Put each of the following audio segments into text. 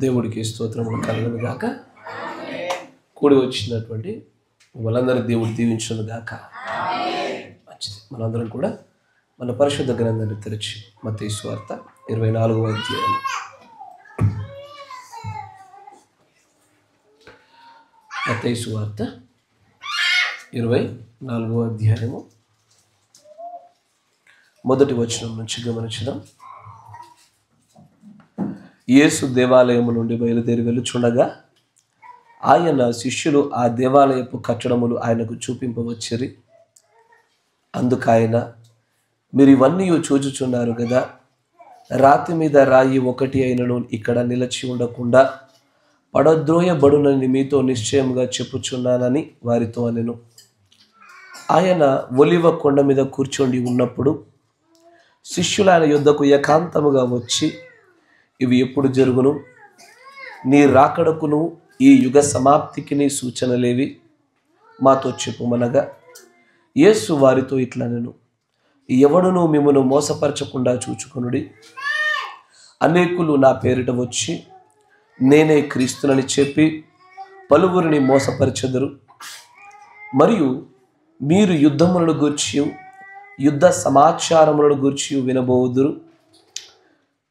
దేవుడికి స్తోత్రములు కలుగును గాక. కూడి వచ్చినటువంటి వాళ్ళందరూ దేవుడు దీవించును గాక. మంచిది. మనందరం కూడా మన పరిశుద్ధ గ్రంథాన్ని తెరిచి మత్తయి సువార్త 24వ అధ్యాయం మత్తయి సువార్త 24వ అధ్యాయము మొదటి వచనం నుంచి గమనించుదాం. యేసు దేవాలయము నుండి బయలుదేరి వెళ్ళుచుండగా ఆయన శిష్యులు ఆ దేవాలయపు కట్టడములు ఆయనకు చూపింపవచ్చిరి. అందుకు ఆయన, మీరు ఇవన్నీ చూచుచున్నారు కదా, రాతి మీద రాయి ఒకటి అయినను ఇక్కడ నిలిచి ఉండకుండా పడద్రోయబడునని మీతో నిశ్చయముగా చెప్పుచున్నానని వారితో అనెను. ఆయన ఒలివ కొండ మీద కూర్చొని ఉన్నప్పుడు శిష్యులు ఆయన యుద్ధకు ఏకాంతముగా వచ్చి, ఇవి ఎప్పుడు జరుగును? నీ రాకడకును ఈ యుగ సమాప్తికి నీ సూచనలేవి? మాతో చెప్పుమనగా యేసు వారితో ఇట్లనెను, ఎవడును మిమ్మును మోసపరచకుండా చూచుకొనుడి. అనేకులు నా పేరిట వచ్చి నేనే క్రీస్తునని చెప్పి పలువురిని మోసపరచెదరు. మరియు మీరు యుద్ధములను గూర్చి యుద్ధ సమాచారములను గూర్చి వినబోదురు.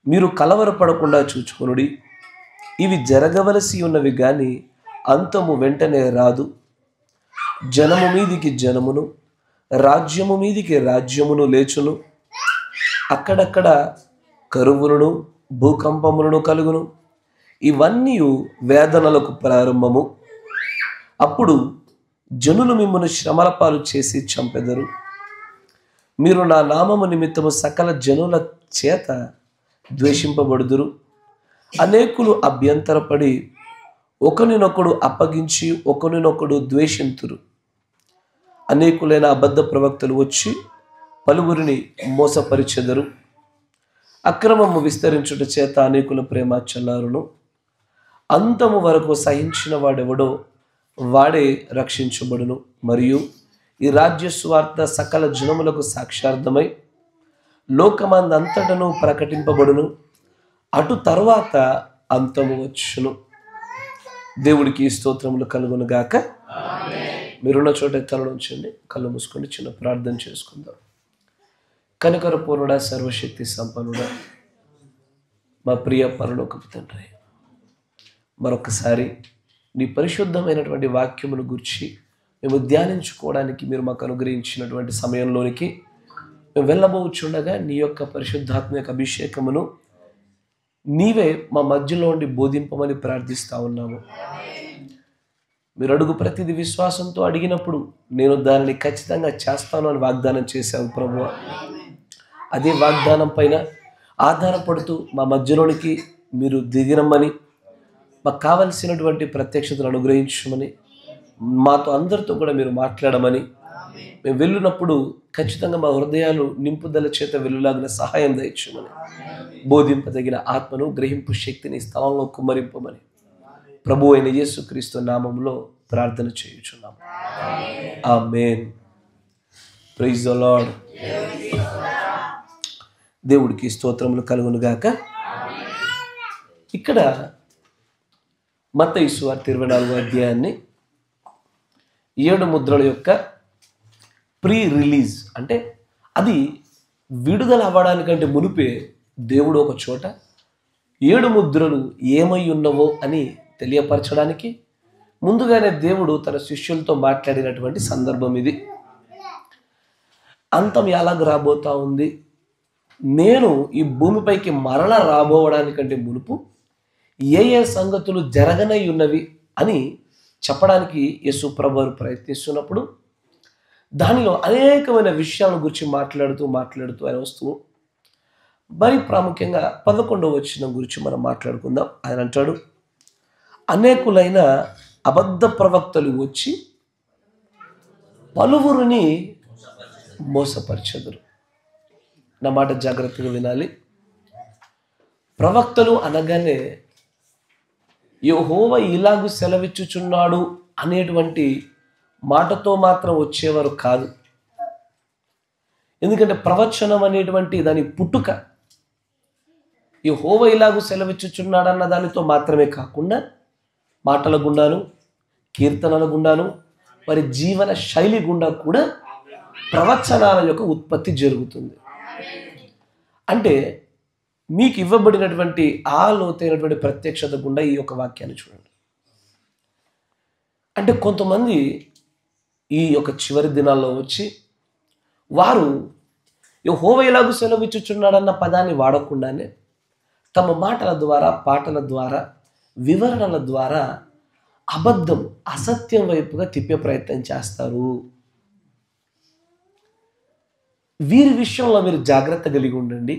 మీరు కలవరపడకుండా చూచుకొనుడి. ఇవి జరగవలసి ఉన్నవి కానీ అంతము వెంటనే రాదు. జనము మీదికి జనమును, రాజ్యము మీదికి రాజ్యమును లేచును. అక్కడక్కడ కరువులను భూకంపములను కలుగును. ఇవన్నీ వేదనలకు ప్రారంభము. అప్పుడు జనులు మిమ్మల్ని శ్రమల పాలు చేసి చంపెదరు. మీరు నా నామము నిమిత్తము సకల జనుల చేత ద్వేషింపబడుదురు. అనేకులు అభ్యంతరపడి ఒకరినొకడు అప్పగించి ఒకరినొకడు ద్వేషింతురు. అనేకులైన అబద్ధ ప్రవక్తలు వచ్చి పలువురిని మోసపరిచెదరు. అక్రమము విస్తరించుట చేత అనేకుల ప్రేమ చల్లారును. అంతము వరకు సహించిన వాడెవడో వాడే రక్షించబడును. మరియు ఈ రాజ్య సువార్త సకల జనములకు సాక్షార్థమై లోకమందంతటను ప్రకటింపబడును. అటు తరువాత అంతము వచ్చును. దేవుడికి స్తోత్రములు కలుగును గాక. మీరున్న చోట తలలో ఉంచండి, కళ్ళు మూసుకోండి, చిన్న ప్రార్థన చేసుకుందాం. కనికర పూర్ణుడా, సర్వశక్తి సంపన్నుడా, మా ప్రియ పరలోకపు తండ్రి, మరొకసారి నీ పరిశుద్ధమైనటువంటి వాక్యమును గురించి మేము ధ్యానించుకోవడానికి మీరు మాకు అనుగ్రహించినటువంటి సమయంలోనికి మేము వెళ్ళబోచుండగా నీ యొక్క పరిశుద్ధాత్మ యొక్క అభిషేకమును నీవే మా మధ్యలో ఉండి బోధింపమని ప్రార్థిస్తూ ఉన్నాము. మీరు అడుగు ప్రతిదీ విశ్వాసంతో అడిగినప్పుడు నేను దానిని ఖచ్చితంగా చేస్తాను అని వాగ్దానం చేశావు ప్రభువా. అదే వాగ్దానం పైన ఆధారపడుతూ మా మధ్యలోనికి మీరు దిగిరమ్మని, మాకు కావలసినటువంటి ప్రత్యక్షతను అనుగ్రహించమని, మాతో అందరితో కూడా మీరు మాట్లాడమని, మేము వెళ్ళినప్పుడు ఖచ్చితంగా మా హృదయాలు నింపుదల చేత వెళ్ళులాగిన సహాయం దయచేయమని, బోధింపదగిన ఆత్మను గ్రహింపు శక్తిని స్థలంలో కుమ్మరింపమని ప్రభు అయిన యేసుక్రీస్తు నామములో ప్రార్థన చేయుచున్నాము. ఆమేన్. Praise the Lord. దేవుడికి స్తోత్రములు కలుగును గాక. ఇక్కడ మత్తయి సువార్త 24వ అధ్యాయాన్ని 7 ముద్రల యొక్క ప్రీ రిలీజ్, అంటే అది విడుదల అవ్వడానికంటే మునిపే దేవుడు ఒక చోట 7 ముద్రలు ఏమై ఉన్నవో అని తెలియపరచడానికి ముందుగానే దేవుడు తన శిష్యులతో మాట్లాడినటువంటి సందర్భం ఇది. అంతం ఎలాగ రాబోతా ఉంది, నేను ఈ భూమిపైకి మరల రాబోవడానికంటే మునుపు ఏ ఏ సంగతులు జరగనై ఉన్నవి అని చెప్పడానికి యేసు ప్రభువు ప్రయత్నిస్తున్నప్పుడు దానిలో అనేకమైన విషయాల గురించి మాట్లాడుతూ ఆయన వస్తూ మరి ప్రాముఖ్యంగా 11వ వచనం గురించి మనం మాట్లాడుకుందాం. ఆయన అంటాడు, అనేకులైన అబద్ధ ప్రవక్తలు వచ్చి పలువురిని మోసపరిచెదరు. నా మాట జాగ్రత్తగా వినాలి. ప్రవక్తలు అనగానే యెహోవా ఇలాగు సెలవిచ్చుచున్నాడు అనేటువంటి మాటతో మాత్రం వచ్చేవారు కాదు. ఎందుకంటే ప్రవచనం అనేటువంటి దాని పుట్టుక యెహోవా ఇలాగు సెలవిచ్చుచున్నాడన్న దానితో మాత్రమే కాకుండా మాటల గుండాను, కీర్తనల గుండాను, వారి జీవన శైలి గుండా కూడా ప్రవచనాల యొక్క ఉత్పత్తి జరుగుతుంది. అంటే మీకు ఇవ్వబడినటువంటి ఆ లోతైనటువంటి ప్రత్యక్షత గుండా ఈ యొక్క వాక్యాన్ని చూడండి. అంటే కొంతమంది ఈ యొక్క చివరి దినాల్లో వచ్చి వారు యెహోవా ఇలాగు సెలవిచ్చుచున్నాడన్న పదాన్ని వాడకుండానే తమ మాటల ద్వారా, పాటల ద్వారా, వివరణల ద్వారా అబద్ధం, అసత్యం వైపుగా తిప్పే ప్రయత్నం చేస్తారు. వీరి విషయంలో మీరు జాగ్రత్త కలిగి ఉండండి.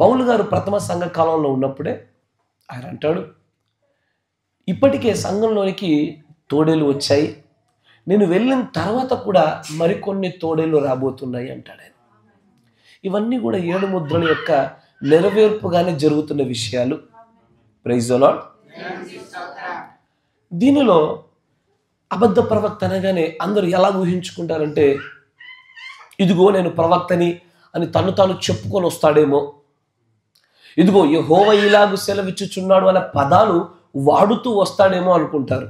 పౌలు గారు ప్రథమ సంఘ కాలంలో ఉన్నప్పుడే ఆయన అంటాడు, ఇప్పటికే సంఘంలోనికి తోడేలు వచ్చాయి, నేను వెళ్ళిన తర్వాత కూడా మరికొన్ని తోడేలు రాబోతున్నాయి అంటాడు ఆయన. ఇవన్నీ కూడా 7 ముద్రల యొక్క నెరవేర్పుగానే జరుగుతున్న విషయాలు. Praise the Lord. దీనిలో అబద్ధ ప్రవక్త అనగానే అందరూ ఎలా ఊహించుకుంటారంటే, ఇదిగో నేను ప్రవక్తని అని తను తాను చెప్పుకొని వస్తాడేమో, ఇదిగో యెహోవా ఇలాగు సెలవిచ్చుచున్నాడు అనే పదాలు వాడుతూ వస్తాడేమో అనుకుంటారు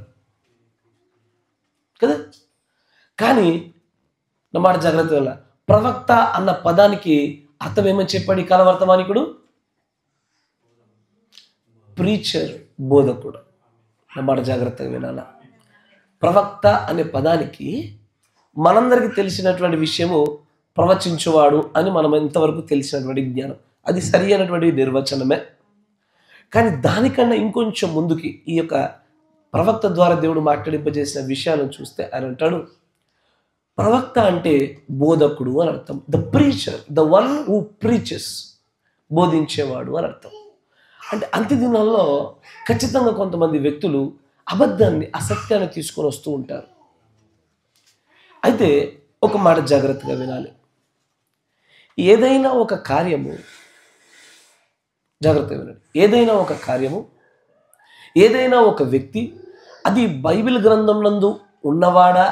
కదా. కానీ నా మాట జాగ్రత్త వల్ల ప్రవక్త అన్న పదానికి అర్థం ఏమని చెప్పాడు ఈ కాలవర్తమానికుడు? ప్రీచర్, బోధకుడు. నా మాట జాగ్రత్తగా వినాల. ప్రవక్త అనే పదానికి మనందరికీ తెలిసినటువంటి విషయము ప్రవచించువాడు అని మనం ఎంతవరకు తెలిసినటువంటి జ్ఞానం, అది సరి అయినటువంటి నిర్వచనమే. కానీ దానికన్నా ఇంకొంచెం ముందుకి ఈ యొక్క ప్రవక్త ద్వారా దేవుడు మాట్లాడింపజేసిన విషయాలను చూస్తే ఆయన అంటాడు, ప్రవక్త అంటే బోధకుడు అని అర్థం. The preacher, the one who preaches, బోధించేవాడు అని అర్థం. అంటే అంత్య దినాల్లో ఖచ్చితంగా కొంతమంది వ్యక్తులు అబద్ధాన్ని, అసత్యాన్ని తీసుకొని వస్తూ ఉంటారు. అయితే ఒక మాట జాగ్రత్తగా వినాలి. ఏదైనా ఒక కార్యము, జాగ్రత్తగా వినండి, ఏదైనా ఒక కార్యము, ఏదైనా ఒక వ్యక్తి, అది బైబిల్ గ్రంథం నందు ఉన్నవాడా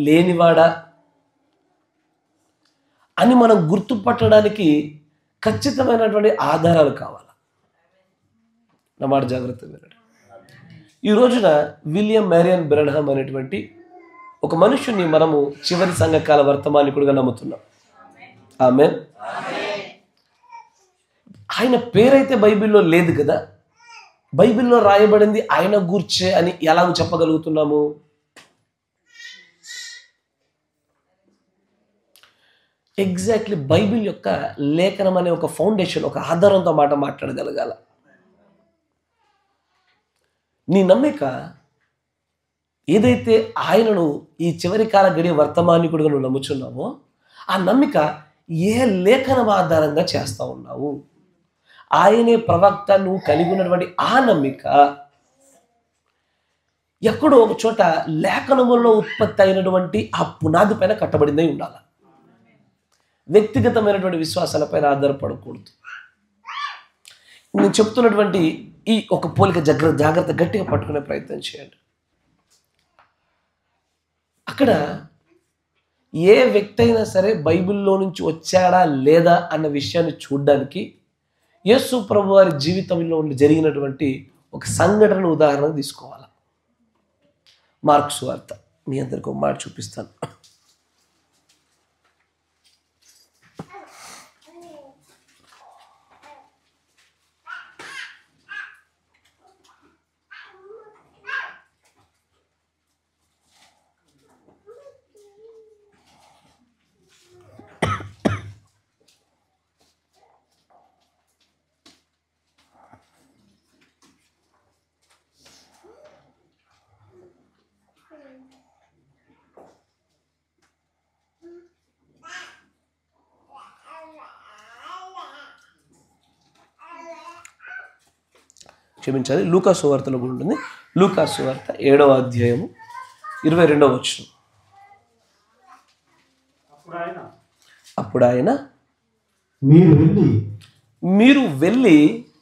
లేనివాడా అని మనం గుర్తుపట్టడానికి ఖచ్చితమైనటువంటి ఆధారాలు కావాలి. నా మాట జాగ్రత్తగా వినండి. ఈ రోజున విలియం మ్యారియన్ బ్రెన్హామ్ అనేటువంటి ఒక మనుషుని మనము చివరి సంఘకాల వర్తమానికుడిగా నమ్ముతున్నాం. ఆమేన్. ఆయన పేరైతే బైబిల్లో లేదు కదా, బైబిల్లో రాయబడింది ఆయన గూర్చే అని ఎలాగో చెప్పగలుగుతున్నాము? ఎగ్జాక్ట్లీ బైబిల్ యొక్క లేఖనం అనే ఒక ఫౌండేషన్, ఒక ఆధారంతో మాట్లాడగలగాల. నీ నమ్మిక ఏదైతే ఆయనను ఈ చివరి కాల గడియ వర్తమానికుడిగా నువ్వు నమ్ముచున్నావో, ఆ నమ్మిక ఏ లేఖనం ఆధారంగా చేస్తా ఉన్నావు? ఆయనే ప్రవక్త నువ్వు కలిగి ఉన్నటువంటి ఆ నమ్మిక ఎక్కడో ఒక చోట లేఖనములో ఉత్పత్తి అయినటువంటి ఆ పునాది పైన కట్టబడిందై ఉండాలి. వ్యక్తిగతమైనటువంటి విశ్వాసాలపైన ఆధారపడకూడదు. నేను చెప్తున్నటువంటి ఈ ఒక పోలిక జాగ్రత్త గట్టిగా పట్టుకునే ప్రయత్నం చేయండి. అక్కడ ఏ వ్యక్తి అయినా సరే బైబిల్లో నుంచి వచ్చాడా లేదా అన్న విషయాన్ని చూడడానికి యేసు ప్రభు వారి జీవితంలో జరిగినటువంటి ఒక సంఘటన ఉదాహరణ తీసుకోవాలి. మార్కు సువార్త, మీ అందరికి ఒక మాట చూపిస్తాను. క్షమించాలి, లూకా సువార్తలో కూడా ఉంటుంది. లూకా సువార్త 7వ అధ్యాయము 22వ వచనం. అప్పుడు ఆయన మీరు వెళ్ళి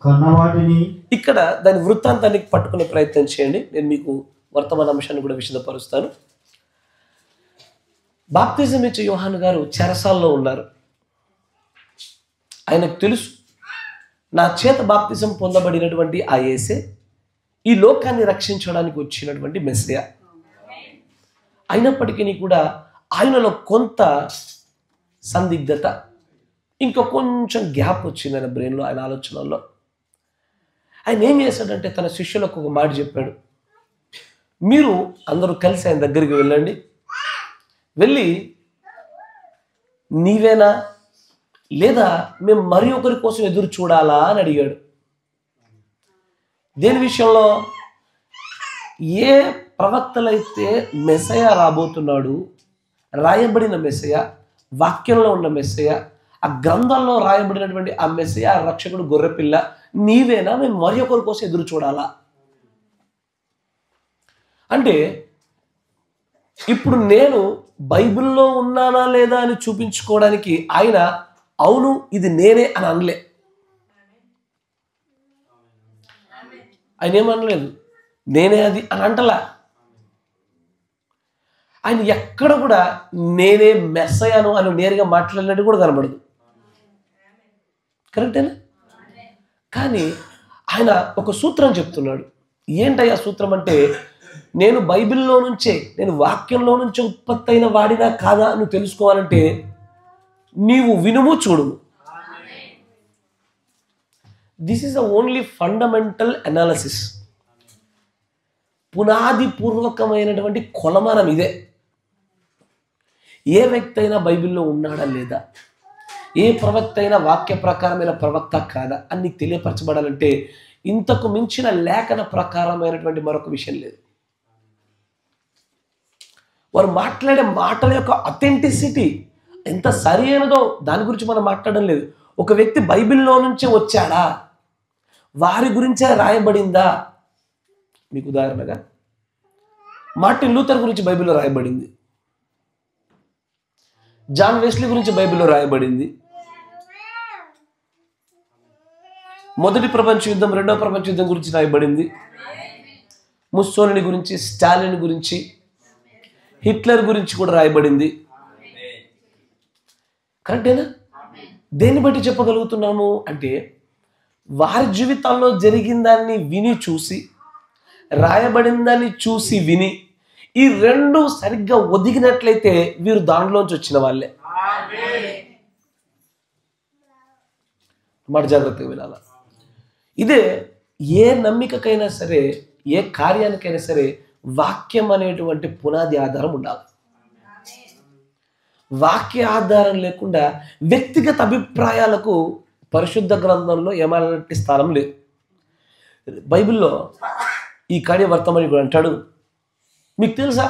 కన్నవాటిని, ఇక్కడ దాని వృత్తాంతానికి పట్టుకునే ప్రయత్నం చేయండి. నేను మీకు వర్తమాన అంశాన్ని కూడా విశదపరుస్తాను. బాప్తిజం ఇచ్చే యోహాను గారు చెరసాల్లో ఉన్నారు. ఆయనకు తెలుసు నా చేత బాప్తిసం పొందబడినటువంటి ఆ యేసే ఈ లోకాన్ని రక్షించడానికి వచ్చినటువంటి మెస్సియా. అయినప్పటికీ కూడా ఆయనలో కొంత సందిగ్ధత, ఇంకా కొంచెం గ్యాప్ వచ్చింది ఆయన బ్రెయిన్లో, ఆయన ఆలోచనల్లో. ఆయన ఏం చేశాడంటే తన శిష్యులకు ఒక మాట చెప్పాడు, మీరు అందరూ కలిసి ఆయన దగ్గరికి వెళ్ళండి, వెళ్ళి నీవేనా లేదా మేము మరి ఒకరి కోసం ఎదురు చూడాలా అని అడిగాడు. దేని విషయంలో? ఏ ప్రవక్తలైతే మెస్సయ రాబోతున్నాడు, రాయబడిన మెస్సయ, వాక్యంలో ఉన్న మెస్సయ, ఆ గ్రంథంలో రాయబడినటువంటి ఆ మెస్సయ, ఆ రక్షకుడు గొర్రెపిల్ల నీవేనా, మేము మరి ఒకరి కోసం ఎదురు చూడాలా అంటే, ఇప్పుడు నేను బైబిల్లో ఉన్నానా లేదా అని చూపించుకోవడానికి ఆయన అవును ఇది నేనే అని అనలే. ఆయన ఏమనలేదు, నేనే అది అని అంటలా. ఆయన ఎక్కడ కూడా నేనే మెస్సయ్యను అని నేరుగా మాట్లాడినట్టు కూడా కనబడదు. కరెక్టేనా? కానీ ఆయన ఒక సూత్రం చెప్తున్నాడు. ఏంటయ్యా సూత్రం అంటే, నేను బైబిల్లో నుంచే, నేను వాక్యంలో నుంచే ఉత్పత్తి అయిన వాడినా కాదా నువ్వు తెలుసుకోవాలంటే నీవు వినుము చూడుము. This is the only fundamental analysis. పునాది పూర్వకమైనటువంటి కొలమానం ఇదే. ఏ వ్యక్తి అయినా బైబిల్లో ఉన్నాడా లేదా, ఏ ప్రవక్త అయినా వాక్య ప్రకారమైన ప్రవక్త కాదా అని నీకు తెలియపరచబడాలంటే ఇంతకు మించిన లేఖన ప్రకారమైనటువంటి మరొక విషయం లేదు. వారు మాట్లాడే మాటల యొక్క అథెంటిసిటీ ఎంత సరి అయినదో దాని గురించి మనం మాట్లాడడం లేదు. ఒక వ్యక్తి బైబిల్లో నుంచే వచ్చాడా, వారి గురించే రాయబడిందా? మీకు ఉదాహరణగా మార్టిన్ లూథర్ గురించి బైబిల్లో రాయబడింది, జాన్ వెస్లీ గురించి బైబిల్లో రాయబడింది, మొదటి ప్రపంచ యుద్ధం, రెండవ ప్రపంచ యుద్ధం గురించి రాయబడింది, ముస్సోలిని గురించి, స్టాలిన్ గురించి, హిట్లర్ గురించి కూడా రాయబడింది. కరెక్టేనా? దేన్ని బట్టి చెప్పగలుగుతున్నాము అంటే వారి జీవితాల్లో జరిగిన దాన్ని విని చూసి, రాయబడిన దాన్ని చూసి విని, ఈ రెండు సరిగ్గా ఒదిగినట్లయితే వీరు దాంట్లోంచి వచ్చిన వాళ్ళే. మాట జాగ్రత్తగా వినాల. ఇదే ఏ నమ్మికకైనా సరే, ఏ కార్యానికైనా సరే వాక్యం అనేటువంటి పునాది ఆధారం ఉండాలి. వాక్య ఆధారం లేకుండా వ్యక్తిగత అభిప్రాయాలకు పరిశుద్ధ గ్రంథంలో ఏమాలంటి స్థానం లేదు. బైబిల్లో ఈ కార్య వర్తమాని కూడా అంటాడు, మీకు తెలుసా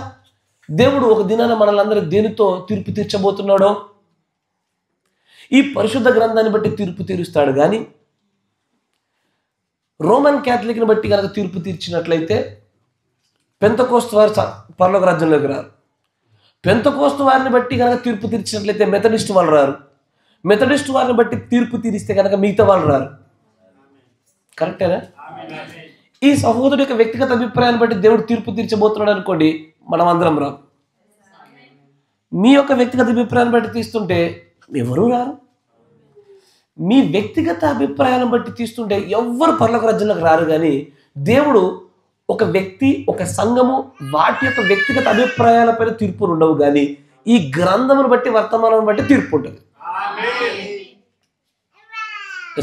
దేవుడు ఒక దినాన మనల్ని దేనితో తీర్పు తీర్చబోతున్నాడో? ఈ పరిశుద్ధ గ్రంథాన్ని బట్టి తీర్పు తీరుస్తాడు. కానీ రోమన్ క్యాథలిక్ని బట్టి కనుక తీర్పు తీర్చినట్లయితే పెంతకోస్తు వారు పరలోక రాజ్యంలోకి రారు. పెంతకోస్తు వారిని బట్టి కనుక తీర్పు తీర్చినట్లయితే మెథడిస్ట్ వాళ్ళు రారు. మెథడిస్ట్ వారిని బట్టి తీర్పు తీరిస్తే కనుక మిగతా వాళ్ళు రారు. కరెక్టేనా? ఈ సహోదరుడి యొక్క వ్యక్తిగత అభిప్రాయాన్ని బట్టి దేవుడు తీర్పు తీర్చబోతున్నాడు అనుకోండి, మనం అందరం రాం. మీ యొక్క వ్యక్తిగత అభిప్రాయాన్ని బట్టి తీస్తుంటే ఎవరు రారు. మీ వ్యక్తిగత అభిప్రాయాలను బట్టి తీస్తుంటే ఎవ్వరు పరలోక రాజ్యంలోకి రారు. కానీ దేవుడు ఒక వ్యక్తి, ఒక సంఘము, వాటి యొక్క వ్యక్తిగత అభిప్రాయాలపైన తీర్పులు ఉండవు. కానీ ఈ గ్రంథమును బట్టి, వర్తమానం బట్టి తీర్పు ఉంటుంది.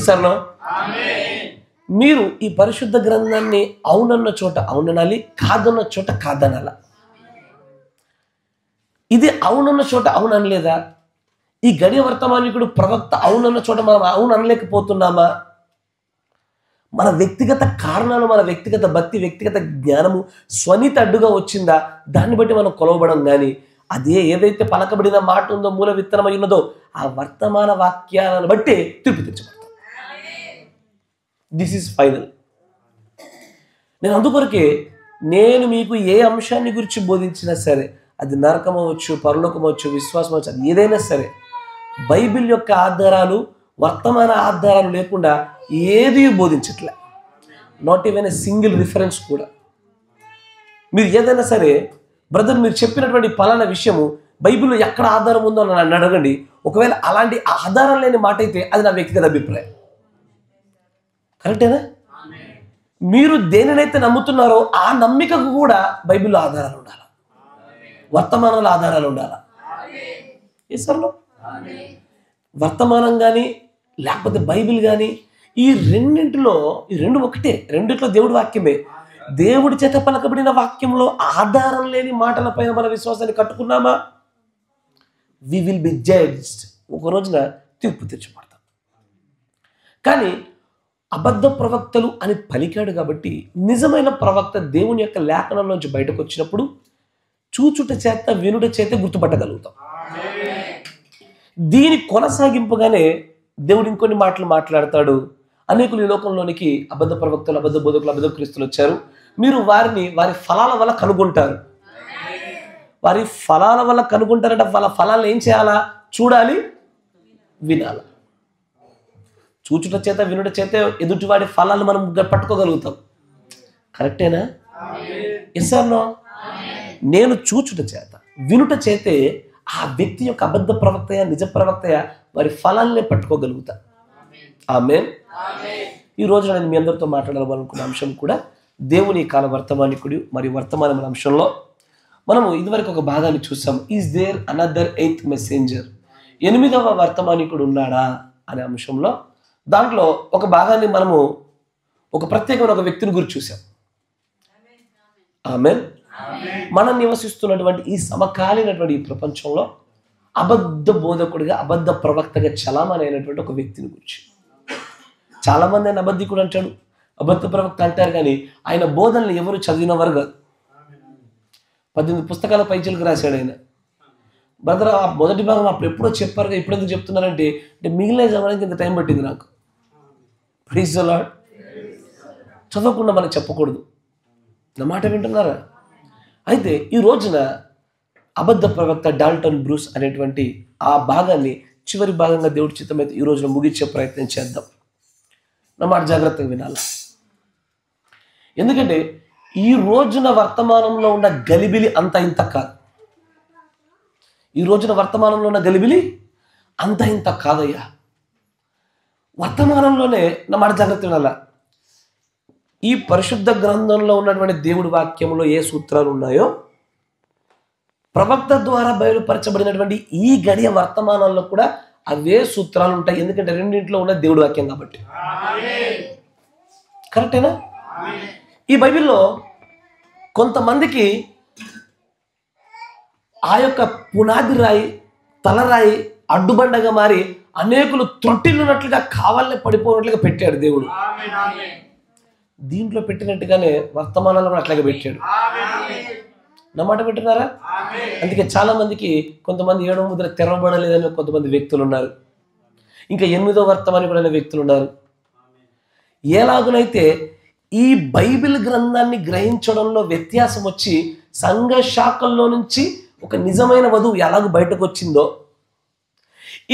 సరేనా? మీరు ఈ పరిశుద్ధ గ్రంథాన్ని అవునన్న చోట అవుననాలి, కాదన్న చోట కాదనాల. ఇది అవునన్న చోట అవుననలేదా? ఈ గడియ వర్తమానికుడు ప్రవక్త అవునన్న చోట మనం అవును అనలేకపోతున్నామా? మన వ్యక్తిగత కారణాలు, మన వ్యక్తిగత భక్తి, వ్యక్తిగత జ్ఞానము స్వనీతి అడ్డుగా వచ్చిందా? దాన్ని బట్టి మనం కొలవబడం. కానీ అదే ఏదైతే పలకబడిన మాట ఉందో, మూల విత్తనమై ఉన్నదో, ఆ వర్తమాన వాక్యాలను బట్టి తీర్పు తీర్చబడతాం. This is final. నేను అందుకొరకే నేను మీకు ఏ అంశాన్ని గురించి బోధించినా సరే, అది నరకం అవ్వచ్చు, పరలోకం అవ్వచ్చు, విశ్వాసం అవ్వచ్చు, అది ఏదైనా సరే బైబిల్ యొక్క ఆధారాలు, వర్తమాన ఆధారాలు లేకుండా ఏది బోధించట్లే. Not even a single reference కూడా. మీరు ఏదైనా సరే, బ్రదర్ మీరు చెప్పినటువంటి పలానా విషయము బైబిల్లో ఎక్కడ ఆధారం ఉందో నన్ను అడగండి. ఒకవేళ అలాంటి ఆధారం లేని మాట అయితే అది నా వ్యక్తిగత అభిప్రాయం. కరెక్టేనా? మీరు దేనినైతే నమ్ముతున్నారో ఆ నమ్మికకు కూడా బైబిల్లో ఆధారాలు ఉండాలి, వర్తమానంలో ఆధారాలు ఉండాలి. ఈశ్వర్లో వర్తమానం కానీ లేకపోతే బైబిల్ కానీ ఈ రెండు ఒకటే. రెండిట్లో దేవుడి వాక్యమే. దేవుడి చేత పలకబడిన వాక్యంలో ఆధారం లేని మాటలపైన మన విశ్వాసాన్ని కట్టుకున్నామా, వి విల్ బి జడ్జ్డ్. ఒక రోజున తీర్పు తీర్చబడతాం. కానీ అబద్ధ ప్రవక్తలు అని పలికాడు కాబట్టి నిజమైన ప్రవక్త దేవుని యొక్క లేఖనంలోంచి బయటకు వచ్చినప్పుడు చూచుట చేత వినుట చేత గుర్తుపట్టగలుగుతాం. దీని కొనసాగింపుగానే దేవుడు ఇంకొన్ని మాటలు మాట్లాడతాడు. అనేకులు ఈ లోకంలోనికి అబద్ధ ప్రవక్తలు, అబద్ధ బోధకులు, అబద్ధ క్రీస్తులు వచ్చారు. మీరు వారిని వారి ఫలాల వల్ల కనుగొంటారు. వారి ఫలాల వల్ల కనుగొంటారంటే వాళ్ళ ఫలాలను ఏం చేయాలా? చూడాలి, వినాలి. చూచుట చేత వినుట చేత ఎదుటివాడి ఫలాలను మనం పట్టుకోగలుగుతాం. కరెక్టేనా? Yes or no? నేను చూచుట చేత వినుట చేతే ఆ వ్యక్తి యొక్క అబద్ధ ప్రవక్తయా నిజ ప్రవక్తయా వారి ఫలాల్ని పట్టుకోగలుగుతా. ఆమేన్. ఈ రోజు నేను మీ అందరితో మాట్లాడాలనుకున్న అంశం కూడా దేవుని కాల వర్తమానికుడు మరియు వర్తమానమైన అంశంలో మనము ఇదివరకు ఒక భాగాన్ని చూసాం. Is there another 8th messenger? 8వ వర్తమానికుడు ఉన్నాడా అనే అంశంలో దాంట్లో ఒక భాగాన్ని మనము ఒక ప్రత్యేకమైన ఒక వ్యక్తిని గురించి చూసాం. ఆమేన్. మనం నివసిస్తున్నటువంటి ఈ సమకాలీనటువంటి ఈ ప్రపంచంలో అబద్ధ బోధకుడిగా, అబద్ధ ప్రవక్తగా చలామణి అయినటువంటి ఒక వ్యక్తిని గురించి. చాలా మంది ఆయన అబద్ధికుడు అంటాడు, అబద్ధ ప్రవక్త అంటారు, కానీ ఆయన బోధనలు ఎవరు చదివిన వారు కాదు. 18 పుస్తకాల పైచలకు రాశాడు ఆయన. బ్రదర్, ఆ మొదటి భాగం అప్పుడు ఎప్పుడో చెప్పారు, ఇప్పుడు ఎందుకు చెప్తున్నారంటే మిగిలిన చదవడానికి ఇంత టైం పట్టింది నాకు. Praise the Lord. చదవకుండా మనకు చెప్పకూడదు. నా మాట వింటున్నారా? అయితే ఈ రోజున అబద్ధ ప్రవక్త డాల్టన్ బ్రూస్ అనేటువంటి ఆ భాగాన్ని చివరి భాగంగా దేవుడి చిత్తమైతే ఈ రోజున ముగించే ప్రయత్నం చేద్దాం. నా మాట జాగ్రత్తగా వినాలి. ఎందుకంటే ఈ రోజున వర్తమానంలో ఉన్న గలిబిలి అంత ఇంత కాదు. ఈ రోజున వర్తమానంలో ఉన్న గలిబిలి అంత ఇంత కాదయ్యా. వర్తమానంలోనే నా మాట జాగ్రత్త వినాలా. ఈ పరిశుద్ధ గ్రంథంలో ఉన్నటువంటి దేవుడి వాక్యంలో ఏ సూత్రాలు ఉన్నాయో ప్రవక్త ద్వారా బయలుపరచబడినటువంటి ఈ గడియ వర్తమానాల్లో కూడా అవే సూత్రాలు ఉంటాయి. ఎందుకంటే రెండింటిలో ఉన్న దేవుడి వాక్యం కాబట్టి. కరెక్టేనా? ఈ బైబిల్లో కొంతమందికి ఆ యొక్క పునాది రాయి, తలరాయి అడ్డుబండగా మారి అనేకులు త్రొట్టిల్లున్నట్లుగా కావాలనే పడిపోయినట్లుగా పెట్టాడు దేవుడు. దీంట్లో పెట్టినట్టుగానే వర్తమానాలు కూడా అట్లాగే పెట్టాడు. నా మాట వింటున్నారా? అందుకే చాలా మందికి కొంతమంది 7వ ముద్ర తెరవబడలేదని కొంతమంది వ్యక్తులు ఉన్నారు. ఇంకా 8వ వర్తమానికుడు అనే వ్యక్తులు ఉన్నారు. ఎలాగునైతే ఈ బైబిల్ గ్రంథాన్ని గ్రహించడంలో వ్యత్యాసం వచ్చి సంఘ శాఖల్లో నుంచి ఒక నిజమైన వధువు ఎలాగ బయటకు వచ్చిందో,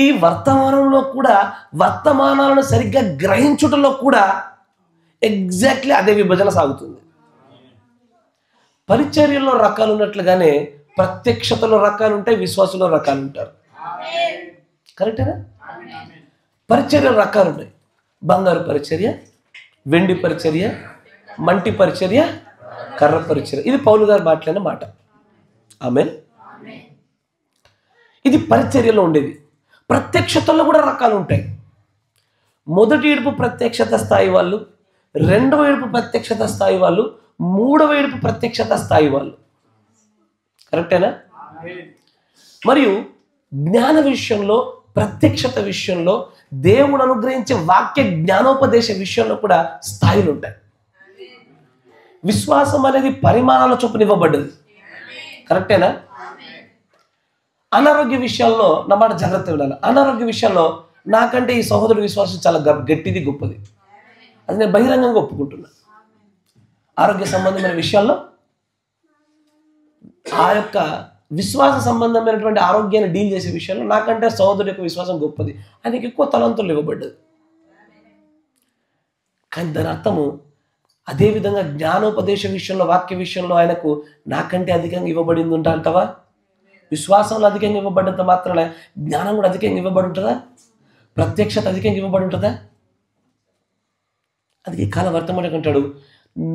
ఈ వర్తమానంలో కూడా వర్తమానాలను సరిగ్గా గ్రహించుటలో కూడా ఎగ్జాక్ట్లీ అదే విభజన సాగుతుంది. పరిచర్యలో రకాలు ఉన్నట్లుగానే ప్రత్యక్షతలో రకాలు ఉంటాయి, విశ్వాసంలో రకాలు ఉంటారు. కరెక్టేనా? పరిచర్యలో రకాలు ఉంటాయి. బంగారు పరిచర్య, వెండి పరిచర్య, మంటి పరిచర్య, కర్ర పరిచర్య. ఇది పౌలు గారు మాట్లాడిన మాట. ఆమేన్. ఇది పరిచర్యలో ఉండేది. ప్రత్యక్షతలో కూడా రకాలు ఉంటాయి. మొదటి ఏడుపు ప్రత్యక్షత స్థాయి వాళ్ళు, 2వ ఏడుపు ప్రత్యక్షత స్థాయి వాళ్ళు, 3వ ఏడుపు ప్రత్యక్షత స్థాయి వాళ్ళు. కరెక్టేనా? మరియు జ్ఞాన విషయంలో, ప్రత్యక్షత విషయంలో, దేవుడు అనుగ్రహించే వాక్య జ్ఞానోపదేశ విషయంలో కూడా స్థాయిలు ఉంటాయి. విశ్వాసం అనేది పరిమాణాల చొప్పున ఇవ్వబడ్డది. కరెక్టేనా? అనారోగ్య విషయాల్లో నా మాట జాగ్రత్త వినాలి. అనారోగ్య విషయాల్లో నాకంటే ఈ సహోదరుడి విశ్వాసం చాలా గట్టిది, గొప్పది. అది నేను బహిరంగంగా ఒప్పుకుంటున్నా. ఆరోగ్య సంబంధమైన విషయాల్లో ఆ యొక్క విశ్వాస సంబంధమైనటువంటి ఆరోగ్యాన్ని డీల్ చేసే విషయంలో నాకంటే సహోదరుడి యొక్క విశ్వాసం గొప్పది. ఆయనకి ఎక్కువ తలంతులు ఇవ్వబడ్డది. కానీ దాని అర్థము అదేవిధంగా జ్ఞానోపదేశ విషయంలో, వాక్య విషయంలో ఆయనకు నాకంటే అధికంగా ఇవ్వబడింది ఉంటా అంటావా? విశ్వాసంలో అధికంగా ఇవ్వబడ్డంత మాత్రాన జ్ఞానం కూడా అధికంగా ఇవ్వబడి ఉంటుందా? ప్రత్యక్షత అధికంగా ఇవ్వబడి ఉంటుందా? అందుకే ఈ కాల వర్తమానం అంటాడు,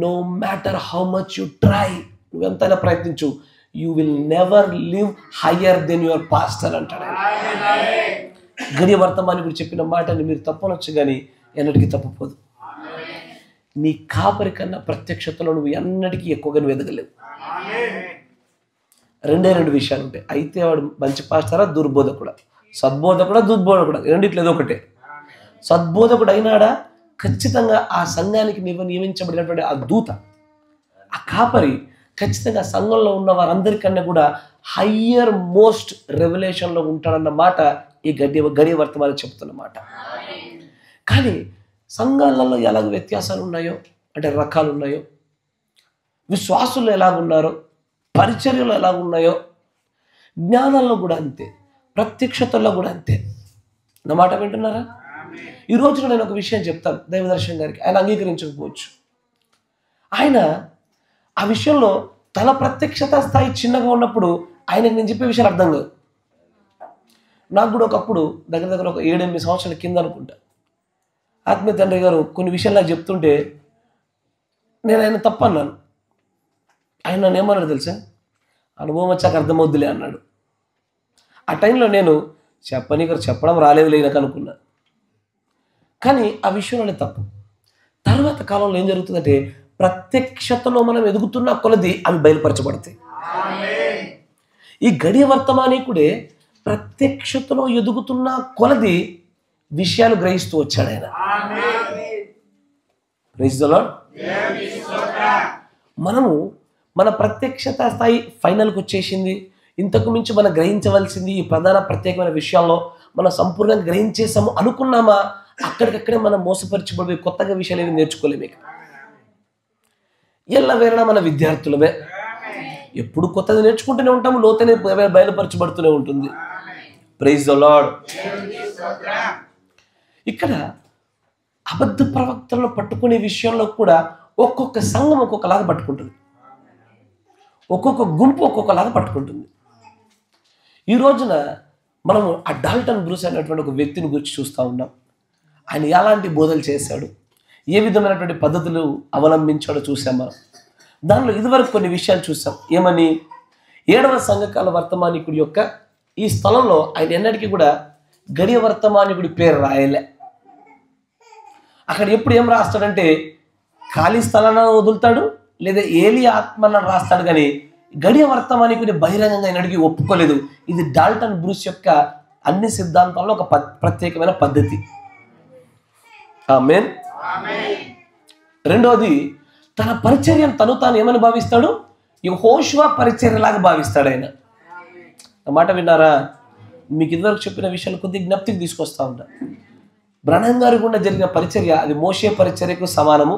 no matter how much you try, నువ్వెంతైనా ప్రయత్నించు, you will never live higher then your pastor అంటాడు. గడియ వర్తమాని గురించి చెప్పిన మాటని మీరు తప్పనొచ్చు కానీ ఎన్నటికీ తప్పపోదు. నీ కాపరి కన్నా ప్రత్యక్షతలో నువ్వు ఎన్నటికీ ఎక్కువగా నువ్వు ఎదగలేవు. రెండు విషయాలు ఉంటాయి. అయితే వాడు మంచి పాస్టరా, దుర్బోధకుడా, సద్బోధకుడా, దుర్బోధకుడా, రెండిట్లేదు ఒకటే. సద్బోధకుడు అయినాడా ఖచ్చితంగా ఆ సంఘానికి నియమించబడినటువంటి ఆ దూత, ఆ కాపరి ఖచ్చితంగా సంఘంలో ఉన్న వారందరికన్నా కూడా హయ్యర్ మోస్ట్ రెవల్యూషన్లో ఉంటాడన్న మాట ఈ గడియ వర్తమానం చెప్తున్నమాట. కానీ సంఘాలలో ఎలాగ వ్యత్యాసాలు ఉన్నాయో, అంటే రకాలు ఉన్నాయో, విశ్వాసులు ఎలాగున్నారో, పరిచర్యలు ఎలాగున్నాయో, జ్ఞానంలో కూడా అంతే, ప్రత్యక్షతల్లో కూడా అంతే. నా మాట వింటున్నారా? ఈ రోజున నేను ఒక విషయం చెప్తాను దైవదర్శన్ గారికి. ఆయన అంగీకరించకపోవచ్చు. ఆయన ఆ విషయంలో తన ప్రత్యక్షత స్థాయి చిన్నగా ఉన్నప్పుడు ఆయనకు నేను చెప్పే విషయాలు అర్థం కాదు. నాకు కూడా ఒకప్పుడు దగ్గర ఒక 7-8 సంవత్సరాల కింద అనుకుంటా, ఆత్మీయ తండ్రి గారు కొన్ని విషయాలు నాకు చెప్తుంటే నేను ఆయన తప్పన్నాను. ఆయన నన్ను ఏమన్నాడు తెలుసా? అనుభవం వచ్చాక అర్థమవుద్దులే అన్నాడు. ఆ టైంలో నేను చెప్పడం రాలేదు లేనకు అనుకున్నా. కానీ ఆ విషయంలోనే తప్పు. తర్వాత కాలంలో ఏం జరుగుతుందంటే ప్రత్యక్షతలో మనం ఎదుగుతున్న కొలది అవి బయలుపరచబడతాయి. ఈ గడియ వర్తమానికుడే ప్రత్యక్షతలో ఎదుగుతున్న కొలది విషయాలు గ్రహిస్తూ వచ్చాడు ఆయన. Praise the Lord. మనము మన ప్రత్యక్షత స్థాయి ఫైనల్కి వచ్చేసింది. ఇంతకు మించి మనం గ్రహించవలసింది ఈ ప్రధాన ప్రత్యేకమైన విషయాల్లో మనం సంపూర్ణంగా గ్రహించేసాము అనుకున్నామా, అక్కడికక్కడే మనం మోసపరిచిపోయి కొత్తగా విషయాలు ఏమి నేర్చుకోలేము. ఎల్లవేళ మన విద్యార్థులమే ఎప్పుడు కొత్తది నేర్చుకుంటూనే ఉంటాము, లోతనే బయలుపరచబడుతూనే ఉంటుంది. Praise the Lord. ఇక్కడ అబద్ధ ప్రవక్తలను పట్టుకునే విషయంలో కూడా ఒక్కొక్క సంఘం ఒక్కొక్కలాగా పట్టుకుంటుంది, ఒక్కొక్క గుంపు ఒక్కొక్కలాగా పట్టుకుంటుంది. ఈ రోజున మనము ఆ డాల్టన్ బ్రూస్ అనేటువంటి ఒక వ్యక్తిని గురించి చూస్తూ ఉన్నాం. ఆయన ఎలాంటి బోధలు చేశాడు, ఏ విధమైనటువంటి పద్ధతులు అవలంబించాడో చూసాం మనం. దానిలో ఇదివరకు కొన్ని విషయాలు చూసాం. ఏమని? 7వ సంఘకాల వర్తమానికుడి యొక్క ఈ స్థలంలో ఆయన ఎన్నటికీ కూడా గడియ వర్తమానికుడి పేరు రాయలే. అక్కడ ఎప్పుడు ఏం రాస్తాడంటే ఖాళీ స్థలాన్ని వదులుతాడు, లేదా ఏలి ఆత్మను రాస్తాడు. కానీ గడియ వర్తమానికుని బహిరంగంగా ఎన్నటికీ ఒప్పుకోలేదు. ఇది డాల్టన్ బ్రూస్ యొక్క అన్ని సిద్ధాంతాల్లో ఒక ప్రత్యేకమైన పద్ధతి. ఆమేన్. రెండోది, తన పరిచర్యను తాను ఏమని భావిస్తాడు? యెహోషువ పరిచర్యలాగా భావిస్తాడు ఆయన. మాట విన్నారా? మీకు ఇదివరకు చెప్పిన విషయాలు కొద్దిగా జ్ఞప్తికి తీసుకొస్తా ఉంటా. బ్రహ్నం గారి గుండా జరిగిన పరిచర్య అది మోషే పరిచర్యకు సమానము.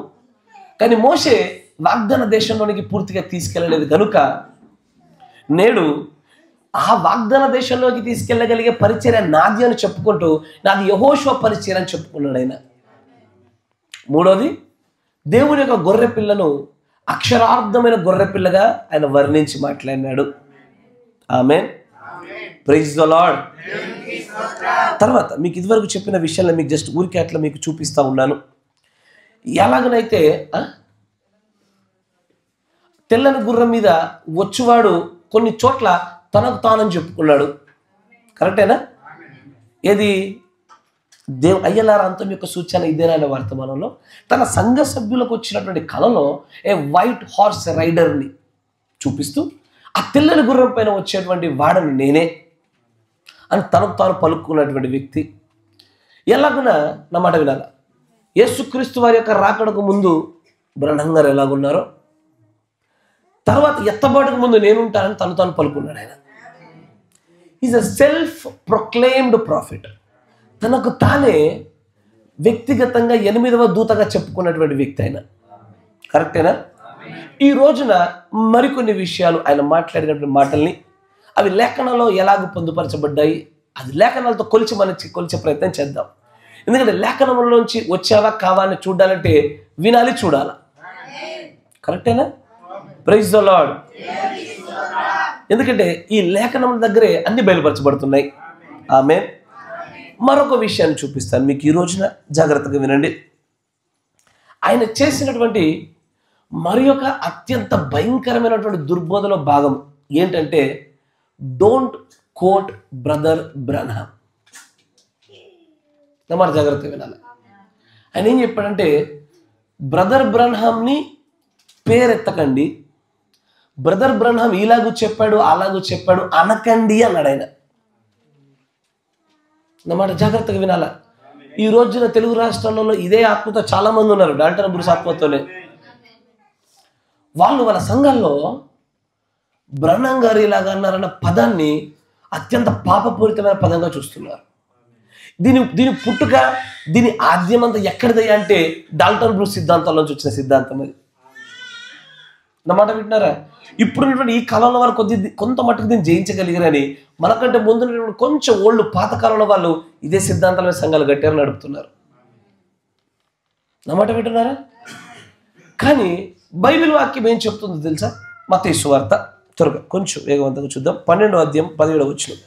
కానీ మోషే వాగ్దాన దేశంలోనికి పూర్తిగా తీసుకెళ్ళలేదు కనుక నేడు ఆ వాగ్దాన దేశంలోకి తీసుకెళ్ళగలిగే పరిచర్య నాది అని చెప్పుకుంటూ నాది యెహోషువ పరిచర్య అని చెప్పుకున్నాడు ఆయన. మూడోది, దేవుని యొక్క గొర్రె పిల్లను అక్షరార్థమైన గొర్రె పిల్లగా ఆయన వర్ణించి మాట్లాడినాడు. ఆమేన్. Praise the Lord. తర్వాత మీకు ఇదివరకు చెప్పిన విషయాల్లో మీకు జస్ట్ ఊరికే అట్లా మీకు చూపిస్తా ఉన్నాను. ఎలాగనైతే తెల్లని గుర్రం మీద వచ్చువాడు కొన్ని చోట్ల తనకు తానని చెప్పుకున్నాడు. కరెక్టేనా? ఏది? అయ్యలార అంతం యొక్క సూచన ఇదేనా? వర్తమానంలో తన సంఘ సభ్యులకు వచ్చినటువంటి కళలో ఏ వైట్ హార్స్ రైడర్ని చూపిస్తూ ఆ తెల్లని గుర్రం పైన వచ్చేటువంటి వాడని నేనే అని తనకు తాను పలుకున్నటువంటి వ్యక్తి. ఎలాగున్నా నా మాట వినాల. యేసుక్రీస్తు వారి యొక్క రాకడకు ముందు బ్రహ్నం గారు ఎలాగున్నారో, తర్వాత ఎత్తబాటుకు ముందు నేనుంటానని తాను పలుకున్నాడు ఆయన. Is a self proclaimed profit. తనకు తానే వ్యక్తిగతంగా 8వ దూతగా చెప్పుకున్నటువంటి వ్యక్తి ఆయన. కరెక్టేనా? ఈ రోజున మరికొన్ని విషయాలు ఆయన మాట్లాడినటువంటి మాటల్ని అవి లేఖనాల్లో ఎలాగ పొందుపరచబడ్డాయి, అది లేఖనాలతో కొలిచే ప్రయత్నం చేద్దాం. ఎందుకంటే లేఖనంలోంచి వచ్చావా కావా అని చూడాలంటే వినాలి, చూడాలా. కరెక్టేనా? Praise the Lord. ఎందుకంటే ఈ లేఖనం దగ్గరే అన్ని బయలుపరచబడుతున్నాయి. ఆమేన్. మరొక విషయాన్ని చూపిస్తాను మీకు ఈ రోజున, జాగ్రత్తగా వినండి. ఆయన చేసినటువంటి మరి ఒక అత్యంత భయంకరమైనటువంటి దుర్బోధలో భాగం ఏంటంటే డోంట్ కోట్ బ్రదర్ బ్రన్హామ్. నమ్మాట జాగ్రత్తగా వినాలి. ఆయన ఏం చెప్పాడంటే బ్రదర్ బ్రన్హామ్ని పేరెత్తకండి, బ్రదర్ బ్రన్హామ్ ఇలాగూ చెప్పాడు అలాగూ చెప్పాడు అనకండి అన్నాడు ఆయన. నమ్మాట జాగ్రత్తగా వినాలా. ఈ రోజున తెలుగు రాష్ట్రాలలో ఇదే ఆత్మతో చాలా మంది ఉన్నారు, డాల్టన్ బ్రూస్ ఆత్మతోనే. వాళ్ళ సంఘాల్లో బ్రన్హామ్ గారు ఇలాగా అన్నారన్న పదాన్ని అత్యంత పాపపూరితమైన పదంగా చూస్తున్నారు. దీని పుట్టుక, దీని ఆద్యమంతా ఎక్కడిదయ్యా అంటే డాల్టన్ బ్రూస్ సిద్ధాంతాల్లోంచి వచ్చిన సిద్ధాంతం అది. నా మాట వింటున్నారా? ఇప్పుడున్నటువంటి ఈ కాలంలో వారు కొంత మట్టుకు దీన్ని జయించగలిగారని, మనకంటే ముందు కొంచెం ఓల్డ్ పాతకాలంలో వాళ్ళు ఇదే సిద్ధాంతాల మీద సంఘాలు గట్టారు నడుపుతున్నారు. నా మాట వింటున్నారా? కానీ బైబిల్ వాక్యం ఏం చెప్తుందో తెలుసా? మత్తయి సువార్త, త్వరగా కొంచెం వేగవంతంగా చూద్దాం. 12వ అధ్యాయం 17వ వచనం.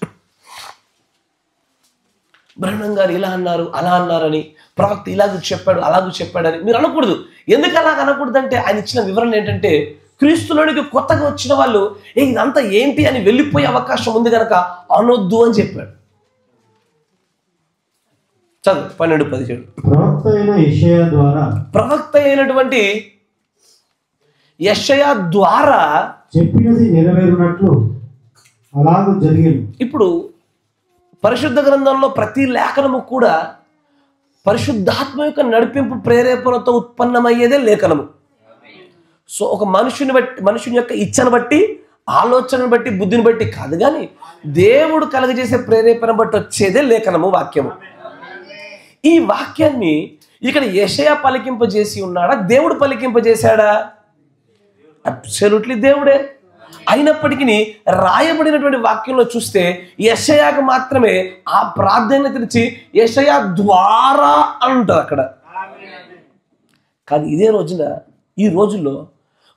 బ్రన్హామ్ గారు ఇలా అన్నారు అలా అన్నారని, ప్రవక్త ఇలాగూ చెప్పాడు అలాగూ చెప్పాడని మీరు అనకూడదు. ఎందుకు అలాగ అనకూడదంటే ఆయన ఇచ్చిన వివరణ ఏంటంటే క్రీస్తులోనికి కొత్తగా వచ్చిన వాళ్ళు ఇదంతా ఏంటి అని వెళ్ళిపోయే అవకాశం ఉంది కనుక అనొద్దు అని చెప్పాడు. చదువు 12:17. ప్రవక్త అయినటువంటి యెషయా ద్వారా చెప్పినది నెరవేరునట్లు అలాగూ జరిగింది. ఇప్పుడు పరిశుద్ధ గ్రంథంలో ప్రతి లేఖనము కూడా పరిశుద్ధాత్మ యొక్క నడిపింపు ప్రేరేపణతో ఉత్పన్నమయ్యేదే లేఖనము. సో ఒక మనుషుని యొక్క ఇచ్చను బట్టి, ఆలోచనను బట్టి, బుద్ధిని బట్టి కాదు, కానీ దేవుడు కలగజేసే ప్రేరేపణ బట్టి వచ్చేదే లేఖనము, వాక్యము. ఈ వాక్యాన్ని ఇక్కడ యెషయా పలికింపజేసి ఉన్నాడా, దేవుడు పలికింపజేశాడా? అబ్సల్యూట్లీ దేవుడే. అయినప్పటికీ రాయబడినటువంటి వాక్యంలో చూస్తే యెషయాకు మాత్రమే ఆ ప్రాధాన్యతనిచ్చి యెషయా ద్వారా అంటారు అక్కడ. కానీ ఇదే రోజున, ఈ రోజుల్లో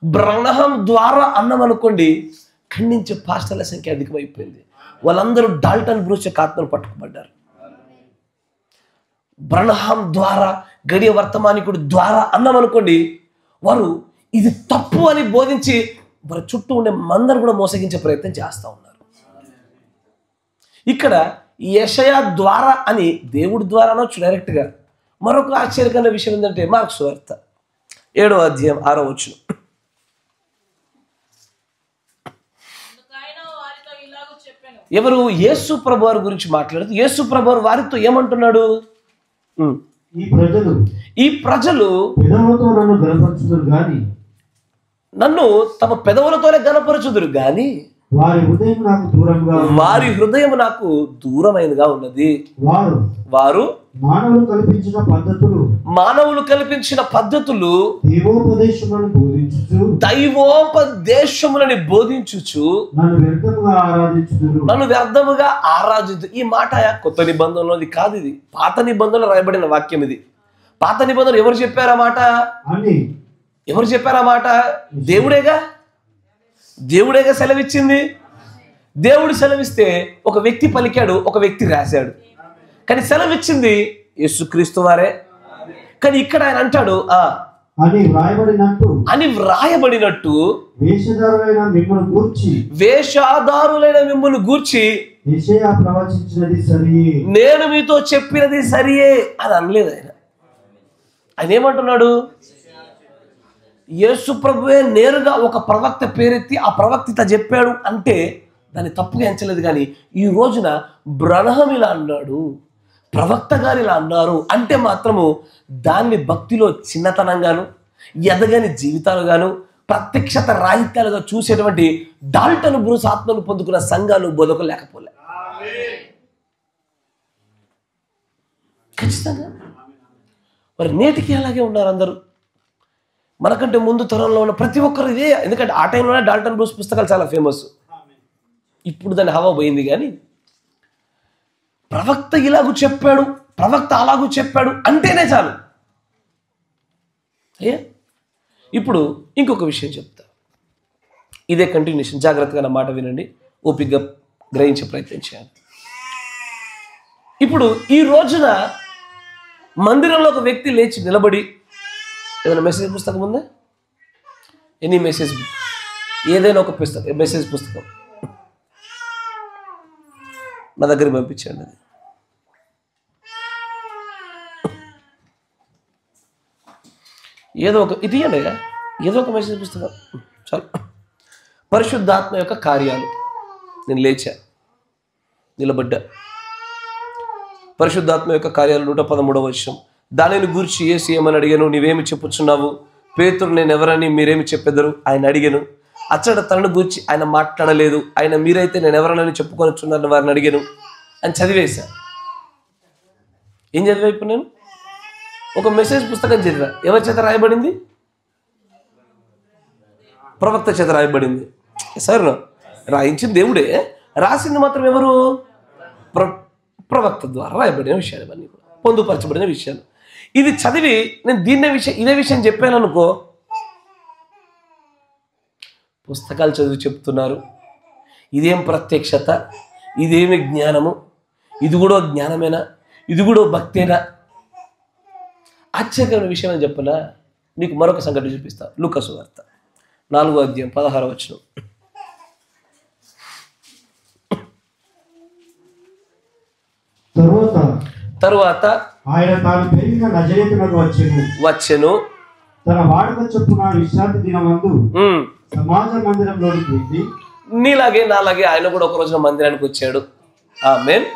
బ్రన్హామ్ ద్వారా అన్నమనుకోండి, ఖండించే పాస్టర్ల సంఖ్య అధికమైపోయింది. వాళ్ళందరూ డాల్టన్ బ్రూస్ యొక్క ఆత్మను పట్టుకుపడ్డారు. బ్రన్హామ్ ద్వారా, గడియ వర్తమానికుడు ద్వారా అన్నమనుకోండి, వారు ఇది తప్పు అని బోధించి వారి చుట్టూ ఉండే మందరు కూడా మోసగించే ప్రయత్నం చేస్తూ ఉన్నారు. ఇక్కడ యెషయా ద్వారా అని దేవుడి ద్వారా అనొచ్చు డైరెక్ట్గా. మరొక ఆశ్చర్యకరమైన విషయం ఏంటంటే మార్కు సువార్త 7వ అధ్యాయం 6వ వచనం. ఎవరు? యేసు ప్రభు వారి గురించి మాట్లాడుతూ యేసు ప్రభు వారు వారితో ఏమంటున్నాడు? ఈ ప్రజలు నన్ను తమ పెదవులతోనే గణపరచుదురు గాని వారి హృదయం నాకు దూరమైనగా ఉన్నది. వారు మానవులు కల్పించిన పద్ధతులు దైవోపదేశములని బోధించుచు నన్ను వ్యర్థముగా ఆరాధించు. ఈ మాట కొత్త నిబంధనలోది కాదు, ఇది పాత నిబంధనలో రాయబడిన వాక్యం. ఇది పాత నిబంధనలు ఎవరు చెప్పారా మాట? ఎవరు చెప్పారా మాట? దేవుడేగా సెలవిచ్చింది. దేవుడు సెలవిస్తే ఒక వ్యక్తి పలికాడు, ఒక వ్యక్తి రాశాడు. కానీ సెలవిచ్చింది యేసుక్రీస్తు వారే. కానీ ఇక్కడ ఆయన అంటాడు అని వ్రాయబడినట్టు వేషధారులైన మిమ్మల్ని గూర్చి నేను మీతో చెప్పినది సరియే అని అనలేదు ఆయన. ఆయన ఏమంటున్నాడు? యేసు ప్రభువే నేరుగా ఒక ప్రవక్త పేరెత్తి ఆ ప్రవక్త చెప్పాడు అంటే దాన్ని తప్పుగా ఎంచలేదు. కానీ ఈ రోజున బ్రన్హామ్ ఇలా అన్నాడు, ప్రవక్త గారు ఇలా అన్నారు అంటే మాత్రము దాన్ని భక్తిలో చిన్నతనంగాను, ఎదగని జీవితాలుగాను, ప్రత్యక్షత రాహిత్యాలుగా చూసేటువంటి డాల్టన్ బ్రూస్ ఆత్మను పొందుకున్న సంఘాలు బోధకులు లేకపోలే. ఖచ్చితంగా మరి నేటికి అలాగే ఉన్నారు అందరూ. మనకంటే ముందు తరంలో ఉన్న ప్రతి ఒక్కరు ఇదే. ఎందుకంటే ఆ టైంలోనే డాల్టన్ బ్రూస్ పుస్తకాలు చాలా ఫేమస్. ఇప్పుడు దాన్ని హవా పోయింది. కానీ ప్రవక్త ఇలాగూ చెప్పాడు, ప్రవక్త అలాగూ చెప్పాడు అంటేనే చాలు. ఇప్పుడు ఇంకొక విషయం చెప్తా, ఇదే కంటిన్యూషన్. జాగ్రత్తగా నా మాట వినండి, ఓపికగా గ్రహించే ప్రయత్నం చేయాలి. ఇప్పుడు ఈ రోజున మందిరంలో ఒక వ్యక్తి లేచి నిలబడి ఏదైనా మెసేజ్ పుస్తకం ఉందా? ఎనీ మెసేజ్ బుక్, ఏదైనా ఒక పుస్తకం, మెసేజ్ పుస్తకం నా దగ్గరికి పంపించండి. అది ఏదో ఒక ఇది అండి, ఏదో ఒక మెసేజ్ పుస్తకం చాలు. పరిశుద్ధాత్మ యొక్క కార్యాలు. నేను లేచా, నిలబడ్డా. పరిశుద్ధాత్మ యొక్క కార్యాలు 113వ వచనం. దానిని గూర్చి యేసు ఏమని అడిగాను, నీవేమి చెప్పుచున్నావు? పేతురు, నేను ఎవరని మీరేమి చెప్పెదరు ఆయన అడిగాను. అచ్చట తనను గూర్చి ఆయన మాట్లాడలేదు. ఆయన మీరైతే నేను ఎవరనని చెప్పుకొనిచున్నారని వారిని అడిగాను అని చదివేశా. ఏం చదివైపు నేను ఒక మెసేజ్ పుస్తకం చదివా. ఎవరి చేత రాయబడింది? ప్రవక్త చేత రాయబడింది. సరేనా? రాయించింది దేవుడే, రాసింది మాత్రం ఎవరు? ప్రవక్త ద్వారా రాయబడిన విషయాలు, ఇవన్నీ కూడా పొందుపరచబడిన విషయాలు. ఇది చదివి నేను ఇదే విషయం చెప్పాను అనుకో, పుస్తకాలు చదివి చెప్తున్నారు, ఇదేం ప్రత్యక్షత, ఇదేమి జ్ఞానము, ఇది కూడా జ్ఞానమేనా, ఇది కూడా భక్తేనా? ఆశ్చర్యకరమైన విషయం అని చెప్పనా? నీకు మరొక సంఘటన చూపిస్తా. లూకా సువార్త 4వ అధ్యాయం 16వ వచనం. తరువాత ఆయన తాను పెరిగిన నజరేతునకు వచ్చెను. తన వాడుక చొప్పున విశ్రాంతి దినమందు సమాజ మందిరంలోనికి వెళ్ళి, నీలాగే నాలాగే ఆయన కూడా ఒక రోజున మందిరానికి వచ్చాడు. ఆమేన్.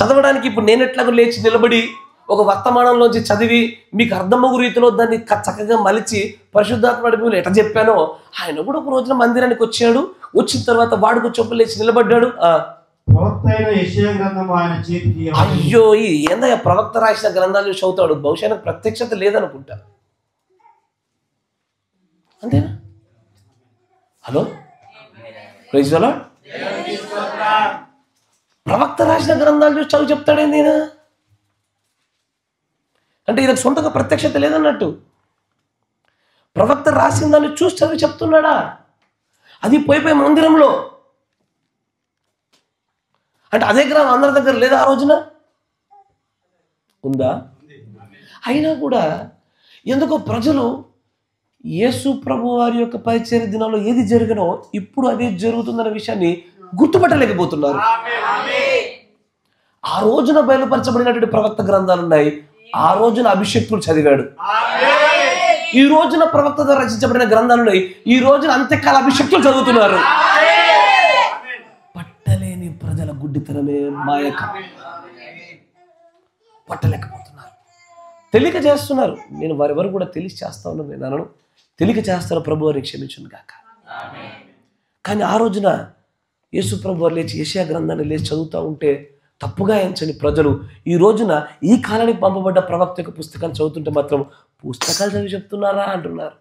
చదవడానికి ఇప్పుడు నేను ఎట్లాగో లేచి నిలబడి ఒక వర్తమానంలోంచి చదివి మీకు అర్థమగు రీతిలో దాన్ని చక్కగా మలిచి పరిశుద్ధాత్మ నడిపి ఎట్లా చెప్పానో, ఆయన కూడా ఒక రోజున మందిరానికి వచ్చాడు. వచ్చిన తర్వాత వాడుకు చొప్పులు లేచి నిలబడ్డాడు. అయ్యో, ఏందయ్యా ప్రవక్త రాసిన గ్రంథాలు చూసి అవుతాడు? బహుశా నాకు ప్రత్యక్షత లేదనుకుంటా. అంతేనా? Hello, praise the Lord. ప్రవక్త రాసిన గ్రంథాలు చూసి చదువు చెప్తాడేంది ఈయన? అంటే ఈయనకు సొంతగా ప్రత్యక్షత లేదన్నట్టు. ప్రవక్త రాసిన దాన్ని చూసి చదివి చెప్తున్నాడా? అది పోయిపోయి మందిరంలో. అంటే అదే గ్రంథం అందరి దగ్గర లేదా? ఆ రోజున ఉందా? అయినా కూడా ఎందుకో ప్రజలు యేసు ప్రభు వారి యొక్క పరిచర్య దినాల్లో ఏది జరిగినో ఇప్పుడు అదే జరుగుతుందన్న విషయాన్ని గుర్తుపట్టలేకపోతున్నారు. ఆ రోజున బయలుపరచబడినటువంటి ప్రవక్త గ్రంథాలు ఉన్నాయి. ఆ రోజున అభిషేకులు చదివాడు. ఈ రోజున ప్రవక్త ద్వారా రచించబడిన గ్రంథాలు ఉన్నాయి. ఈ రోజున అంత్యకాల అభిషేకులు చదువుతున్నారు. పట్టలేని ప్రజల గుడ్డితనమే మాయక. పట్టలేకపోతున్నారు, తెలియక చేస్తున్నారు. నేను వారి వరకు కూడా తెలిసి చేస్తా ఉన్నాను. నేను అనను, తెలియక చేస్తాను, ప్రభు వారిని క్షమించును గాక. కానీ ఆ రోజున యేసు ప్రభు వారు లేచి యెషయా గ్రంథాన్ని లేచి చదువుతూ ఉంటే తప్పుగా ఎంచని ప్రజలు ఈ రోజున ఈ కాలానికి పంపబడ్డ ప్రవక్త యొక్క పుస్తకాన్ని చదువుతుంటే మాత్రం పుస్తకాలు చదివి చెప్తున్నారా అంటున్నారు.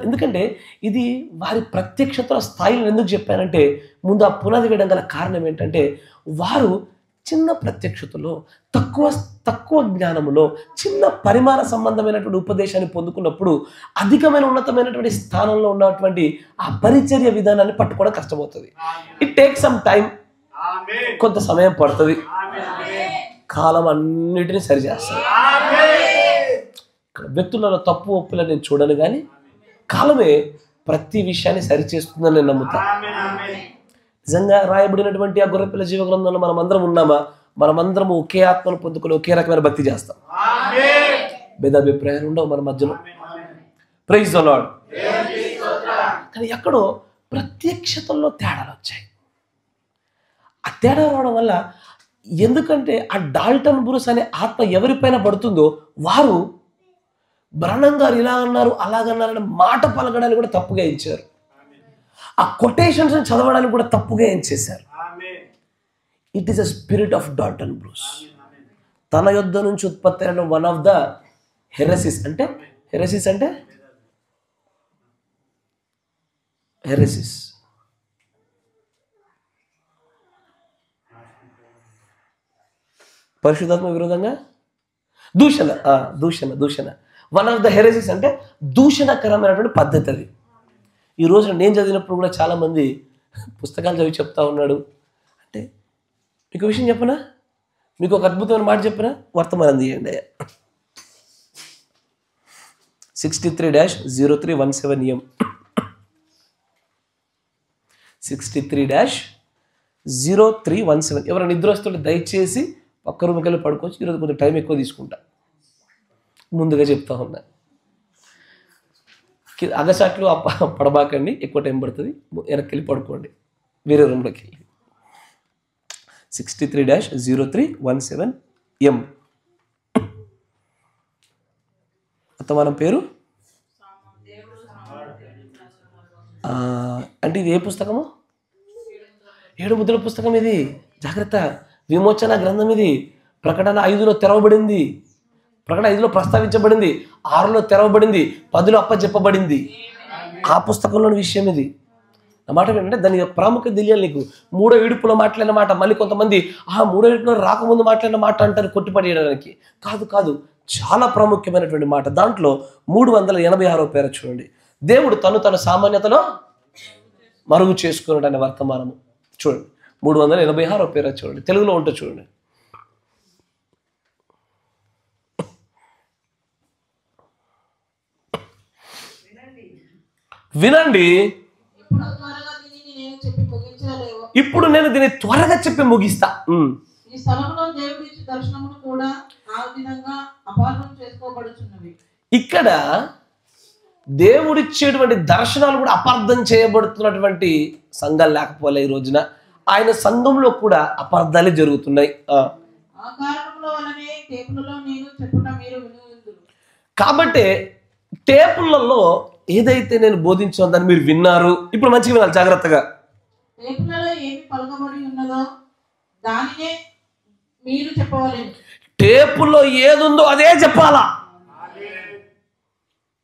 ఎందుకంటే ఇది వారి ప్రత్యక్షతల స్థాయిలో ఎందుకు చెప్పానంటే, ముందు ఆ పునాది వేయడం గల కారణం ఏంటంటే, వారు చిన్న ప్రత్యక్షతలో, తక్కువ జ్ఞానములో, చిన్న పరిమాణ సంబంధమైనటువంటి ఉపదేశాన్ని పొందుకున్నప్పుడు అధికమైన ఉన్నతమైనటువంటి స్థానంలో ఉన్నటువంటి ఆ పరిచర్య విధానాన్ని పట్టుకోవడం కష్టమవుతుంది. ఇట్ టేక్ సమ్ టైం, కొంత సమయం పడుతుంది. కాలం అన్నిటినీ సరిచేస్తుంది. వ్యక్తులలో తప్పు ఒప్పులని నేను చూడను, కానీ కాలమే ప్రతి విషయాన్ని సరిచేస్తుందని నేను నమ్ముతా. నిజంగా రాయబడినటువంటి ఆ గొర్రెపిల్ల జీవ గ్రంథంలో మనమందరం ఉన్నామా? మనమందరం ఒకే ఆత్మను పొందుకొని ఒకే రకమైన భక్తి చేస్తాం. భేదాభిప్రాయాలు ఉండవు మన మధ్యలో. Praise the Lord. కానీ ఎక్కడో ప్రత్యక్షతల్లో తేడాలు వచ్చాయి. ఆ తేడా రావడం వల్ల, ఎందుకంటే ఆ డాల్టన్ బ్రూస్ అనే ఆత్మ ఎవరిపైన పడుతుందో వారు బ్రహ్నం గారు ఇలా అన్నారు అలాగన్నారని మాట పలకడానికి కూడా తప్పుగా ఎంచారు. ఆ కొటేషన్స్ చదవడానికి కూడా తప్పుగా ఎంచేశారు. It is a spirit of Dalton Bruce. తన యొద్ద నుంచి ఉత్పత్తి అయిన వన్ ఆఫ్ ద హెరెసిస్ అంటే పరిశుద్ధాత్మ విరోధంగా దూషణ. వన్ ఆఫ్ ద హెరెసిస్ అంటే దూషణకరమైనటువంటి పద్ధతి. అది ఈ రోజున నేను చదివినప్పుడు కూడా చాలామంది పుస్తకాలు చదివి చెప్తా ఉన్నాడు. అంటే మీకు విషయం చెప్పనా, మీకు ఒక అద్భుతమైన మాట చెప్పిన వర్తమానం తీయండి. 63-0317M 63-0317. ఎవరైనా నిద్ర వస్తుంటే దయచేసి పక్క రూమ్కి వెళ్ళి పడుకోవచ్చు. ఈరోజు కొంచెం టైం ఎక్కువ తీసుకుంటా, ముందుగా చెప్తా ఉన్నా. అగసాట్లు పడబాకండి, ఎక్కువ టైం పడుతుంది. వెనక్కి వెళ్ళి పడుకోండి వేరే రూమ్లోకి వెళ్ళి. 63-0317M. వర్తమానం పేరు అంటే ఇది ఏ పుస్తకము? 7 ముద్రల పుస్తకం ఇది. జాగ్రత్త. విమోచన గ్రంథం ఇది. ప్రకటన 5లో తెరవబడింది, ప్రకటన 5లో ప్రస్తావించబడింది, 6లో తెరవబడింది, 10లో అప్పచెప్పబడింది. ఆ పుస్తకంలోని విషయం ఇది. నా మాట ఏంటంటే దాని ప్రాముఖ్యత తెలియాలి నీకు. 3వ విడుపులో మాట్లాడిన మాట మళ్ళీ కొంతమంది 3వ విడుపులో రాకముందు మాట్లాడిన మాట అంటారు కొట్టిపడేయడానికి. కాదు, చాలా ప్రాముఖ్యమైనటువంటి మాట. దాంట్లో 386వ పేర చూడండి. దేవుడు తన సామాన్యతలో మరుగు చేసుకున్నాడు అనే వర్తమానము చూడండి. 386వ పేర చూడండి, తెలుగులో ఉంటుంది చూడండి. వినండి, ఇప్పుడు నేను దీన్ని త్వరగా చెప్పి ముగిస్తా. ఇక్కడ దేవుడిచ్చేటువంటి దర్శనాలు కూడా అపార్థం చేయబడుతున్నటువంటి సంఘాలు లేకపోలే. ఈ రోజున ఆయన సంఘంలో కూడా అపార్థాలే జరుగుతున్నాయి. కాబట్టి టేపులలో ఏదైతే నేను బోధించాను దాన్ని మీరు విన్నారు. ఇప్పుడు మంచిగా వినాలి జాగ్రత్తగా. టేపుల్లో ఏదుందో అదే చెప్పాలా.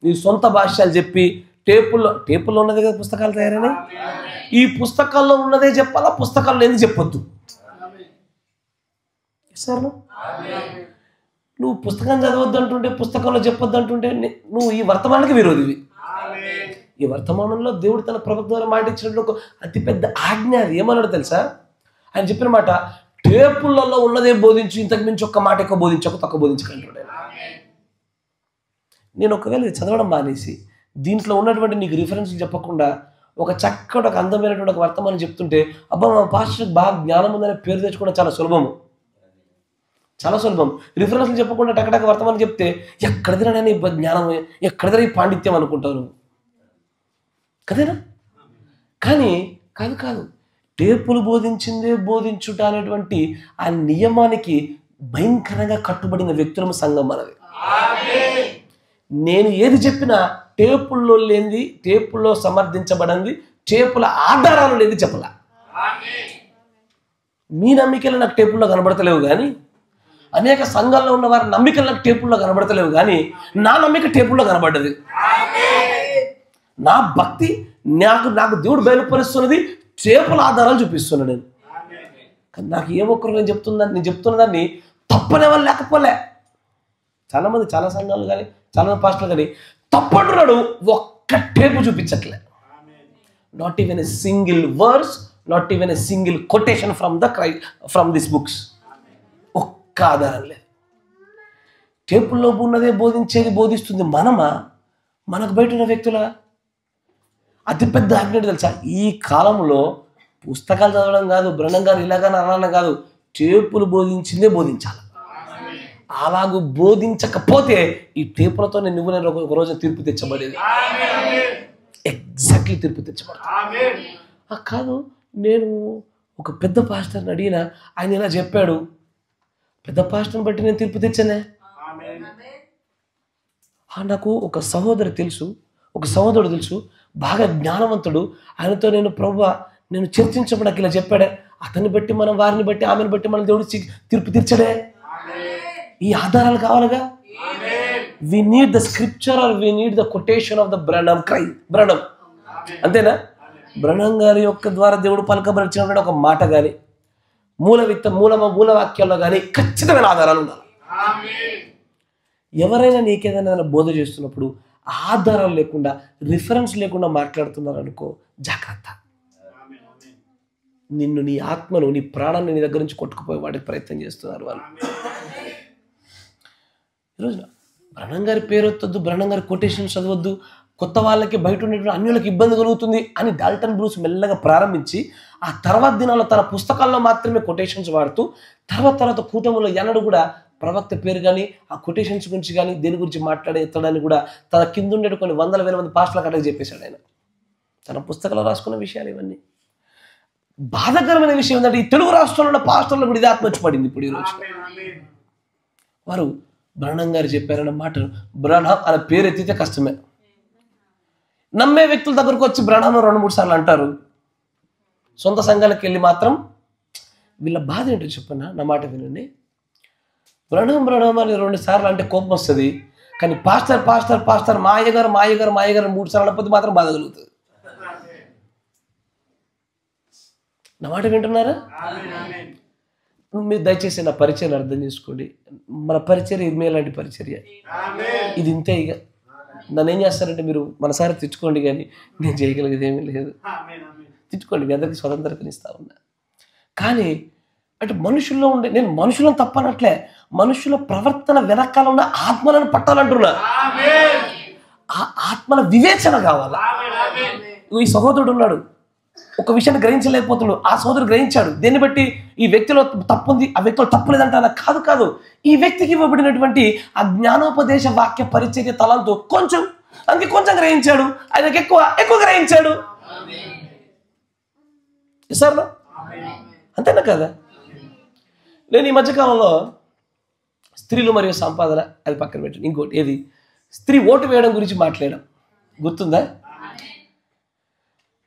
నీ సొంత భాష్యాలు చెప్పి టేపుల్లో ఉన్నదే కదా పుస్తకాలు తయారైనాయి. ఈ పుస్తకాల్లో ఉన్నదే చెప్పాలా, పుస్తకాల్లో ఎందుకు చెప్పొద్దు సార్? నువ్వు పుస్తకం చదవద్దు అంటుంటే, పుస్తకంలో చెప్పొద్దు అంటుంటే నువ్వు ఈ వర్తమానానికి విరోధివి. ఈ వర్తమానంలో దేవుడు తన ప్రవక్త ద్వారా మాట ఇచ్చినట్లు ఒక అతిపెద్ద ఆజ్ఞ. అది ఏమన్నాడు తెలుసా? ఆయన చెప్పిన మాట, టేపులలో ఉన్నదే బోధించు, ఇంతకు మించి ఒక్క మాట ఎక్కువ బోధించక తక్కువ బోధించకంటాడు. నేను ఒకవేళ చదవడం మానేసి దీంట్లో ఉన్నటువంటి నీకు రిఫరెన్స్ చెప్పకుండా ఒక చక్కటి ఒక అందమైనటువంటి ఒక వర్తమానం చెప్తుంటే, అబ్బా మా పాస్టర్కి బాగా జ్ఞానం ఉందనే పేరు తెచ్చుకోవడం చాలా సులభం. రిఫరెన్స్లు చెప్పకుండా టకటక వర్తమానం చెప్తే ఎక్కడిదిరా నేను ఈ జ్ఞానం, ఎక్కడిదిరా ఈ పాండిత్యం అనుకుంటావు నువ్వు, కదేనా? కానీ కాదు, టేపులు బోధించిందే బోధించుట అనేటువంటి ఆ నియమానికి భయంకరంగా కట్టుబడిన వ్యక్తుల సంఘం మనది. నేను ఏది చెప్పినా టేపుల్లో లేనిది, టేపుల్లో సమర్థించబడింది, టేపుల ఆధారాలు లేని చెప్పలా. మీ నమ్మికలు నాకు టేపుల్లో కనబడతలేవు, కానీ అనేక సంఘాల్లో ఉన్న వారి నమ్మికలు నాకు టేపుల్లో కనబడతలేవు, కానీ నా నమ్మిక టేపుల్లో కనబడ్డది. నా భక్తి నాకు దేవుడు బయలుపరుస్తున్నది, టేపుల ఆధారాలు చూపిస్తున్నాడు నేను. కానీ నాకు ఏ ఒక్కరు నేను చెప్తున్న దాన్ని తప్పనే వాళ్ళు లేకపోలే. చాలామంది, చాలా సంఘాలు కానీ చాలా పాస్టర్లు కానీ తప్పంటున్నాడు, ఒక్క టేపు చూపించట్లే. Not even a single verse, not even a single quotation from this books. ఒక్క ఆధారం లేదు. టేపుల్లో ఉన్నదే బోధిస్తుంది మనమా, మనకు బయట ఉన్న వ్యక్తుల? అతిపెద్ద ఆజ్ఞ తెలుసా? ఈ కాలంలో పుస్తకాలు చదవడం కాదు, బ్రహ్మం గారు ఇలాగానే అలానే కాదు, టేపులు బోధించిందే బోధించాలి. అలాగూ బోధించకపోతే ఈ టేపులతో నేను ఒక రోజు తీర్పు తెచ్చబడేది. ఎగ్జాక్ట్లీ తీర్పు తెచ్చబడేది. కాదు, నేను ఒక పెద్ద పాస్టర్ని అడిగిన, ఆయన ఇలా చెప్పాడు, పెద్ద పాస్టర్ని బట్టి నేను తీర్పు తెచ్చానే. నాకు ఒక సహోదరుడు తెలుసు, బాగా జ్ఞానవంతుడు. ఆయనతో నేను ప్రభువా నేను చర్చించప్పుడు నాకు ఇలా చెప్పాడే, అతన్ని బట్టి మనం, వారిని బట్టి, ఆమెను బట్టి మనం దేవుడు తీర్పు తీర్చడే. ఈ ఆధారాలు కావాలిగా. We need the scripture or we need the quotation of the Brahmam. అంతేనా? బ్రహ్మం గారి యొక్క ద్వారా దేవుడు పలకబరిచినటువంటి ఒక మాట కానీ, మూల వాక్యాల్లో కానీ ఖచ్చితమైన ఆధారాలు ఉండాలి. ఎవరైనా నీకేదైనా బోధ చేస్తున్నప్పుడు ఆధారాలు లేకుండా, రిఫరెన్స్ లేకుండా మాట్లాడుతున్నారు అనుకో, జాగ్రత్త. నిన్ను, నీ ఆత్మను, నీ ప్రాణాన్ని నీ దగ్గర నుంచి కొట్టుకుపోయే వాడికి ప్రయత్నం చేస్తున్నారు వాళ్ళు. ఈరోజున బ్రహ్నం గారి పేరు వద్దొద్దు, బ్రహ్నం గారి కొటేషన్ చదవద్దు, కొత్త వాళ్ళకి బయట ఉండేటువంటి అన్యులకు ఇబ్బంది కలుగుతుంది అని డాల్టన్ బ్రూస్ మెల్లగా ప్రారంభించి ఆ తర్వాత దినాల్లో తన పుస్తకాల్లో మాత్రమే కొటేషన్స్ వాడుతూ తర్వాత కూటమిలో ఎన్నడూ కూడా ప్రవక్త పేరు కానీ ఆ కొటేషన్స్ గురించి కానీ దేని గురించి మాట్లాడే ఎత్తడాన్ని కూడా తన కింద ఉండే కొన్ని వందల వేల మంది పాస్టర్లకు అడగ చెప్పేశాడు ఆయన. తన పుస్తకాల్లో రాసుకున్న విషయాలు ఇవన్నీ. బాధాకరమైన విషయం ఏంటంటే ఈ తెలుగు రాష్ట్రంలో ఉన్న పాస్టర్లకు కూడా ఇది ఆత్మహత్య పడింది. ఇప్పుడు ఈరోజు వారు బ్రహ్నం గారు చెప్పారన్న మాటను బ్రహ్నం అనే పేరు ఎత్తితే కష్టమే. నమ్మే వ్యక్తుల దగ్గరకు వచ్చి బ్రహ్నం 2-3 సార్లు అంటారు. సొంత సంఘాలకు వెళ్ళి మాత్రం వీళ్ళ బాధ ఏంటో చెప్పన్నా, నా మాట వినండి. బ్రహ్నం అని 2 సార్లు అంటే కోపం వస్తుంది, కానీ పాస్టర్ మా అయ్యగారు 3 సార్లు అనకపోతే మాత్రం బాధ కలుగుతుంది. నా మాట వింటున్నారా? మీరు దయచేసి నా పరిచయం అర్థం చేసుకోండి. మన పరిచర్య ఇది మేలాంటి పరిచర్య, ఇది ఇంతే. ఇక నన్ను ఏం చేస్తారంటే మీరు మనసారి తెచ్చుకోండి, కానీ నేను చేయగలిగేది ఏమీ లేదు. తెచ్చుకోండి, మీ అందరికీ స్వతంత్రతనిస్తా ఉన్నా. కానీ అంటే మనుషుల్లో ఉండే, నేను మనుషులను తప్పనట్లే, మనుషుల ప్రవర్తన వెనకాల ఉన్న ఆత్మలను పట్టాలంటున్నా. ఆ ఆత్మల వివేచన కావాలా. ఈ సహోదరుడు ఉన్నాడు, ఒక విషయాన్ని గ్రహించలేకపోతున్నాడు, ఆ సోదరుడు గ్రహించాడు. దీన్ని బట్టి ఈ వ్యక్తిలో తప్పు ఉంది, ఆ వ్యక్తిలో తప్పు లేదంటే అలా కాదు. ఈ వ్యక్తికి ఇవ్వబడినటువంటి ఆ జ్ఞానోపదేశ వాక్య పరిచర్య తలంతో కొంచెం గ్రహించాడు, ఆయనకి ఎక్కువ గ్రహించాడు. సార్ అంతేనా కదా? నేను ఈ మధ్యకాలంలో స్త్రీలు మరియు సంపాదన అది పక్కన పెట్టాను, ఇంకోటి ఏది, స్త్రీ ఓటు వేయడం గురించి మాట్లాడడం గుర్తుందా?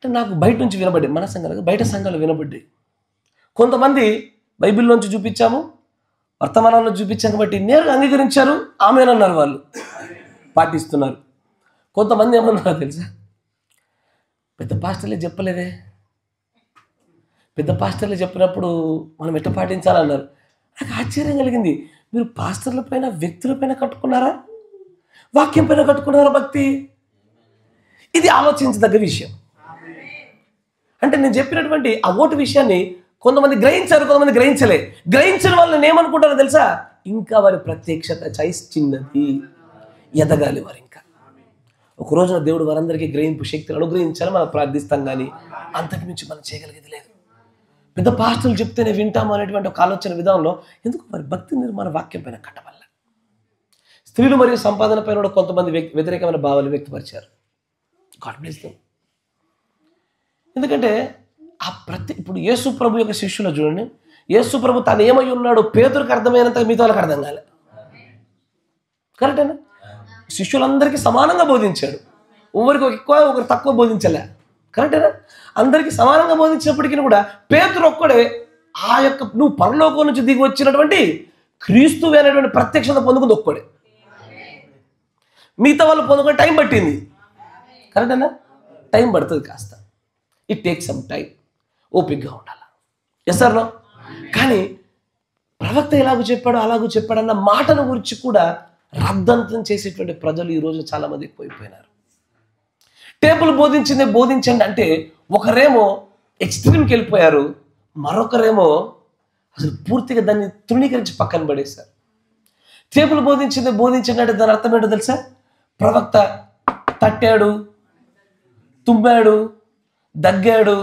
నాకు బయట నుంచి వినబడ్డాయి, మన సంఘాలకు బయట సంఘాలు వినబడ్డాయి. కొంతమంది బైబిల్లోంచి చూపించాము, వర్తమానంలో చూపించాం కాబట్టి నేరుగా అంగీకరించారు, ఆమెనన్నారు, వాళ్ళు పాటిస్తున్నారు. కొంతమంది ఏమన్నారో తెలుసా, పెద్ద పాస్టర్లే చెప్పలేదే, పెద్ద పాస్టర్లే చెప్పినప్పుడు మనం ఎట్లా పాటించాలన్నారు. నాకు ఆశ్చర్యం కలిగింది. మీరు పాస్టర్ల పైన, వ్యక్తుల పైన కట్టుకున్నారా, వాక్యం పైన కట్టుకున్నారా భక్తి? ఇది ఆలోచించదగ్గ విషయం. అంటే నేను చెప్పినటువంటి ఆ ఓటు విషయాన్ని కొంతమంది గ్రహించారు, కొంతమంది గ్రహించలే. గ్రహించిన వాళ్ళని ఏమనుకుంటారో తెలుసా, ఇంకా వారి ప్రత్యక్షత చిన్నది, ఎదగాలి వారు. ఇంకా ఒక రోజున దేవుడు వారందరికీ గ్రహింపు శక్తిని అనుగ్రహించాలని మనం ప్రార్థిస్తాం, కానీ అంతకు మించి మనం చేయగలిగేది లేదు. పెద్ద పాస్టర్లు చెప్తేనే వింటాము అనేటువంటి ఒక ఆలోచన విధానంలో ఎందుకు మరి భక్తి నిర్మాణ వాక్యం పైన కట్టవల్ల. స్త్రీలు మరియు సంపాదన పైన కూడా కొంతమంది వ్యతిరేకమైన భావాలు వ్యక్తపరిచారు. God bless them. ఎందుకంటే ఇప్పుడు యేసు ప్రభు యొక్క శిష్యులు చూడండి, యేసు ప్రభు తను ఏమై ఉన్నాడు పేతురుకి అర్థమైనంత మిగతా వాళ్ళకి అర్థం కాలే. కరెక్టేనా? శిష్యులందరికీ సమానంగా బోధించాడు, ఒకరికి ఎక్కువ ఒకరు తక్కువ బోధించలే. కరెక్టేనా? అందరికీ సమానంగా బోధించినప్పటికీ కూడా పేతురు ఒక్కడే ఆ యొక్క నువ్వు పరలోకం నుంచి దిగి వచ్చినటువంటి క్రీస్తువే అనేటువంటి ప్రత్యక్షత పొందుకుంది ఒక్కడే. మిగతా వాళ్ళు పొందుకునే టైం పట్టింది. కరెక్టేనా? టైం పడుతుంది కాస్త. It take some time. ఓపికగా ఉండాలి. Yes sir no? కానీ ప్రవక్త ఎలాగూ చెప్పాడన్న మాటను గురించి కూడా రద్దంతం చేసేటువంటి ప్రజలు ఈరోజు చాలామంది ఎక్కువైపోయినారు. టేబుల్ బోధించండి అంటే ఒకరేమో ఎక్స్ట్రీమ్కి వెళ్ళిపోయారు, మరొకరేమో అసలు పూర్తిగా దాన్ని తృణీకరించి పక్కన పడేశారు. టేబుల్ బోధించండి అంటే దాని అర్థం ఏంటో తెలుసా? ప్రవక్త తట్టాడు, తుమ్మాడు, దగ్గాడు,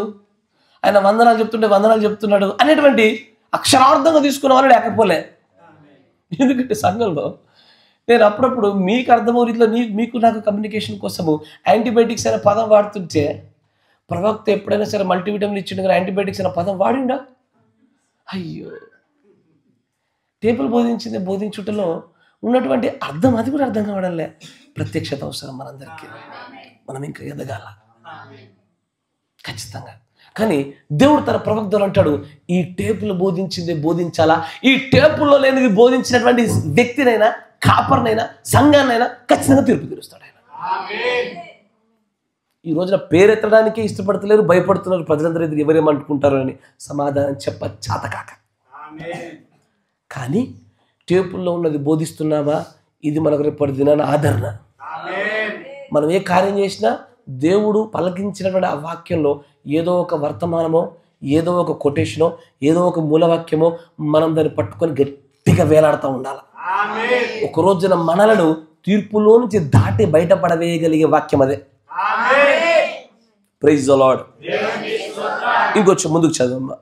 ఆయన వందనాలు చెప్తున్నాడు అనేటువంటి అక్షరార్థంగా తీసుకున్న వాళ్ళు లేకపోలే. ఎందుకంటే సంఘంలో నేను అప్పుడప్పుడు మీకు అర్థమయ్యే రీతిలో మీకు నాకు కమ్యూనికేషన్ కోసము యాంటీబయాటిక్స్ అనే పదం వాడుతుంటే, ప్రవక్త ఎప్పుడైనా సరే మల్టీవిటమిన్ ఇచ్చిండు కానీ యాంటీబయాటిక్స్ అనే పదం వాడిండా? అయ్యో, టేబుల్ బోధించుటలో ఉన్నటువంటి అర్థం అది కూడా అర్థం కావడంలే. ప్రత్యక్షత అవసరం మనందరికీ, మనం ఇంకా ఎదగాల ఖచ్చితంగా. కానీ దేవుడు తన ప్రవక్తలు అంటాడు, ఈ టేపులు బోధించాలా, ఈ టేపుల్లో లేనిది బోధించినటువంటి వ్యక్తినైనా, కాపర్నైనా, సంఘాన్నైనా ఖచ్చితంగా తీర్పు తీరుస్తాడు ఆయన. ఈ రోజున పేరెత్తడానికే ఇష్టపడతలేరు, భయపడుతున్నారు ప్రజలందరూ. ఇది ఎవరేమనుకుంటారో అని సమాధానం చెప్ప చాతకాక. కానీ టేపుల్లో ఉన్నది బోధిస్తున్నావా, ఇది మనకు రేపటి దినాన ఆదరణ. మనం ఏ కార్యం చేసినా దేవుడు పలకించినటువంటి ఆ వాక్యంలో ఏదో ఒక వర్తమానమో, ఏదో ఒక కొటేషనో ఏదో ఒక మూలవాక్యమో మనం దాన్ని పట్టుకొని గట్టిగా వేలాడుతూ ఉండాలి. ఒక రోజున మనలను తీర్పులో నుంచి దాటి బయటపడవేయగలిగే వాక్యం అదే. Praise the Lord. ఇంకొంచెం ముందుకు చదవమ్మా.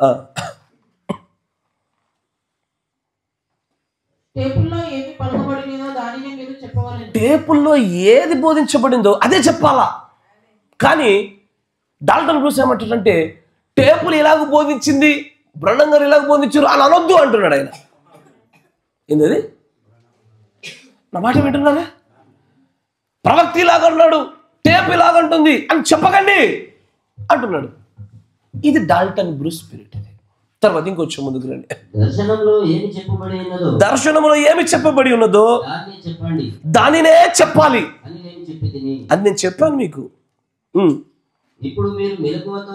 టేపుల్లో ఏది బోధించబడిందో అదే చెప్పాలా. కానీ డాల్టన్ బ్రూస్ ఏమంటాడంటే టేపులు ఇలాగ బోధించింది, బ్రహ్మం గారు ఇలాగ బోధించారు అని అనొద్దు అంటున్నాడు ఆయన. ఏంటది? నా మాట వింటున్నారా? ప్రవక్త ఇలాగ అన్నాడు, టేప్ ఇలాగంటుంది అని చెప్పకండి అంటున్నాడు. ఇది డాల్టన్ బ్రూస్ స్పిరిట్. తర్వాత ఇంకొంచెం ముందుకు రండి. దర్శనంలో ఏమి చెప్పబడి ఉన్నదో దానినే చెప్పాలి అని నేను చెప్పాను మీకు. ఇప్పుడు మీరు మెలకువతో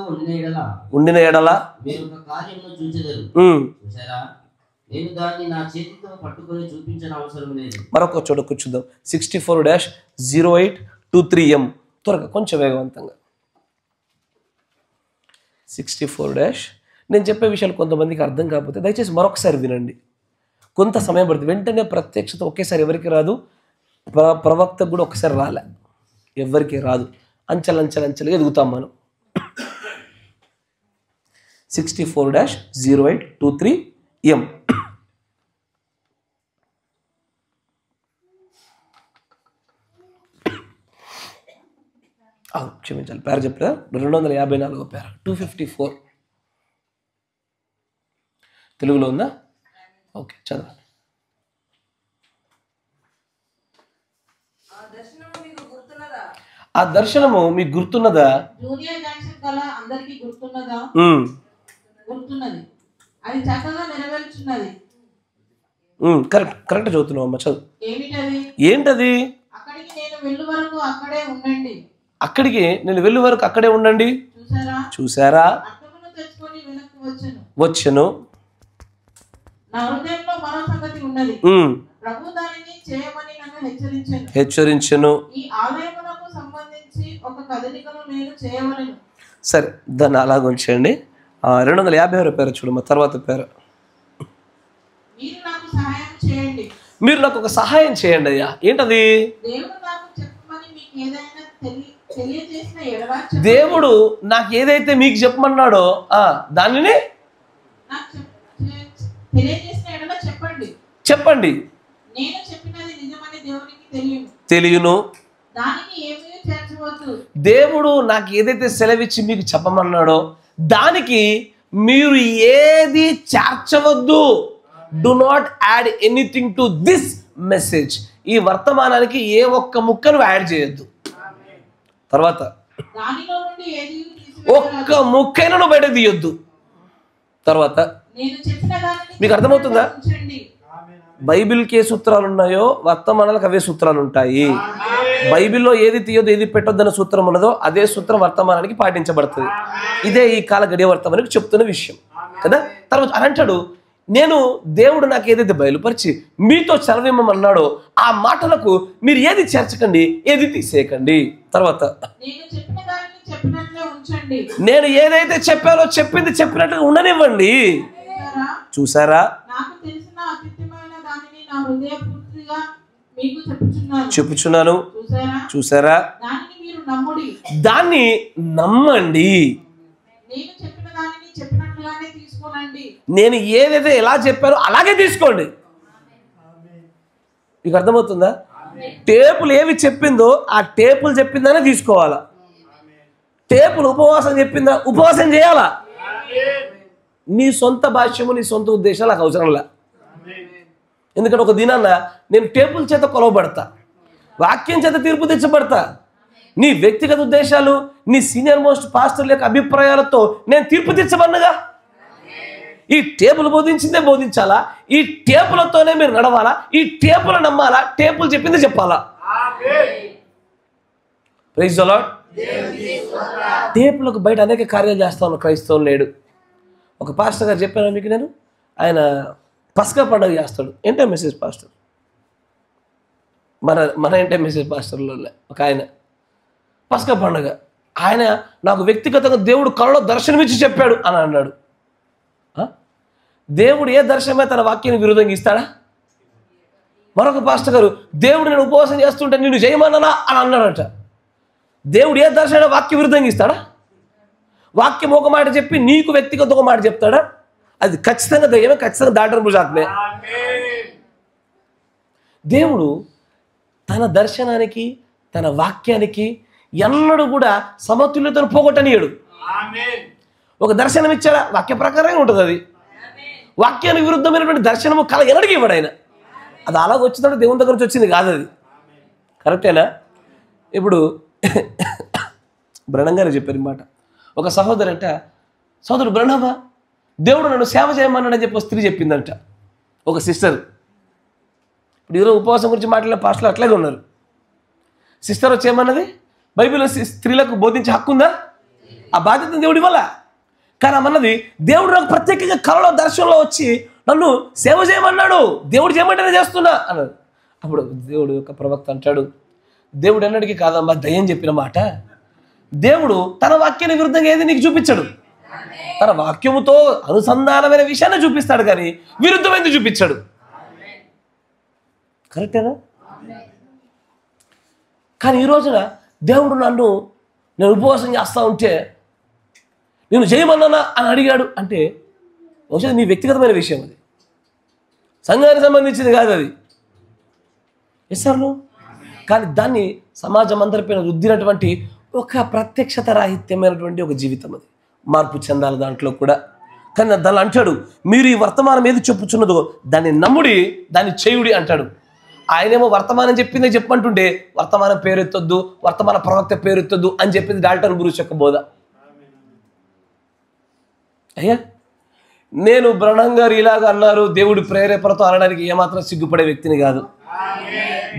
ఉండిన ఎడల మీరు ఒక కార్యమును చూచెదరు. చూసారా, నేను దాన్ని నా చేతితో పట్టుకొని చూపించిన అవసరం లేదు. మరొక చోట కూర్చుందాం. 64-0823M. త్వరగా కొంచెం వేగవంతంగా. 64- నేను చెప్పే విషయాలు కొంతమందికి అర్థం కాకపోతే దయచేసి మరొకసారి వినండి. కొంత సమయం పడుతుంది. వెంటనే ప్రత్యక్షత ఒకేసారి ఎవరికి రాదు. ప్రవక్తకు కూడా ఒకసారి రాలే, ఎవరికి రాదు. అంచెలంచెలంచెలుగా ఎదుగుతాం మనం. 64-0823M. క్షమించాలి, పేరు చెప్పా. 254 పేర 254 తెలుగులో ఉందా? ఓకే, చదవండి. ఆ దర్శనము మీకు గుర్తున్నదా? జూనియర్ జంక్షన్ కల అందరికీ గుర్తున్నదా? గుర్తున్నది. అది చక్కగా నెరవేర్చున్నది. కరెక్ట్ చదువుతున్నావు అమ్మ, చదువు. ఏంటది? అక్కడికి నేను వెళ్ళు వరకు అక్కడే ఉండండి. అక్కడికి నేను వెళ్ళు వరకు అక్కడే ఉండండి. చూసారా? అట్టమును తెచ్చుకొని వెనక్కి వచ్చెను. నా హృదయంలో మరో సంగతి ఉన్నది. ప్రభు దానిని చేయమని నన్ను హెచ్చరించెను. ఈ ఆలయమునకు సంబంధించి ఒక కదలికను నేను చేయవలెను. సరే, దాన్ని అలాగ ఉంచండి. 250 పేరు చూడమ్మా. తర్వాత పేరు, మీరు నాకు సహాయం చేయండి. మీరు నాకు ఒక సహాయం చేయండి అయ్యా. ఏంటది? దేవుడు నాకు చెప్పమని మీకు ఏదైనా తెలియజేసిన ఎడల దేవుడు నాకు ఏదైతే మీకు చెప్పమన్నాడో దానిని తెలియజేసిన ఎడల చెప్పండి. నేను చెప్పినది నిజమని దేవునికి తెలియను. దానికి ఏమీ చేర్చవద్దు. దేవుడు నాకు ఏదైతే సెలవిచ్చి మీకు చెప్పమన్నాడో దానికి మీరు ఏది చేర్చవద్దు. Do not add anything to this message. ఈ వర్తమానానికి ఏ ఒక్క ముక్కను యాడ్ చేయొద్దు. తర్వాత దానిలో నుండి ఏది ఒక్క ముక్కైనను బయట తీయొద్దు. తర్వాత నేను చెప్పిన దానిని మీకు అర్థమవుతుందా? బైబిల్కి ఏ సూత్రాలు ఉన్నాయో వర్తమానాలకు అవే సూత్రాలు ఉంటాయి. బైబిల్లో ఏది తీయొద్దు ఏది పెట్టొద్దన్న సూత్రం ఉన్నదో అదే సూత్రం వర్తమానానికి పాటించబడుతుంది. ఇదే ఈ కాల గడియ వర్తమానానికి చెప్తున్న విషయం కదా. తర్వాత అనంటాడు, నేను దేవుడు నాకు ఏదైతే బయలుపరిచి మీతో సెలవిమ్మన్నాడో ఆ మాటలకు మీరు ఏది చేర్చకండి, ఏది తీసేయకండి. తర్వాత నేను ఏదైతే చెప్పానో చెప్పింది చెప్పినట్టుగా ఉండనివ్వండి. చూసారా? చెప్పుచున్నాను. చూసారా? దాన్ని నమ్మండి. నేను ఏదైతే ఎలా చెప్పానో అలాగే తీసుకోండి. మీకు అర్థమవుతుందా? టేపులు ఏవి చెప్పిందో ఆ టేపులు చెప్పిందనే తీసుకోవాలా. టేపులు ఉపవాసం చెప్పిందా ఉపవాసం చేయాలా. నీ సొంత భాష్యము నీ సొంత ఉద్దేశాలు నాకు అవసరం లే. ఎందుకంటే ఒక దినాన్న నేను టేపుల చేత కొలవబడతా, వాక్యం చేత తీర్పు తెచ్చబడతా. నీ వ్యక్తిగత ఉద్దేశాలు నీ సీనియర్ మోస్ట్ పాస్టర్ల యొక్క అభిప్రాయాలతో నేను తీర్పు తెచ్చబడినగా. ఈ టేపులు బోధించిందే బోధించాలా, ఈ టేపులతోనే మీరు నడవాలా, ఈ టేపులు నమ్మాలా, టేపులు చెప్పింది చెప్పాలా. Praise the lord. టేపులకు బయట అనేక కార్యాలు చేస్తా ఉన్న క్రైస్తవులు లేడు. ఒక పాస్టర్ గారు చెప్పాను మీకు నేను, ఆయన పస్కా పండుగ చేస్తాడు. ఏంటో మెసేజ్ పాస్టర్, మన ఏంటో మెసేజ్ పాస్టర్లో ఒక ఆయన పస్కా పండుగ ఆయన నాకు వ్యక్తిగతంగా దేవుడు కలలో దర్శనమిచ్చి చెప్పాడు అని అన్నాడు. దేవుడు ఏ దర్శనమే తన వాక్యాన్ని విరుద్ధంగా ఇస్తాడా? మరొక పాస్టర్ గారు, దేవుడు నేను ఉపవాసం చేస్తుంటే నిన్ను చేయమన్నానా అని అన్నాడట. దేవుడు ఏ దర్శనం వాక్య విరుద్ధంగా ఇస్తాడా? వాక్యం ఒక మాట చెప్పి నీకు వ్యక్తిగత ఒక మాట చెప్తాడా? అది ఖచ్చితంగా దయ్యమే, ఖచ్చితంగా దాటన భుజాత్మే. దేవుడు తన దర్శనానికి తన వాక్యానికి ఎన్నడూ కూడా సమతుల్యతను పోగొట్టనియడు. ఒక దర్శనం ఇచ్చాడా వాక్య ప్రకారంగా ఉంటుంది. అది వాక్యానికి విరుద్ధమైనటువంటి దర్శనము కళ ఎన్నడికి ఇవ్వడు ఆయన. అది అలాగ వచ్చినప్పుడు దేవుని దగ్గర నుంచి వచ్చింది కాదు. అది కరెక్టేనా? ఇప్పుడు బ్రహ్నం గారు చెప్పారు మాట. ఒక సహోదరంట, సహోదరుడు బ్రహ్మవా దేవుడు నన్ను సేవ చేయమన్నాడని చెప్పి స్త్రీ చెప్పిందంట. ఒక సిస్టర్. ఇప్పుడు ఈరోజు ఉపవాసం గురించి మాట్లాడే పాస్టర్లు అట్లాగే ఉన్నారు. సిస్టర్ వచ్చి ఏమన్నది, బైబిల్లో స్త్రీలకు బోధించే హక్కు ఉందా? ఆ బాధ్యతను దేవుడు ఇవ్వాలా. కానీ అన్నది దేవుడు నాకు ప్రత్యేకంగా కళలో దర్శనంలో వచ్చి నన్ను సేవ చేయమన్నాడు, దేవుడు చేయమంటేనే చేస్తున్నా అన్నాడు. అప్పుడు దేవుడు యొక్క ప్రవక్త అంటాడు, దేవుడు ఎన్నటికీ కాదమ్మా దయ్యం చెప్పిన మాట. దేవుడు తన వాక్యానికి విరుద్ధంగా ఏది నీకు చూపించాడు. తన వాక్యముతో అనుసంధానమైన విషయాన్ని చూపిస్తాడు, కానీ విరుద్ధమైంది చూపించాడు. కరెక్టేనా? కానీ ఈ రోజున దేవుడు నేను ఉపవాసం చేస్తూ ఉంటే నేను చేయమన్నానా అని అడిగాడు అంటే బహుశా నీ వ్యక్తిగతమైన విషయం, అది సంఘానికి సంబంధించింది కాదు. అది ఎస్ఆర్ను. కానీ దాన్ని సమాజం అందరిపైన రుద్దినటువంటి ఒక ప్రత్యక్షత రాహిత్యమైనటువంటి ఒక జీవితం, అది మార్పు చెందాలి దాంట్లో కూడా. కానీ దాన్ని అంటాడు, మీరు ఈ వర్తమానం ఏది చెప్పుచున్నదో దాన్ని నమ్ముడి, దాన్ని చేయుడి అంటాడు. ఆయనేమో వర్తమానం చెప్పిందే చెప్పంటుండే వర్తమానం పేరెత్తొద్దు, వర్తమాన ప్రవక్త పేరెత్తొద్దు అని చెప్పింది డాల్టన్ బ్రూస్ యొక్క బోధ. అయ్యా, నేను బ్రహ్నం గారు ఇలాగ అన్నారు దేవుడి ప్రేరేపణతో అనడానికి ఏమాత్రం సిగ్గుపడే వ్యక్తిని కాదు,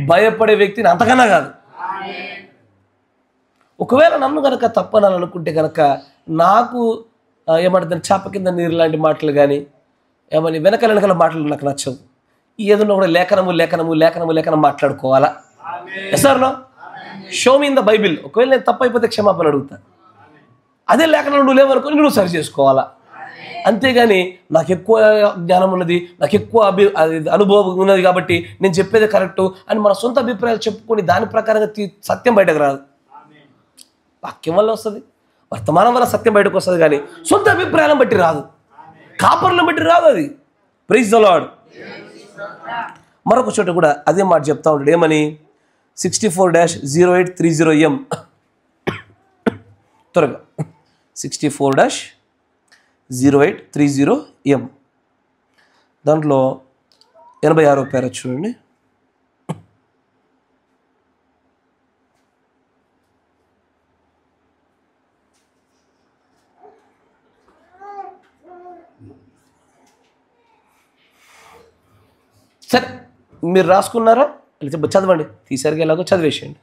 భయపడే వ్యక్తిని అంతకన్నా కాదు. ఒకవేళ నన్ను కనుక తప్పనాలనుకుంటే కనుక నాకు ఏమంటుంది చేప కింద నీరు లాంటి మాటలు కానీ ఏమని వెనకల మాటలు నాకు నచ్చవు. ఏదన్నా కూడా లేఖనం మాట్లాడుకోవాలా. Yes or no? Show me in the Bible. ఒకవేళ నేను తప్పైపోతే క్షమాపణ అడుగుతా. అదే లేఖనం నువ్వు లేవనుకొని నువ్వు సరి చేసుకోవాలా. అంతేగాని నాకు ఎక్కువ జ్ఞానం ఉన్నది, నాకు ఎక్కువ అనుభవం ఉన్నది కాబట్టి నేను చెప్పేది కరెక్టు అని మన సొంత అభిప్రాయాలు చెప్పుకొని దాని ప్రకారంగా సత్యం బయటకు రాదు. వాక్యం వల్ల వస్తుంది, వర్తమానం వల్ల సత్యం బయటకు వస్తుంది, కానీ సొంత అభిప్రాయాలను బట్టి రాదు, కాపర్లను బట్టి రాదు. అది ప్రైజ్ ద లార్డ్. మరొక చోట కూడా అదే మాట చెప్తా ఉంటాడు. ఏమని? 64-0830M. త్వరగా 64-0830M. దాంట్లో 86వ పేర చూడండి. సరే, మీరు రాసుకున్నారా? చదవండి, తీసారుగా ఎలాగో చదివేసేయండి.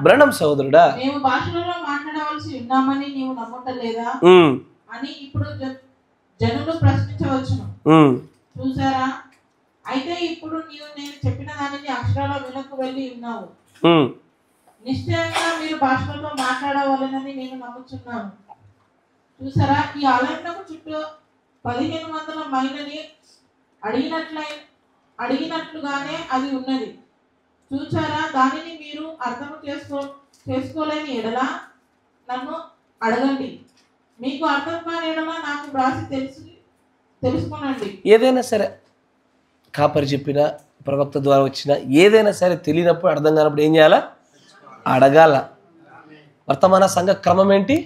బ్రహ్నం సోదరుడా, మేము భాషలలో మాట్లాడవలసి ఉన్నామని నీవు నమ్మటలేదా అని ఇప్పుడు జనులు ప్రశ్నించవచ్చును. చూసారా, అయితే ఇప్పుడు నీవు నేను చెప్పిన దానిని అక్షరాల వెనక్కు వెళ్ళి ఉన్నావు. నిశ్చయంగా మీరు భాషలతో మాట్లాడవాలని నేను నమ్ముచున్నాను. చూసారా, ఈ ఆలయంలో చుట్టూ 1500 మైళ్ళని అడిగినట్లుగానే అది ఉన్నది. చూచారా, దానిని మీరు అర్థం చేసుకోలేని ఎడల నన్ను అడగండి, మీకు అర్థం కాని ఎడల నాకు వ్రాసి తెలుసుకోనండి. ఏదైనా సరే కాపరి చెప్పిన ప్రవక్త ద్వారా వచ్చిన ఏదైనా సరే తెలియనప్పుడు అర్థం కానప్పుడు ఏం చేయాలా? అడగాల. వర్తమాన సంఘ క్రమం ఏంటి?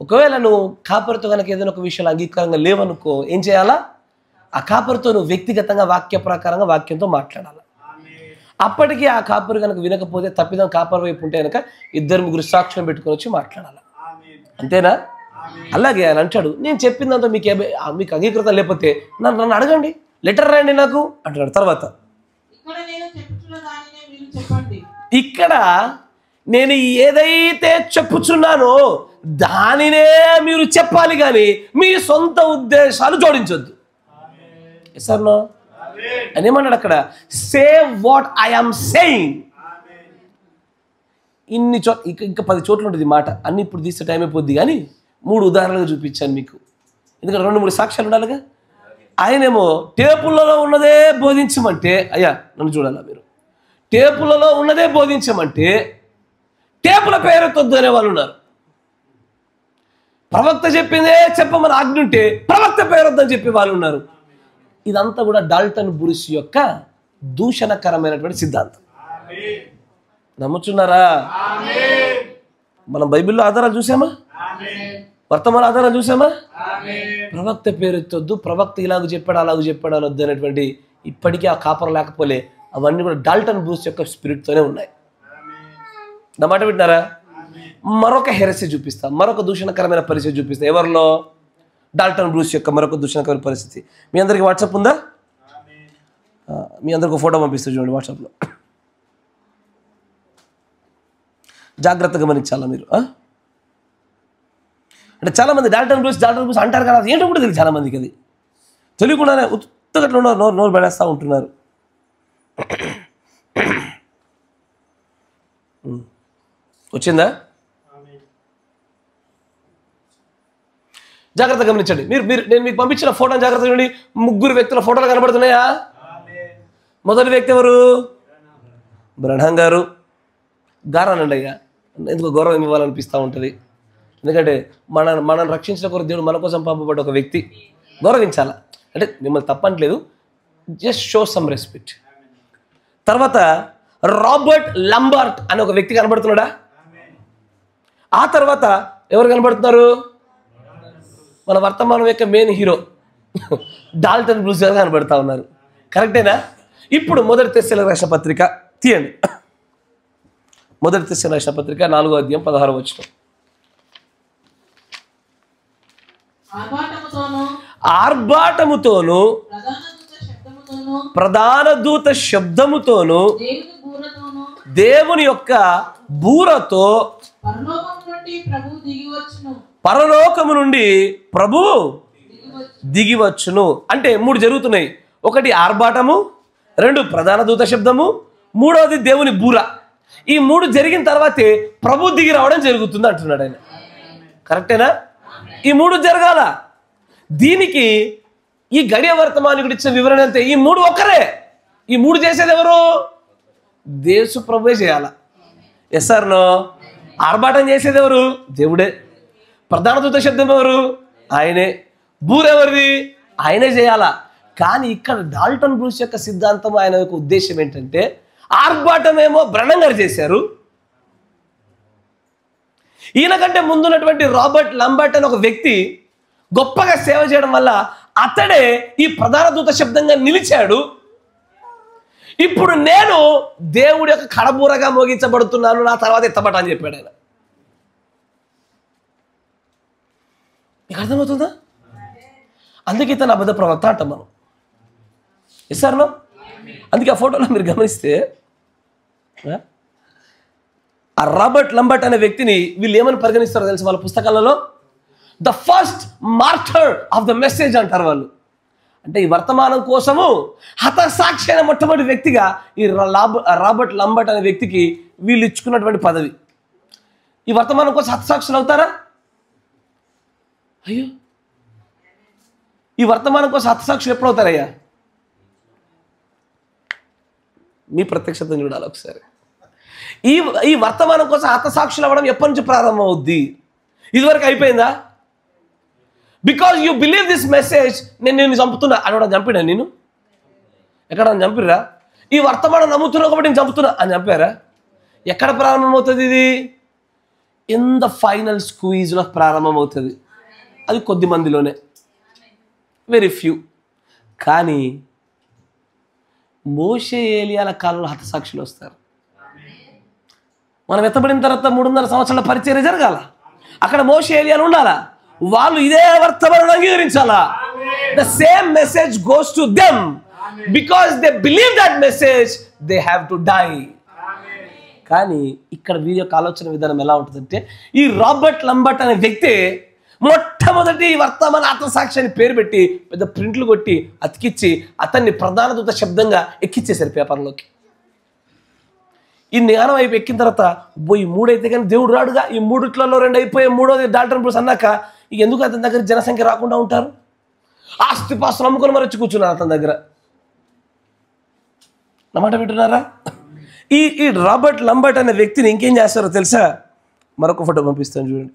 ఒకవేళ నువ్వు కాపరితో కనుక ఏదైనా ఒక విషయాలు అంగీకారంగా లేవనుకో ఏం చేయాలా? ఆ కాపరితో నువ్వు వ్యక్తిగతంగా వాక్య ప్రకారంగా వాక్యంతో మాట్లాడాలి. అప్పటికీ ఆ కాపరి కనుక వినకపోతే తప్పిదం కాపరి వైపు ఉంటే కనుక 2-3 సాక్షులను పెట్టుకొని వచ్చి మాట్లాడాలి. అంతేనా? అలాగే ఆయన అంటాడు, నేను చెప్పిందంతా మీకు అంగీకృతం లేకపోతే నన్ను అడగండి, లెటర్ రాయండి నాకు అంటున్నాడు. తర్వాత ఇక్కడ నేను ఏదైతే చెప్పుచున్నానో దానినే మీరు చెప్పాలి, కానీ మీ సొంత ఉద్దేశాలు జోడించొద్దు. సార్ నో అని ఏమన్నాడు అక్కడ? Say what I am saying. ఇన్ని ఇంకా 10 చోట్ల ఉంటుంది ఈ మాట, అన్ని ఇప్పుడు తీస్తే టైం అయిపోద్ది, కానీ 3 ఉదాహరణలుగా చూపించాను మీకు, ఎందుకంటే 2-3 సాక్ష్యాలు ఉండాలిగా. ఆయనేమో టేపులలో ఉన్నదే బోధించమంటే, అయ్యా నన్ను చూడాలా మీరు, టేపులలో ఉన్నదే బోధించమంటే టేపుల పేరెత్తొద్దు అనే వాళ్ళు ఉన్నారు. ప్రవక్త చెప్పిందే చెప్పమని ఆజ్ఞ ఉంటే ప్రవక్త పేరొద్దని చెప్పే వాళ్ళు ఉన్నారు. ఇదంతా కూడా డాల్టన్ బ్రూస్ యొక్క దూషణకరమైనటువంటి సిద్ధాంతం. నమ్ముచున్నారా? మనం బైబిల్లో ఆధారాలు చూసామా? వర్తమాన ఆధారాలు చూసామా? ప్రవక్త పేరెత్తొద్దు, ప్రవక్త ఇలాగ చెప్పాడు అలాగ చెప్పాడు అనొద్దు అనేటువంటి ఇప్పటికీ ఆ కాపర లేకపోలే, అవన్నీ కూడా డాల్టన్ బ్రూస్ యొక్క స్పిరిట్తోనే ఉన్నాయి. నా మాట వింటున్నారా? మరొక హెరసీ చూపిస్తా, మరొక దూషణకరమైన పరిస్థితి చూపిస్తా. ఎవరిలో? డాల్టన్ బ్రూస్ యొక్క మరొక దూషణకరమైన పరిస్థితి. మీ అందరికి వాట్సాప్ ఉందా? మీ అందరికి ఒక ఫోటో పంపిస్తా చూడండి వాట్సాప్లో. జాగ్రత్తగా గమనించాలా మీరు. అంటే చాలామంది డాల్టన్ బ్రూస్ అంటారు కదా, అది ఏంటో కూడా తెలియదు చాలామందికి. అది తెలియకుండానే ఉత్తగట్లు ఉన్నారు, నోరు పడేస్తూ ఉంటున్నారు. వచ్చిందా? జాగ్రత్త గమనించండి. నేను మీకు పంపించిన ఫోటోని జాగ్రత్త చూడండి. 3 వ్యక్తుల ఫోటోలు కనబడుతున్నాయా? మొదటి వ్యక్తి ఎవరు? బ్రహ్నం గారు. గారానండి అయ్యా, ఎందుకు గౌరవం ఇవ్వాలనిపిస్తూ ఉంటుంది. ఎందుకంటే మనల్ని రక్షించిన కొరకు దేవుడు మన కోసం పంపబడ్డ ఒక వ్యక్తి, గౌరవించాలా. అంటే మిమ్మల్ని తప్పట్లేదు, జస్ట్ షో సమ్ రెస్పెక్ట్. తర్వాత రాబర్ట్ లంబార్ట్ అనే ఒక వ్యక్తి కనబడుతున్నాడా? ఆ తర్వాత ఎవరు కనబడుతున్నారు? మన వర్తమానం యొక్క మెయిన్ హీరో డాల్టన్ బ్రూస్ గారు కనబడుతూ ఉన్నారు. కరెక్టేనా? ఇప్పుడు మొదటి తెస్సలోనికీయులకు రాసిన పత్రిక తీయండి. మొదటి తెస్సలోనికీయులకు రాసిన పత్రిక 4వ అధ్యాయం 16వ వచనం. ఆర్భాటముతోను ప్రధాన దూత శబ్దముతోను దేవుని యొక్క బూరతో పరలోకము నుండి ప్రభు దిగివచ్చును. అంటే 3 జరుగుతున్నాయి. 1 ఆర్భాటము, 2 ప్రధాన దూత శబ్దము, 3వది దేవుని బూర. ఈ 3 జరిగిన తర్వాతే ప్రభు దిగి రావడం జరుగుతుంది అంటున్నాడు ఆయన. కరెక్టేనా? ఈ 3 జరగాల. దీనికి ఈ గడియ వర్తమానికుడు ఇచ్చిన వివరణ అంతే. ఈ 3 ఒక్కరే. ఈ 3 చేసేది ఎవరు? దేశ ప్రభువే చేయాల. Yes or no? ఆర్భాటం చేసేది ఎవరు? దేవుడే. ప్రధాన దూత శబ్దం ఎవరు? ఆయనే. బూరెవరిది? ఆయనే చేయాలా. కానీ ఇక్కడ డాల్టన్ బ్రూస్ యొక్క సిద్ధాంతం, ఆయన యొక్క ఉద్దేశం ఏంటంటే, ఆర్భాటం ఏమో బ్రహ్నం గారు చేశారు, ఈయనకంటే ముందున్నటువంటి రాబర్ట్ లంబర్ట్ అనే ఒక వ్యక్తి గొప్పగా సేవ చేయడం వల్ల అతడే ఈ ప్రధాన దూత శబ్దంగా నిలిచాడు. ఇప్పుడు నేను దేవుడి యొక్క కడబూరగా మోగించబడుతున్నాను, నా తర్వాత ఎత్తబట అని చెప్పాడు ఆయన. మీకు అర్థమవుతుందా? అందుకే తన అబద్ధ ప్రవక్త అంటాం మనం. ఇస్తారో? అందుకే ఆ ఫోటోలో మీరు గమనిస్తే ఆ రాబర్ట్ లంబర్ట్ అనే వ్యక్తిని వీళ్ళు ఏమని పరిగణిస్తారో తెలుసు వాళ్ళ పుస్తకాలలో? The first martyr of the message అంటారు వాళ్ళు. అంటే ఈ వర్తమానం కోసము హతసాక్షి అయిన మొట్టమొదటి వ్యక్తిగా ఈ రాబర్ట్ లంబర్ట్ అనే వ్యక్తికి వీళ్ళు ఇచ్చుకున్నటువంటి పదవి. ఈ వర్తమానం కోసం హతసాక్షులు అవుతారా? అయ్యో, ఈ వర్తమానం కోసం హతసాక్షులు ఎప్పుడు అవుతారయ్యా? మీ ప్రత్యక్షతను చూడాలి ఒకసారి. ఈ వర్తమానం కోసం హతసాక్షులు అవ్వడం ఎప్పటి నుంచి ప్రారంభం అవుద్ది? ఇదివరకు అయిపోయిందా? Because you believe this message. నేను చంపుతున్నా అని చంపినా? నేను ఎక్కడ చంపిర్రా? ఈ వర్తమానం నమ్ముతున్నా కాబట్టి నేను చంపుతున్నా అని చంపారా? ఎక్కడ ప్రారంభం అవుతుంది ఇది? ఇన్ ద ఫైనల్ స్క్వీజ్లో ప్రారంభం అవుతుంది. అది కొద్ది మందిలోనే, వెరీ ఫ్యూ. కానీ మోషే ఏలియాల కాలంలో హతసాక్షులు వస్తారు. మనం ఎత్తబడిన తర్వాత 300 సంవత్సరాల పరిచర్య జరగాల. అక్కడ మోషే ఏలియాలు ఉండాలా. వాళ్ళు ఇదే వర్తమానం అంగీకరించాలా. The same message goes to them because they believe that message, they have to die. కానీ ఇక్కడ వీరి యొక్క ఆలోచన విధానం ఎలా ఉంటుందంటే, ఈ రాబర్ట్ లంబర్ట్ అనే వ్యక్తి మొట్టమొదటి వర్తమాన హతసాక్షి అని పేరు పెట్టి పెద్ద ప్రింట్లు కొట్టి అతికిచ్చి అతన్ని ప్రధాన దూత శబ్దంగా ఎక్కిచ్చేశారు పేపర్లోకి. ఈ జ్ఞానం అయిపోయి ఎక్కిన తర్వాత ఈ 3 అయితే కానీ దేవుడు రాడుగా, ఈ 3 2 అయిపోయి 3వది డాల్టన్ బ్రూస్ అన్నాక ఇక ఎందుకు అతని దగ్గర జనసంఖ్య రాకుండా ఉంటారు? ఆస్తిపాస్తులు అమ్ముకొని మరి వచ్చి కూర్చున్నారు అతని దగ్గర. నమాట వింటున్నారా? ఈ రాబర్ట్ లంబర్ట్ అనే వ్యక్తిని ఇంకేం చేస్తారో తెలుసా? మరొక ఫోటో పంపిస్తాను చూడండి.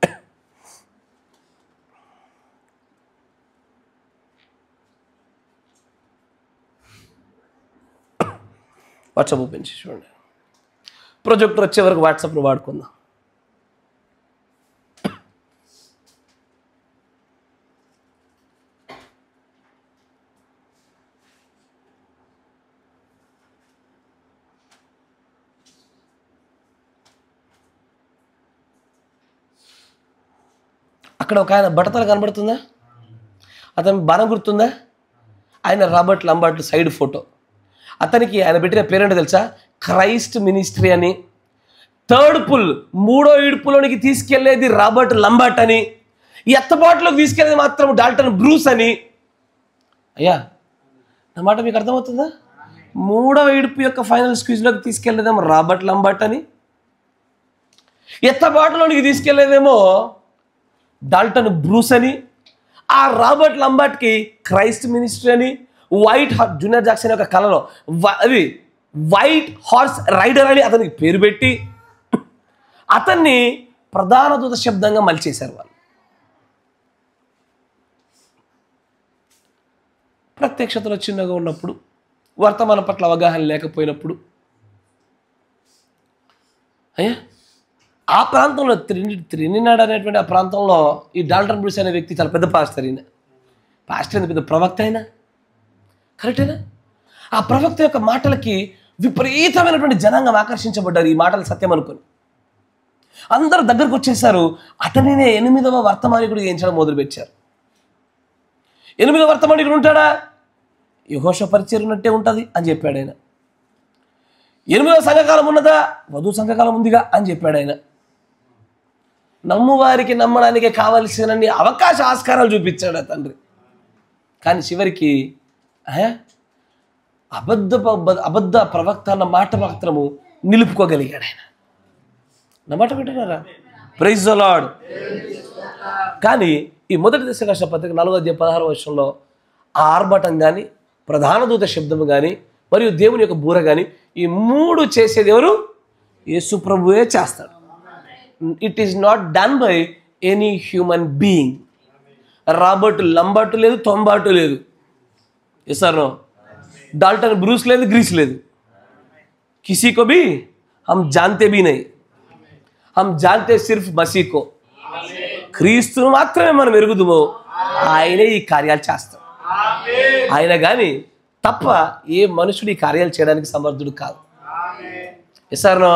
వాట్సాప్ ఓపెన్ చేసి చూడండి. ప్రొజెక్టర్ వచ్చే వరకు వాట్సాప్ను వాడుకుందాం. అక్కడ ఒక ఆయన బట్టతల కనబడుతుందా? అతని బాణం గుర్తుందా? ఆయన రాబర్ట్ లంబర్ట్ సైడ్ ఫోటో. అతనికి ఆయన పెట్టిన పేరేంటో తెలుసా? క్రైస్ట్ మినిస్ట్రీ అని. 3rd పుల్ 3వ ఇడుపులోనికి తీసుకెళ్లేది రాబర్ట్ లంబర్ట్ అని, ఎత్తబాటులోకి తీసుకెళ్లేది మాత్రం డాల్టన్ బ్రూస్ అని. అయ్యా నా మాట మీకు అర్థమవుతుందా? 3వ ఇడుపు యొక్క ఫైనల్ స్క్వీజ్లోకి తీసుకెళ్లేదేమో రాబర్ట్ లంబర్ట్ అని, ఎత్తబాటులోనికి తీసుకెళ్లేదేమో డాల్టన్ బ్రూస్ అని. ఆ రాబర్ట్ లంబర్ట్కి క్రైస్ట్ మినిస్ట్రీ అని, జూనియర్ జాక్సన్ యొక్క కళలో అది వైట్ హార్స్ రైడర్ అని అతనికి పేరు పెట్టి అతన్ని ప్రధాన దూత శబ్దంగా మలిచేశారు వాళ్ళు. ప్రత్యక్షతలో చిన్నగా ఉన్నప్పుడు, వర్తమానం పట్ల అవగాహన లేకపోయినప్పుడు, అయ్యా ఆ ప్రాంతంలో త్రినినాడ్ అనేటువంటి ఆ ప్రాంతంలో ఈ డాల్టన్ బ్రూస్ అనే వ్యక్తి చాలా పెద్ద పాస్టర్. అయినా పాస్టర్ అయిన పెద్ద ప్రవక్త అయినా కరెక్టేనా? ఆ ప్రవక్త యొక్క మాటలకి విపరీతమైనటువంటి జనాంగం ఆకర్షించబడ్డారు. ఈ మాటలు సత్యం అనుకొని అందరూ దగ్గరకు వచ్చేసారు. అతనినే 8వ వర్తమానికుడు ఎంచడం మొదలుపెట్టారు. 8వ వర్తమానికుడు ఉంటాడా? యెహోషువ పరిచర్య ఉన్నట్టే ఉంటుంది అని చెప్పాడు ఆయన. 8వ సంఘకాలం ఉన్నదా? వధువు సంఘకాలం ఉందిగా అని చెప్పాడు ఆయన. నమ్మువారికి నమ్మడానికి కావలసినన్ని అవకాశ ఆస్కారాలు చూపించాడు ఆ తండ్రి. కానీ చివరికి అబద్ధ ప్రవక్త అన్న మాట మాత్రము నిలుపుకోగలిగాడు ఆయన. నా మాట వింటున్నారా? Praise the Lord. కానీ ఈ మొదటి దశ పత్రిక 4వ అధ్యాయం 16వ వచనంలో ఆ ఆర్భటం కానీ, ప్రధాన దూత శబ్దము కానీ, మరియు దేవుని యొక్క బూర కానీ, ఈ 3 చేసేది ఎవరు? యేసు ప్రభువే చేస్తాడు. It is not done by any human being. Robert Lambert లేదు, తొంబాటు లేదు. Yes or no? Dalton Bruce లేదు, గ్రీస్ లేదు. కిसी को भी हम जानते भी नहीं, हम जानते सिर्फ मसीह को. క్రీస్తును మాత్రమే మనం ఎరుగుదుమో ఆయనే ఈ కార్యాలు చేస్తాడు. ఆయన కానీ తప్ప ఏ మనుషుడు ఈ కార్యాలు చేయడానికి సమర్థుడు కాదు. Yes or no?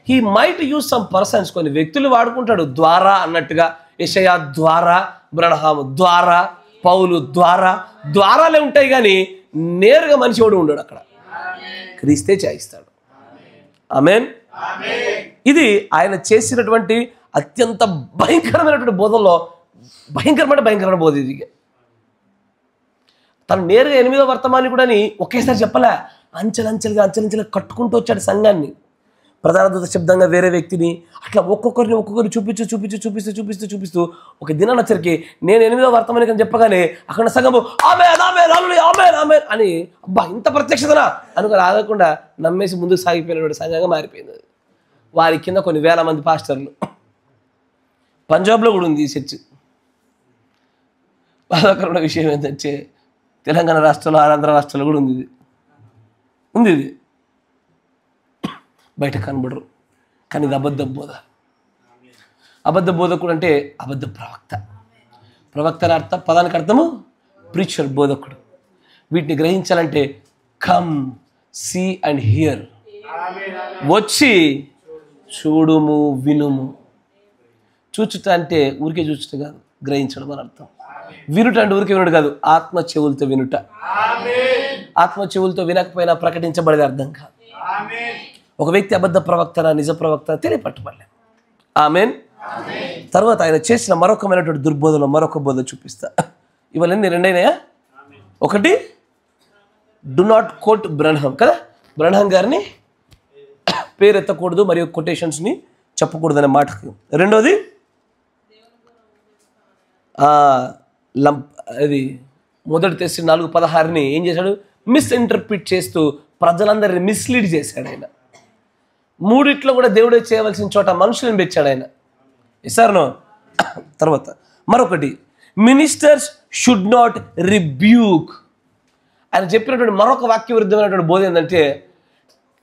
He might use some persons, కొన్ని వ్యక్తులు వాడుకుంటాడు ద్వారా అన్నట్టుగా. యెషయా ద్వారా, బ్రహ్మ ద్వారా, పౌలు ద్వారాలే ఉంటాయి కానీ నేరుగా మనిషి కూడా ఉండడు. అక్కడ క్రీస్తే చేయిస్తాడు. ఆమేన్. ఇది ఆయన చేసినటువంటి అత్యంత భయంకరమైనటువంటి బోధల్లో భయంకరమైన బోధ ఇది. తను నేరుగా 8వ వర్తమానికుడని ఒకేసారి చెప్పలే, అంచెలంచెలుగా కట్టుకుంటూ వచ్చాడు సంఘాన్ని. ప్రధాన దూత శబ్దంగా వేరే వ్యక్తిని అట్లా ఒక్కొక్కరిని చూపిస్తూ ఒక దినాన్ని వచ్చరికి నేను 8వ వర్తమానికని అని చెప్పగానే అక్కడ సంఘము ఆమెన్ అని అబ్బా ఇంత ప్రత్యక్షతనా అనుకుని ఆగకుండా నమ్మేసి ముందుకు సాగిపోయినటువంటి సంఘంగా మారిపోయింది. వారి కింద కొన్ని వేల మంది పాస్టర్లు. పంజాబ్లో కూడా ఉంది ఈ చర్చ్. బాధాకరమైన విషయం ఏంటంటే తెలంగాణ రాష్ట్రంలో, ఆంధ్ర రాష్ట్రంలో కూడా ఉంది ఇది. బయట కనబడరు కానీ ఇది అబద్ధ బోధ. అబద్ధ బోధకుడు అంటే అబద్ధ ప్రవక్త అని పదానికి అర్థము ప్రీచర్, బోధకుడు. వీటిని గ్రహించాలంటే కమ్ సీ అండ్ హియర్, వచ్చి చూడుము వినుము. చూచుట అంటే ఊరికే చూచుట కాదు, గ్రహించడం అని అర్థం. వినుట అంటే ఊరికే వినుట కాదు, ఆత్మ చెవులతో వినుట. ఆత్మ చెవులతో వినకపోయినా ప్రకటించబడేది అర్థం కాదు. ఒక వ్యక్తి అబద్ధ ప్రవక్త నిజ ప్రవక్త తెలియపట్టబడలేదు. ఆమేన్. తర్వాత ఆయన చేసిన మరొకమైనటువంటి దుర్బోధలో మరొక బోధ చూపిస్తా. ఇవన్నీ 2 అయినాయా? ఒకటి డు నాట్ కోట్ బ్రన్హమ్ కదా, బ్రన్హమ్ గారిని పేరు ఎత్తకూడదు మరియు కొటేషన్స్ని చెప్పకూడదు అనే మాటకు. రెండోది అది 1 Thessalonians 4:16 ఏం చేశాడు? మిస్ఇంటర్ప్రిట్ చేస్తూ ప్రజలందరినీ మిస్లీడ్ చేశాడు ఆయన. మూడిట్లో కూడా దేవుడే చేయవలసిన చోట మనుషులను పెంచాడు ఆయన. ఇసార్నో. తర్వాత మరొకటి, మినిస్టర్స్ షుడ్ నాట్ రిబ్యూక్. ఆయన చెప్పినటువంటి మరొక వాక్య విరుద్ధమైనటువంటి బోధ ఏంటంటే,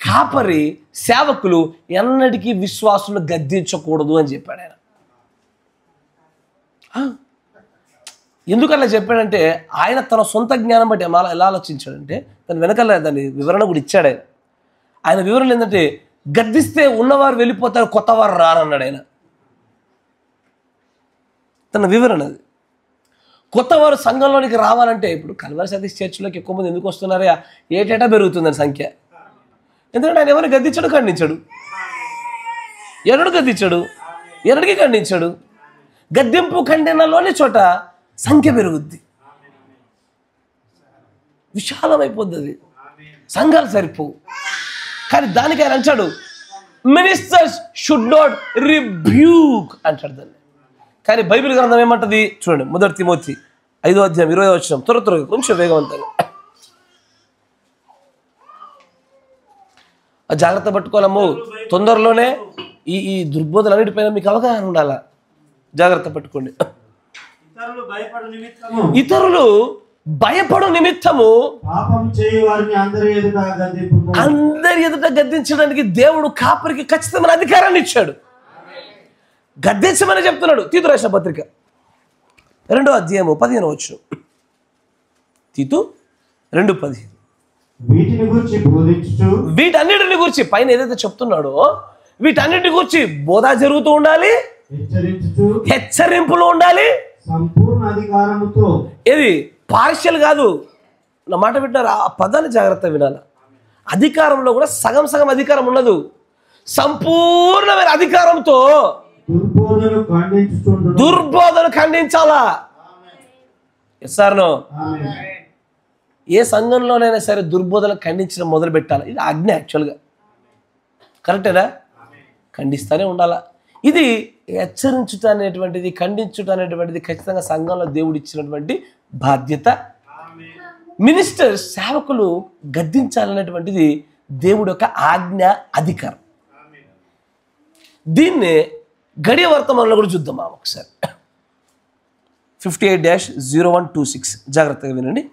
కాపరి సేవకులు ఎన్నటికీ విశ్వాసులను గద్దించకూడదు అని చెప్పాడు ఆయన. ఎందుకు అలా చెప్పాడంటే, ఆయన తన సొంత జ్ఞానం బట్టి ఎలా ఆలోచించాడంటే, తన వెనకాల దాని వివరణ కూడా ఇచ్చాడు ఆయన. ఆయన వివరణ ఏంటంటే, గద్దిస్తే ఉన్నవారు వెళ్ళిపోతారు, కొత్తవారు రారన్నాడు ఆయన. తన వివరణ అది. కొత్తవారు సంఘంలోనికి రావాలంటే, ఇప్పుడు కల్వరి సతీష్ చర్చిలోకి ఎక్కువ మంది ఎందుకు వస్తున్నారా? ఏటేటా పెరుగుతుందని సంఖ్య. ఎందుకంటే ఆయన ఎవరిని గద్దించాడు, ఖండించాడు. ఎన్నడు గద్దించాడు, ఎన్నడికి ఖండించాడు. గద్దెంపు ఖండనలోని చోట సంఖ్య పెరుగుద్ది, విశాలమైపోద్ది, సంఘాలు సరిపోవు. కానీ దానికి ఆయన అంటాడు, మినిస్టర్స్ షుడ్ నాట్ రిబ్యూక్ అంటాడు దాన్ని. కానీ బైబిల్ గ్రంథం ఏమంటది చూడండి, 1 తిమోతి 5:20 త్వరగా కొంచెం వేగవంతంగా. జాగ్రత్త పట్టుకోవాలమ్ము. తొందరలోనే ఈ దుర్బోధలన్నిటిపైన మీకు అవగాహన ఉండాలా. జాగ్రత్త పట్టుకోండి. ఇతరులు భయపడు నిమిత్తము అందరి ఎదుట గద్దించడానికి దేవుడు కాపరికి ఖచ్చితమైన అధికారాన్ని ఇచ్చాడు. గద్దించమని చెప్తున్నాడు. తీతు రాసిన పత్రిక 2వ అధ్యాయము 15 తీతు 2:15. వీటన్నిటిని గురించి పైన ఏదైతే చెప్తున్నాడో వీటన్నిటిని గురించి బోధ జరుగుతూ ఉండాలి, హెచ్చరింపులు ఉండాలి, సంపూర్ణ అధికారముతో. ఇది పార్షియల్ కాదు. నా మాట వింటారు, ఆ పదాన్ని జాగ్రత్త వినాలి. అధికారంలో కూడా సగం సగం అధికారం ఉండదు, సంపూర్ణమైన అధికారంతో దుర్బోధన ఖండించాలా. ఎస్ఆర్నో. ఏ సంఘంలోనైనా సరే దుర్బోధన ఖండించడం మొదలు పెట్టాలి. ఇది ఆజ్ఞ యాక్చువల్గా. కరెక్టేనా? ఖండిస్తూనే ఉండాలా. ఇది హెచ్చరించుట అనేటువంటిది, ఖండించుట అనేటువంటిది ఖచ్చితంగా సంఘంలో దేవుడు ఇచ్చినటువంటి బాధ్యత. మినిస్టర్స్ సేవకులు గద్దించాలనేటువంటిది దేవుడు యొక్క ఆజ్ఞ, అధికారం. దీన్నే గడియ వర్తమానంలో కూడా చూద్దాం ఒకసారి. 58-0126 జాగ్రత్తగా వినండి.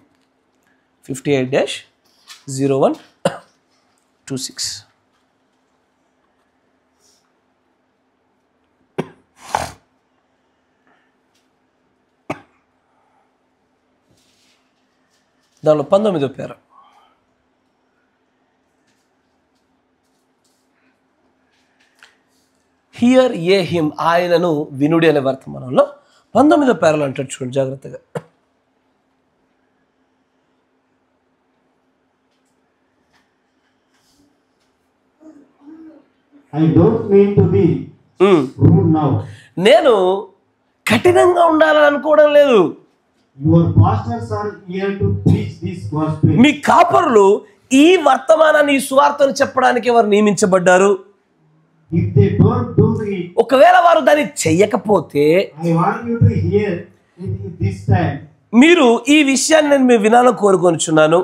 58-0126. దానిలో 19వ పేర. హియర్ ఏ హిమ్, ఆయనను వినుడి అనే వర్తమానంలో 19వ పేరలో అంటాడు. చూడండి జాగ్రత్తగా. నేను కఠినంగా ఉండాలని అనుకోవడం లేదు. మీ కాపరులు ఈ వర్తమానాన్ని, ఈ సువార్తను చెప్పడానికి వారు నియమించబడ్డారు. ఒకవేళ వారు దాన్ని చెయ్యకపోతే మీరు ఈ విషయాన్ని నేను మీరు వినాలని కోరుకొనిచున్నాను.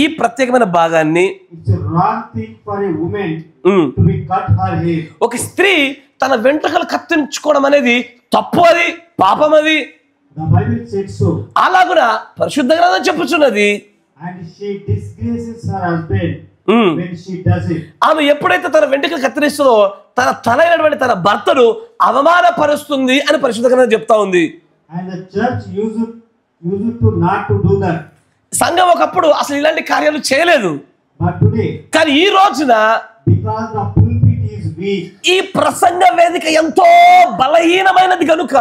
ఈ ప్రత్యేకమైన భాగాన్ని ఒక స్త్రీ తన వెంట్రుకలు కత్తిరించుకోవడం అనేది తప్పు, అది పాపం, అది అలాగునా పరిశుద్ధ గ్రంథం చెప్పుచున్నది. ఆమె ఎప్పుడైతే తన వెంట్రుకలు కత్తిరిస్తుందో తన తలైనటువంటి తన భర్తను అవమానపరుస్తుంది అని పరిశుద్ధ గ్రంథం చెప్తా ఉంది. సంఘం ఒకప్పుడు అసలు ఇలాంటి కార్యాలు చేయలేదు. కానీ ఈ రోజున ఈ ప్రసంగ వేదిక ఎంతో బలహీనమైనది కనుక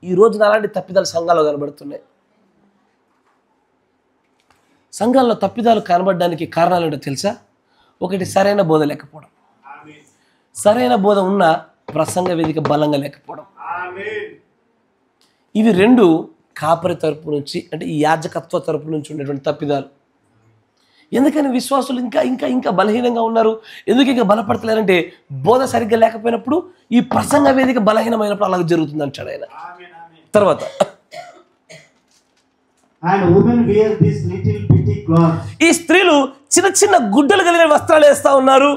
ఈ రోజున అలాంటి తప్పిదాలు సంఘాల్లో కనబడుతున్నాయి. సంఘాల్లో తప్పిదాలు కనబడడానికి కారణాలు ఏంటో తెలుసా? ఒకటి, సరైన బోధ లేకపోవడం. సరైన బోధ ఉన్న ప్రసంగ వేదిక బలంగా లేకపోవడం. ఇవి రెండు కాపరి తరపు నుంచి, అంటే ఈ యాజకత్వ తరపు నుంచి ఉండేటువంటి తప్పిదాలు. ఎందుకని విశ్వాసులు ఇంకా ఇంకా ఇంకా బలహీనంగా ఉన్నారు? ఎందుకు ఇంకా బలపడతలేరంటే బోధ సరిగ్గా లేకపోయినప్పుడు, ఈ ప్రసంగ వేదిక బలహీనమైనప్పుడు అలాగే జరుగుతుంది అంటాడు ఆయన. తర్వాత ఈ స్త్రీలు చిన్న చిన్న గుడ్డలు కలిగిన వస్త్రాలు వేస్తా ఉన్నారు.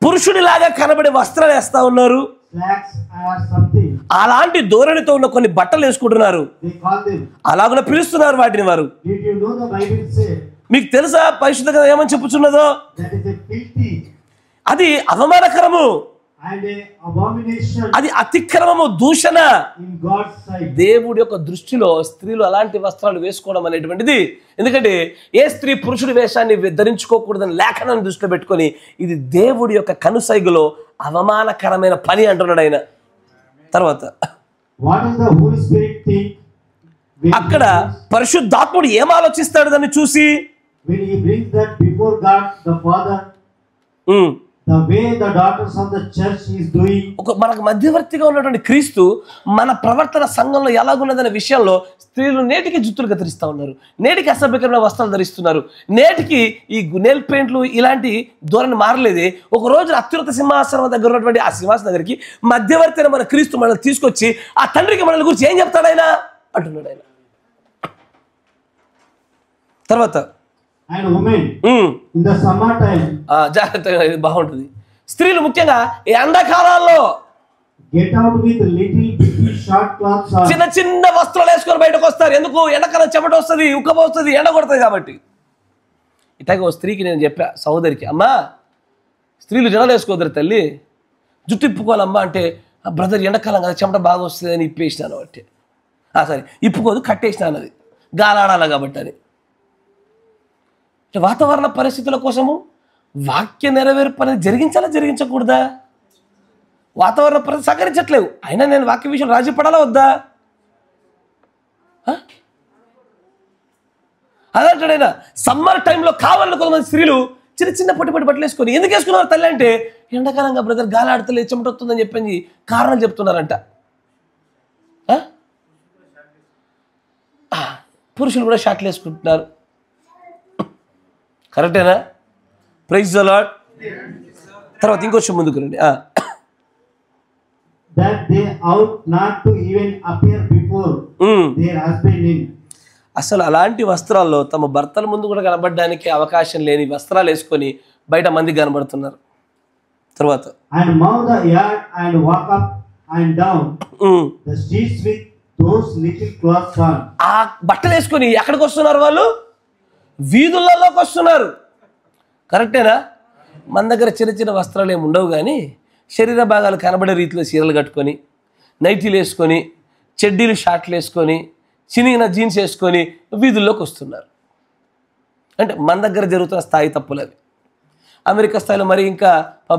పురుషుడిలాగా కనబడే వస్త్రాలు వేస్తా ఉన్నారు. అలాంటి ధోరణితో ఉన్న కొన్ని బట్టలు వేసుకుంటున్నారు. అలాగనే పిలుస్తున్నారు వాటిని వారు. మీకు తెలుసా పరిశుద్ధ గ్రంథం ఏమని చెప్పుచున్నదో? అది అవమానకరము, అది అతిక్రమము, దూషణ. దేవుడి యొక్క దృష్టిలో స్త్రీలు అలాంటి వస్త్రాలు వేసుకోవడం అనేటువంటిది, ఎందుకంటే ఏ స్త్రీ పురుషుడి వేషాన్ని ధరించుకోకూడదని లేఖనాన్ని దృష్టిలో పెట్టుకొని ఇది దేవుడి యొక్క కనుసైగులో అవమానకరమైన పని అంటున్నాడు ఆయన. తర్వాత అక్కడ పరిశుద్ధాత్ముడు ఏం ఆలోచిస్తాడు దాన్ని చూసి? మనకు మధ్యవర్తిగా ఉన్నటువంటి క్రీస్తు మన ప్రవర్తన సంఘంలో ఎలాగున్నదనే విషయంలో స్త్రీలు నేటికి జుత్తులు కత్తిరిస్తూ ఉన్నారు, నేటికి అసభ్యకరమైన వస్త్రాలు ధరిస్తున్నారు, నేటికి ఈ నెయిల్ పెయింట్లు ఇలాంటి ధోరణి మారలేదే. ఒక రోజు అత్యున్నత సింహాసనం దగ్గర ఉన్నటువంటి ఆ సింహాసనం దగ్గరికి మధ్యవర్తి అయిన మన క్రీస్తు మనల్ని తీసుకొచ్చి ఆ తండ్రికి మనల్ని గురించి ఏం చెప్తాడు ఆయన అంటున్నాడు ఆయన. తర్వాత జాగ్రత్తగా, బాగుంటుంది. స్త్రీలు ముఖ్యంగా ఈ ఎండాకాలాల్లో చిన్న చిన్న వస్త్రాలు వేసుకొని బయటకు వస్తారు. ఎందుకు? ఎండాకాలం చెమట వస్తుంది, ఉక్కబోస్తుంది, ఎండ కొడుతుంది కాబట్టి. ఇట్లాగే ఓ స్త్రీకి నేను చెప్పా, సహోదరికి, అమ్మా స్త్రీలు జడలు వేసుకోదరు తల్లి, జుట్టు ఇప్పుకోవాలమ్మా అంటే, బ్రదర్ ఎండాకాలం కదా చెమట బాగా వస్తుంది అని ఇప్పేసినాను అంటే, సరే ఇప్పుకోదు కట్టేసినాను, అది గాలాడాలి కాబట్టి అని. వాతావరణ పరిస్థితుల కోసము వాక్య నెరవేర్పు అనేది జరిగించాలా జరిగించకూడదా? వాతావరణ పరిస్థితి సహకరించట్లేవు, అయినా నేను వాక్య విషయంలో రాజీ పడాలా వద్దా? అదంటాడైనా సమ్మర్ టైంలో కావాలని కొంతమంది స్త్రీలు చిన్న చిన్న పొట్టి పొట్టి బట్టలు వేసుకొని, ఎందుకు వేసుకున్నారు తల్లి అంటే, ఎండాకాలంగా బ్రదర్ గాలి ఆడతలేదు చెమట వస్తుందని చెప్పి కారణం చెప్తున్నారంట. పురుషులు కూడా షార్ట్లు వేసుకుంటున్నారు. కరెక్టేనా? Praise the Lord. తర్వాత ఇంకొంచెం ముందుకు రండి. అసలు అలాంటి వస్త్రాల్లో తమ భర్తల ముందు కూడా కనబడడానికి అవకాశం లేని వస్త్రాలు వేసుకొని బయట మందికి కనబడుతున్నారు. తర్వాత ఆ బట్టలు వేసుకొని ఎక్కడికి వస్తున్నారు వాళ్ళు? వీధులలోకి వస్తున్నారు. కరెక్టేనా? మన దగ్గర చిన్న చిన్న వస్త్రాలు ఏమి ఉండవు, కానీ శరీర భాగాలు కనబడే రీతిలో చీరలు కట్టుకొని, నైటీలు వేసుకొని, చెడ్డీలు షార్ట్లు వేసుకొని, చినిగిన జీన్స్ వేసుకొని వీధుల్లోకి వస్తున్నారు. అంటే మన దగ్గర జరుగుతున్న స్థాయి తప్పులు అవి. అమెరికా స్థాయిలో మరి ఇంకా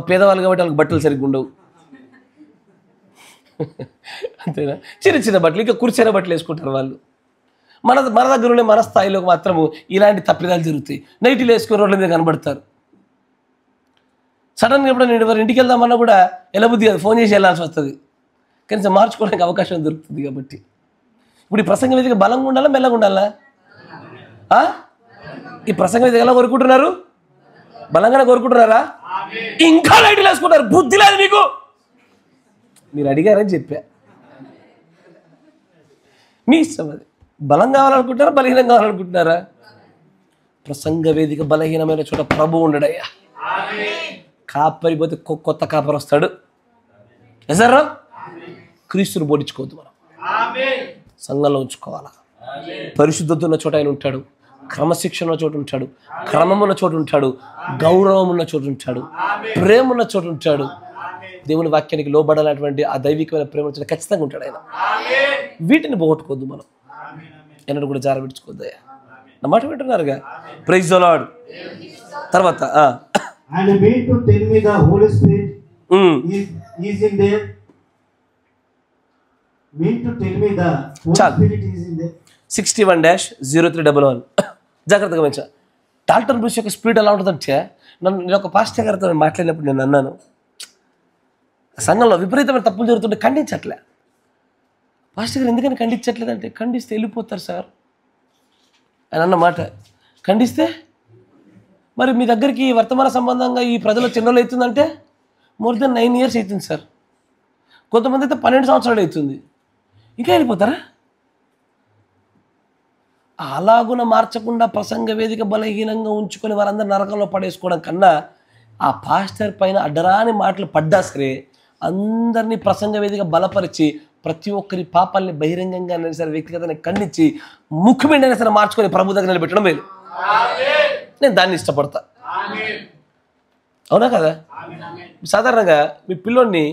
పేదవాళ్ళు కాబట్టి వాళ్ళకి బట్టలు సరిగ్గా ఉండవు, అంతేనా? చిన్న చిన్న బట్టలు, ఇంకా కుర్చీన బట్టలు వేసుకుంటారు వాళ్ళు. మన దగ్గర ఉండే మన స్థాయిలోకి మాత్రము ఇలాంటి తప్పిదాలు జరుగుతాయి. నైటీలు వేసుకుని రోడ్ల మీద కనబడతారు. సడన్గా ఎప్పుడైనా ఎవరు ఇంటికి వెళ్దామన్నా కూడా వెళ్ళబుద్ధి కాదు, ఫోన్ చేసి వెళ్ళాల్సి వస్తుంది. కనీసం మార్చుకోవడానికి అవకాశం దొరుకుతుంది కాబట్టి. ఇప్పుడు ఈ ప్రసంగం వేదిక బలంగా ఉండాలా మెల్లగా ఉండాలా? ఈ ప్రసంగం వేదిక ఎలా కోరుకుంటున్నారు? బలంగానే కోరుకుంటున్నారా? ఇంకా నైటీలు వేసుకుంటారు. బుద్ధి లేదు మీకు. మీరు అడిగారని చెప్పా, మీ ఇష్టం అది. బలం కావాలనుకుంటారా బలహీనం కావాలనుకుంటున్నారా? ప్రసంగ వేదిక బలహీనమైన చోట ప్రభు ఉండడయ్యా. కాపరి పోతే కొత్త కాపరి వస్తాడు. ఎసరా క్రీస్తుని బోధించుకోవద్దు, మనం సంఘంలో ఉంచుకోవాలా. పరిశుద్ధత ఉన్న చోట ఆయన ఉంటాడు, క్రమశిక్షణ ఉన్న చోటు ఉంటాడు, క్రమం ఉన్న చోటు ఉంటాడు, గౌరవం ఉన్న చోటు ఉంటాడు, ప్రేమ ఉన్న చోటు ఉంటాడు. దేవుని వాక్యానికి లోబడాలన్నటువంటి ఆ దైవికమైన ప్రేమ చోట ఖచ్చితంగా ఉంటాడు ఆయన. వీటిని పోగొట్టుకోవద్దు, మనం ఎన్నడూ కూడా జారబెట్టుకోవద్దయ్యా. నా మాట వింటున్నారుగా? Praise the Lord. తర్వాత And I mean to tell me the Holy Spirit is in there. Mean to tell me the Holy Spirit is in there. 61-0311. జాగ్రత్తగా మంచిగా. డాల్టన్ బ్రూస్ యొక్క స్పిరిట్ ఎలా ఉంటుందంటే, నేను ఒక పాస్టర్ గారితో మాట్లాడినప్పుడు నేను అన్నాను, సంఘంలో విపరీతమైన తప్పులు జరుగుతుంటే ఖండించట్లే. పాస్టర్ గారు ఎందుకని ఖండించట్లేదంటే, ఖండిస్తే వెళ్ళిపోతారు సార్. ఆయన అన్నమాట. ఖండిస్తే మరి మీ దగ్గరికి వర్తమాన సంబంధంగా ఈ ప్రజల చిన్నలు అవుతుందంటే మోర్ దెన్ 9 years అవుతుంది సార్. కొంతమంది అయితే 12 సంవత్సరాలు అవుతుంది. ఇంకా వెళ్ళిపోతారా? అలాగున మార్చకుండా ప్రసంగ వేదిక బలహీనంగా ఉంచుకొని వారందరూ నరకంలో పడేసుకోవడం కన్నా ఆ పాస్టర్ పైన అడ్డరాని మాటలు పడ్డా సరే అందరినీ ప్రసంగ వేదిక బలపరిచి ప్రతి ఒక్కరి పాపాలని బహిరంగంగా అయినా సరే వ్యక్తిగతంగా ఖండించి ముఖ్యమైన సరే మార్చుకొని ప్రభు దగ్గర నిలబెట్టడం మేలు. నేను దాన్ని ఇష్టపడతా. అవునా కదా? సాధారణంగా మీ పిల్లోడిని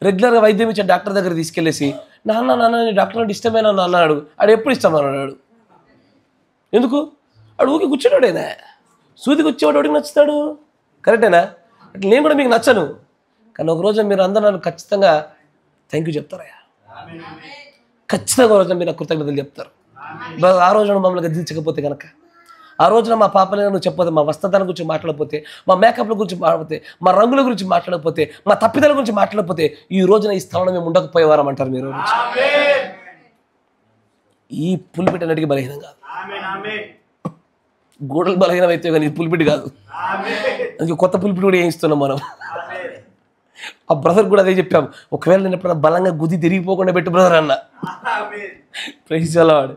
రెగ్యులర్గా వైద్యం ఇచ్చే డాక్టర్ దగ్గర తీసుకెళ్ళేసి నాన్న డాక్టర్ అంటే ఇష్టమేనా అన్నాడు. ఆడు ఎప్పుడు ఇష్టం అన్నాడు. ఎందుకు? ఆడు ఊరికి కూర్చున్నాడేనా? సూదికి వచ్చేవాడు వాడికి నచ్చుతాడు. కరెక్టేనా? అట్లా నేను కూడా మీకు నచ్చను. కానీ ఒకరోజు మీరు అందరూ నన్ను ఖచ్చితంగా థ్యాంక్ యూ చెప్తారయ్యా. ఖచ్చితంగా రోజున మీరు కృతజ్ఞతలు చెప్తారు. ఆ రోజున మమ్మల్ని గద్దించకపోతే కనుక, ఆ రోజున మా పాపని నువ్వు చెప్పకపోతే, మా వస్త్రదానం గురించి మాట్లాడకపోతే, మా మేకప్ల గురించి మాట్లాడకపోతే, మా రంగుల గురించి మాట్లాడకపోతే, మా తప్పిదాల గురించి మాట్లాడకపోతే ఈ రోజున ఈ స్థలంలో మేము ఉండకపోయేవారం అంటారు మీరు. ఈ పులిపిటి అన్నిటికీ బలహీనం కాదు. గోడలు బలహీనం అయితే కానీ ఇది పులిపిటి కాదు. అందుకే కొత్త పులిపిటి కూడా వేయిస్తున్నాం మనం. ఆ బ్రదర్ కూడా అదే చెప్పాం. ఒకవేళ నేను ఎప్పుడైనా బలంగా గుద్ది తిరిగిపోకుండా పెట్టు బ్రదర్ అన్న. Praise the Lord.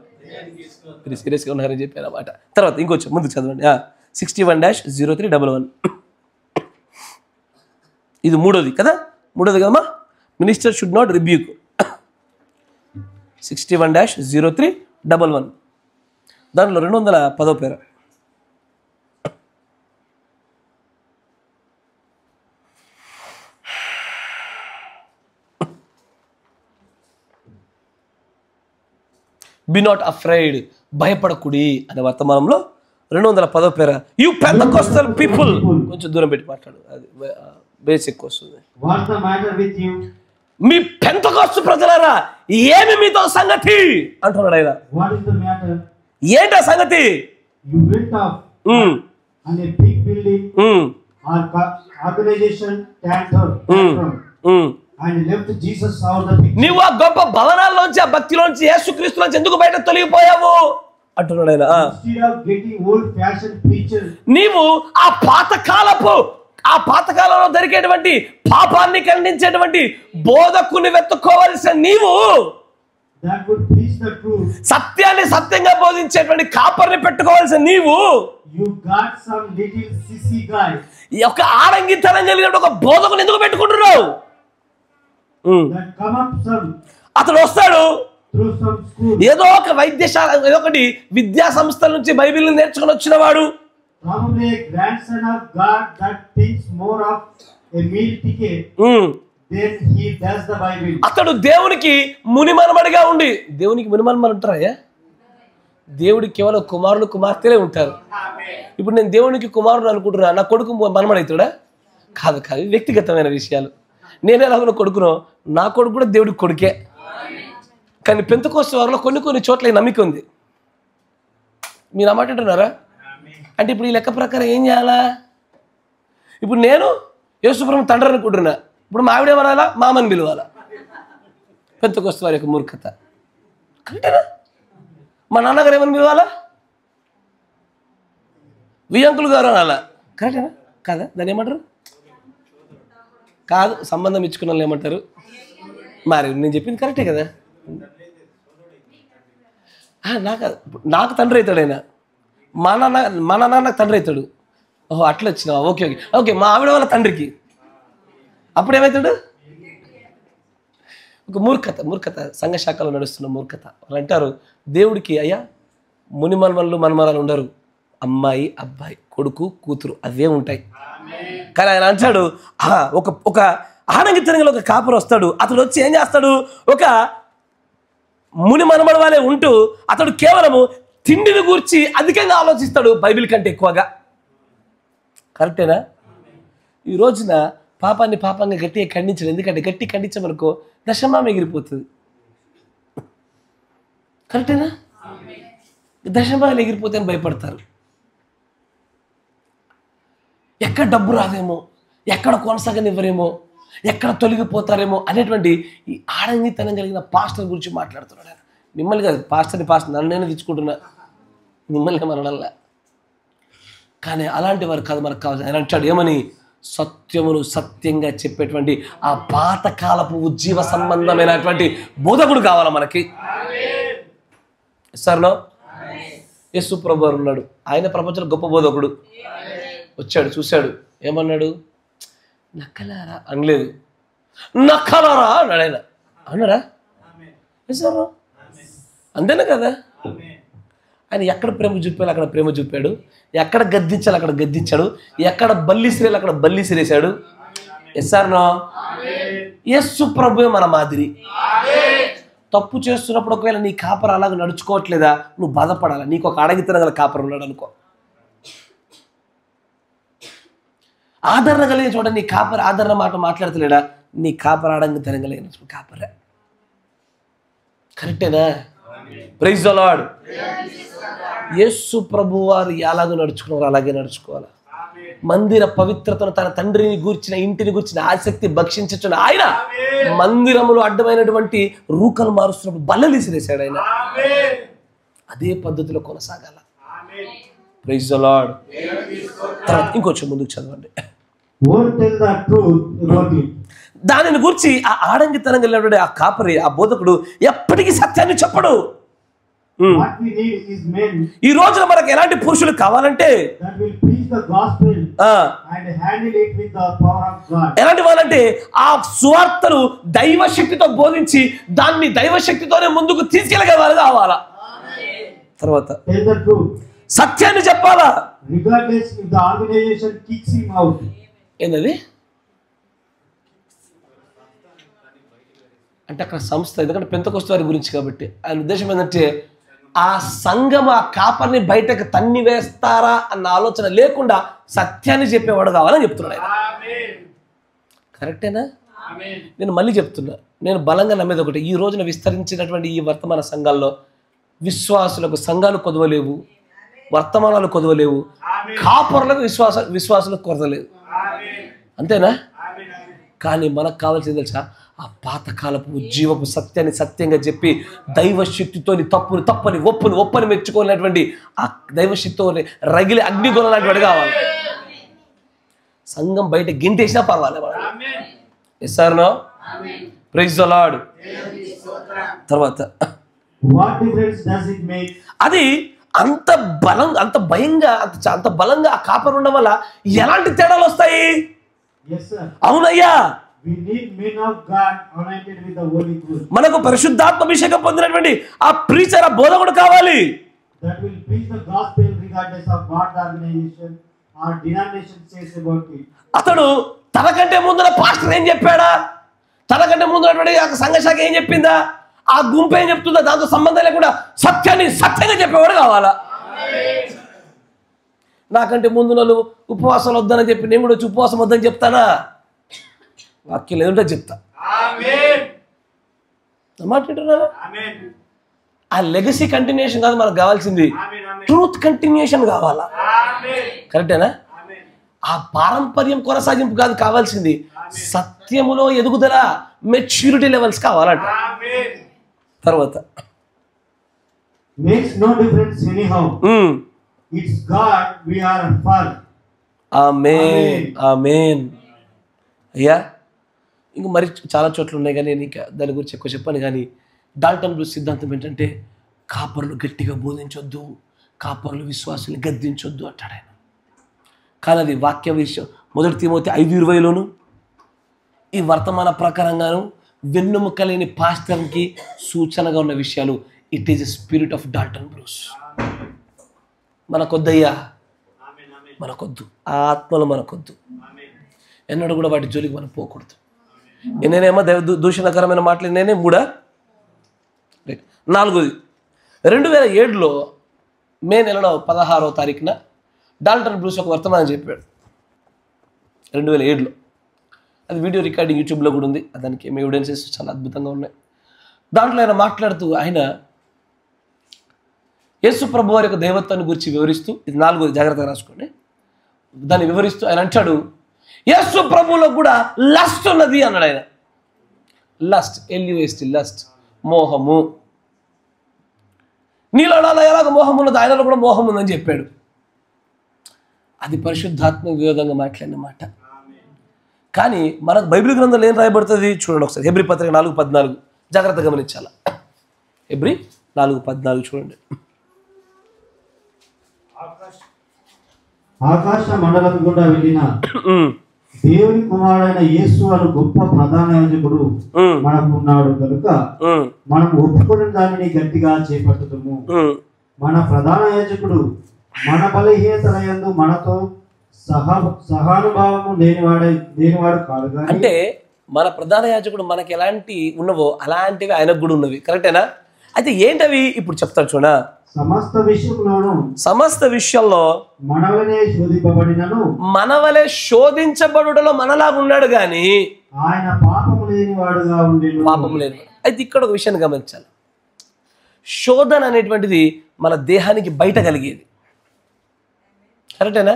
మీరు సీరియస్గా ఉన్నారని చెప్పారు అన్నమాట. తర్వాత ఇంకొంచెం ముందు చదవండి. 61-0311 ఇది మూడోది కదా? మూడోది కదమ్మా. Minister should not rebuke. 61-0311 దాంట్లో 210వ పేర. బి నాట్ అఫ్రైడ్, భయపడకుడి అనే వర్తమానంలో 210వ పేర. You Pentecostal people. కొంచెం దూరం పెట్టి మాట్లాడు, అది బేసిక్ వస్తుంది. మీ పెంతెకోస్తు ప్రజలారా ఏమి మీతో సంగతి అంటున్నాడు ఆయన. ఏంటా సంగతి? నీవు ఆ గొప్ప భవనాల్లోంచి ఆ భక్తిలోంచి యేసుక్రీస్తులోంచి ఎందుకు బయట తొలగిపోయావు అంటున్నాడు ఆయన. నీవు ఆ పాతకాలంలో దొరికేటువంటి పాపాన్ని ఖండించేటువంటి బోధకుని వెతుక్కోవలసిన నీవు సత్యాన్ని సత్యంగా బోధించేటువంటి కాపర్ని పెట్టుకోవాల్సిన నీవు ఒక ఆడంగితనం కలిగిన ఒక బోధకుని ఎందుకు పెట్టుకుంటున్నావు? అతడు వస్తాడు ఏదో ఒక వైద్యశాల, ఏదో ఒకటి విద్యా సంస్థల నుంచి బైబిల్ నేర్చుకుని వచ్చిన వాడు, అతడు దేవునికి మునిమనమడిగా ఉండి, దేవునికి మునిమనమని ఉంటారా? దేవుడికి కేవలం కుమారులు కుమార్తెలే ఉంటారు. ఇప్పుడు నేను దేవునికి కుమారుడు అనుకుంటున్నా, నా కొడుకు మనమడవుతాడా? కాదు కాదు, వ్యక్తిగతమైన విషయాలు. నేను ఎలాగో కొడుకునో నా కొడుకు కూడా దేవుడికి కొడుకే. కానీ పెంతెకోస్తు వారిలో కొన్ని చోట్ల నమ్మిక ఉంది. మీరు అన్నమాట అంటున్నారా? అంటే ఇప్పుడు ఈ లెక్క ప్రకారం ఏం చేయాలా? ఇప్పుడు నేను యేసుప్రభు తండ్రి అనుకుంటున్నా, ఇప్పుడు మా ఆవిడేమనాలా? మామని పిలవాలా? పెంతెకోస్తు వారి యొక్క మూర్ఖత. కరెక్టేనా? మా నాన్నగారు ఏమని పిలవాలా? వియంకులు గారు అనాలా? కరెక్టేనా? కాదా? దాన్ని ఏమంటారు? కాదు, సంబంధం ఇచ్చుకున్న వాళ్ళు ఏమంటారు? మరి నేను చెప్పింది కరెక్టే కదా? నాకు తండ్రి అవుతాడు ఆయన, మా నాన్న నాకు తండ్రి అవుతాడు. ఓహో అట్లా వచ్చినావా? Okay okay okay. మా ఆవిడ వాళ్ళ తండ్రికి అప్పుడు ఏమవుతాడు? ఒక మూర్ఖత సంఘశాఖలో నడుస్తున్న మూర్ఖత. వాళ్ళు అంటారు దేవుడికి అయ్యా మునిమన్మలు మనమరాలు ఉండరు, అమ్మాయి అబ్బాయి కొడుకు కూతురు అవే ఉంటాయి. కానీ ఆయన అంటాడు ఒక ఆనంగితనంగా ఒక కాపురు వస్తాడు, అతడు వచ్చి ఏం చేస్తాడు? ఒక ముని మనమడి వాళ్ళే ఉంటూ అతడు కేవలము తిండిని గూర్చి అధికంగా ఆలోచిస్తాడు బైబిల్ కంటే ఎక్కువగా. కరెక్టేనా? ఈ రోజున పాపాన్ని గట్టిగా ఖండించడం. ఎందుకంటే గట్టి ఖండించమనుకో దశమా ఎగిరిపోతుంది. కరెక్టేనా? దశమాలు ఎగిరిపోతే అని భయపడతారు. ఎక్కడ డబ్బు రాదేమో, ఎక్కడ కొనసాగనివ్వరేమో, ఎక్కడ తొలగిపోతారేమో అనేటువంటి ఈ ఆడంగితనం కలిగిన పాస్టర్ గురించి మాట్లాడుతున్నాడు ఆయన. మిమ్మల్ని కాదు, పాస్టర్ నన్ను నేను తెచ్చుకుంటున్నా. మిమ్మల్ని ఏమనడంలా. కానీ అలాంటి వారు కాదు మనకు కావాలి. ఆయన అంటాడు ఏమని, సత్యమును సత్యంగా చెప్పేటువంటి ఆ పాతకాలపు ఉజ్జీవ సంబంధమైనటువంటి బోధకుడు కావాలా మనకి. సరేనా? యేసు ప్రభు వారు ఉన్నాడు, ఆయన ప్రపంచంలో గొప్ప బోధకుడు. వచ్చాడు, చూశాడు, ఏమన్నాడు, నక్కలారా అనలేదు, నక్కలారా అన్నాడు. ఆయన అన్నాడా? సార్ అంతేనా కదా? ఆయన ఎక్కడ ప్రేమ చూపాడు అక్కడ ప్రేమ చూపాడు, ఎక్కడ గద్దించాలి అక్కడ గద్దించాడు, ఎక్కడ బల్లిసిరేయాలి అక్కడ బల్లిసిరేసాడు. ఎస్ఆర్నో? యేసు ప్రభువే మన మాదిరి. తప్పు చేస్తున్నప్పుడు ఒకవేళ నీ కాపరు అలాగ నడుచుకోవట్లేదా, నువ్వు బాధపడాలా. నీకు ఒక అడగి తినగల కాపరు ఉన్నాడు అనుకో. ఆదరణ కలిగిన చోట నీ కాపరి ఆదరణ మాట మాట్లాడతలేడా, నీ కాపరు అడంగి తినగలిగిన కాపరే. కరెక్టేనా? Praise the Lord. యేసు ప్రభు వారు ఎలాగో నడుచుకున్నారు అలాగే నడుచుకోవాలి. మందిర పవిత్రతను తన తండ్రిని గూర్చిన ఇంటిని గూర్చిన ఆసక్తి భక్షించున్న ఆయన మందిరములో అడ్డమైనటువంటి రూకలు మారుస్తున్నప్పుడు బల్లలిసిరేశాడు. ఆయన అదే పద్ధతిలో కొనసాగాల. Praise the Lord. ఇంకొంచెం ముందుకు చదవండి. దానిని గురించి ఆ ఆడంగితనం కలిగినటువంటి ఆ కాపరి, ఆ బోధకుడు ఎప్పటికీ సత్యాన్ని చెప్పడు. ఈ రోజున మనకు ఎలాంటి పురుషులు కావాలంటే ఎలాంటి వాళ్ళంటే ఆ సువార్తను దైవశక్తితో బోధించి దాన్ని దైవశక్తితోనే ముందుకు తీసుకెళ్ళగల వాళ్ళు కావాలా. తర్వాత సత్యాన్ని చెప్పాలా. ఏంటది అంటే అక్కడ సంస్థ, ఎందుకంటే పెంతెకోస్తు వారి గురించి కాబట్టి ఆయన ఉద్దేశం ఏంటంటే ఆ సంఘం ఆ కాపర్ని బయటకు తన్ని వేస్తారా అన్న ఆలోచన లేకుండా సత్యాన్ని చెప్పేవాడు కావాలని చెప్తున్నాడు ఆయన. కరెక్టేనా? నేను మళ్ళీ చెప్తున్నా, నేను బలంగా నమ్మేది ఒకటి, ఈ రోజున విస్తరించినటువంటి ఈ వర్తమాన సంఘాల్లో విశ్వాసులకు సంఘాలు కొదవలేవు, వర్తమానాలు కొదవలేవు, కాపరులకు విశ్వాసులకు కొరతలేదు. అంతేనా? కానీ మనకు కావాల్సింది తెలుసా, ఆ పాతకాలపు ఉజ్జీవపు సత్యాన్ని సత్యంగా చెప్పి దైవశక్తితోని తప్పని ఒప్పని మెచ్చుకోలేనటువంటి ఆ దైవశక్తితో రగిలి అగ్నిగోళం లాంటి వాడు కావాలి. సంఘం బయట గింటేసినా పర్వాలేదు. ఎస్ఆర్నో? Praise the Lord. తర్వాత అది అంత భయంగా అంత బలంగా ఆ కాపరు ఉండడం వల్ల ఎలాంటి తేడాలు వస్తాయి? అవునయ్యా, మనకు పరిశుద్ధాత్మ అభిషేకం పొందినటువంటి ఆ ప్రీచర్, ఆ బోధకుడు కావాలి. అతడు తనకంటే ముందున పాస్టర్ ఏం చెప్పాడా, తనకంటే ముందున్నటువంటి సంఘశాఖ ఏం చెప్పిందా, ఆ గుంపు ఏం చెప్తుందా, దాంతో సంబంధం లేకుండా సత్యంగా చెప్పేవాడు కావాలా. నాకంటే ముందు నన్ను ఉపవాసాలు వద్దని చెప్పి నేను కూడా వచ్చి ఉపవాసం వద్దని చెప్తానా? వాక్యం లేదంటే చెప్తా. మాట్లాడుతున్నారా? ఆ లెగసీ కంటిన్యూషన్ కాదు మనకు కావాల్సింది, ట్రూత్ కంటిన్యూషన్ కావాలా. కరెక్టేనా? ఆ పారంపర్యం కొనసాగింపు కాదు కావాల్సింది, సత్యములో ఎదుగుదల, మెచ్యూరిటీ లెవెల్స్ కావాలంట. తర్వాత ఆమేన్ ఆమేన్. అయ్యా ఇంక మరి చాలా చోట్ల ఉన్నాయి కానీ నేను ఇంకా దాని గురించి ఎక్కువ చెప్పాను. కానీ డాల్టన్ బ్రూస్ సిద్ధాంతం ఏంటంటే కాపర్లు గట్టిగా బోధించొద్దు, కాపర్లు విశ్వాసుల్ని గద్దించొద్దు అంటాడు ఆయన. కానీ అది వాక్య విషయం. 1 తిమోతి 5:20లోను ఈ వర్తమాన ప్రకారంగాను వెన్నుముక్క లేని పాస్టర్కి సూచనగా ఉన్న విషయాలు. It is a spirit of Dalton Bruce. మనకొద్దయ్యా, మనకొద్దు, ఆ ఆత్మలు మనకొద్దు. ఎన్నడూ కూడా వాటి జోలికి మనం పోకూడదు. నేనేమో దూషణకరమైన మాటలు నేనే 4ది 2007లో మే నెలలో 16వ తారీఖున డాల్టన్ బ్రూస్ ఒక వర్తమానం చెప్పాడు. 2007లో అది వీడియో రికార్డింగ్ యూట్యూబ్లో కూడా ఉంది. దానికి ఏమి ఎవిడెన్సెస్ చాలా అద్భుతంగా ఉన్నాయి. దాంట్లో ఆయన మాట్లాడుతూ ఆయన యేసు ప్రభు వారి యొక్క దైవత్వాన్ని గురించి వివరిస్తూ, ఇది 4ది జాగ్రత్తగా రాసుకోండి, దాన్ని వివరిస్తూ ఆయన అంటాడు యేసు ప్రభువులో కూడా లస్ట్ ఉన్నది అన్నాడు ఆయన. లస్ట్, LUST, లస్ట్, మోహము. నీలో నాలో ఎలాగ మోహం ఉన్నది ఆయనలో కూడా మోహం ఉందని చెప్పాడు. అది పరిశుద్ధాత్మ విరోధంగా మాట్లాడిన మాట. కానీ మనకు బైబిల్ గ్రంథంలో ఏం రాయబడుతుంది చూడండి ఒకసారి. హెబ్రీ పత్రిక 4:14 జాగ్రత్తగా గమనించాల. హెబ్రీ 4:14 చూడండి. ఆకాశ మండలం గుండా వెళ్ళిన దేవుని కుమారుడైన యేసు అను గొప్ప ప్రధాన యాజకుడు మనకు ఉన్నాడు కనుక మనం ఒప్పుకున్న దానిని గట్టిగా చేపట్టుతాము. మన ప్రధాన యాజకుడు మన బలహీనతల యందు మనతో సహానుభావము లేనివాడు కాదు. అంటే మన ప్రధాన యాజకుడు మనకి ఎలాంటి ఉన్నవో అలాంటివి ఆయనకు కూడా ఉన్నవి. కరెక్టేనా? అయితే ఏంటవి ఇప్పుడు చెప్తాడు చూడ. సమస్త విషయంలో మనవలే శోధించబడుటలో మనలాగా ఉన్నాడు గాని ఆయన పాపము లేనివాడుగా ఉండేను. పాపము లేని. అయితే ఇక్కడ ఒక విషయాన్ని గమనించాలి. శోధన అనేటువంటిది మన దేహానికి బయట కలిగేది, కరెక్టేనా?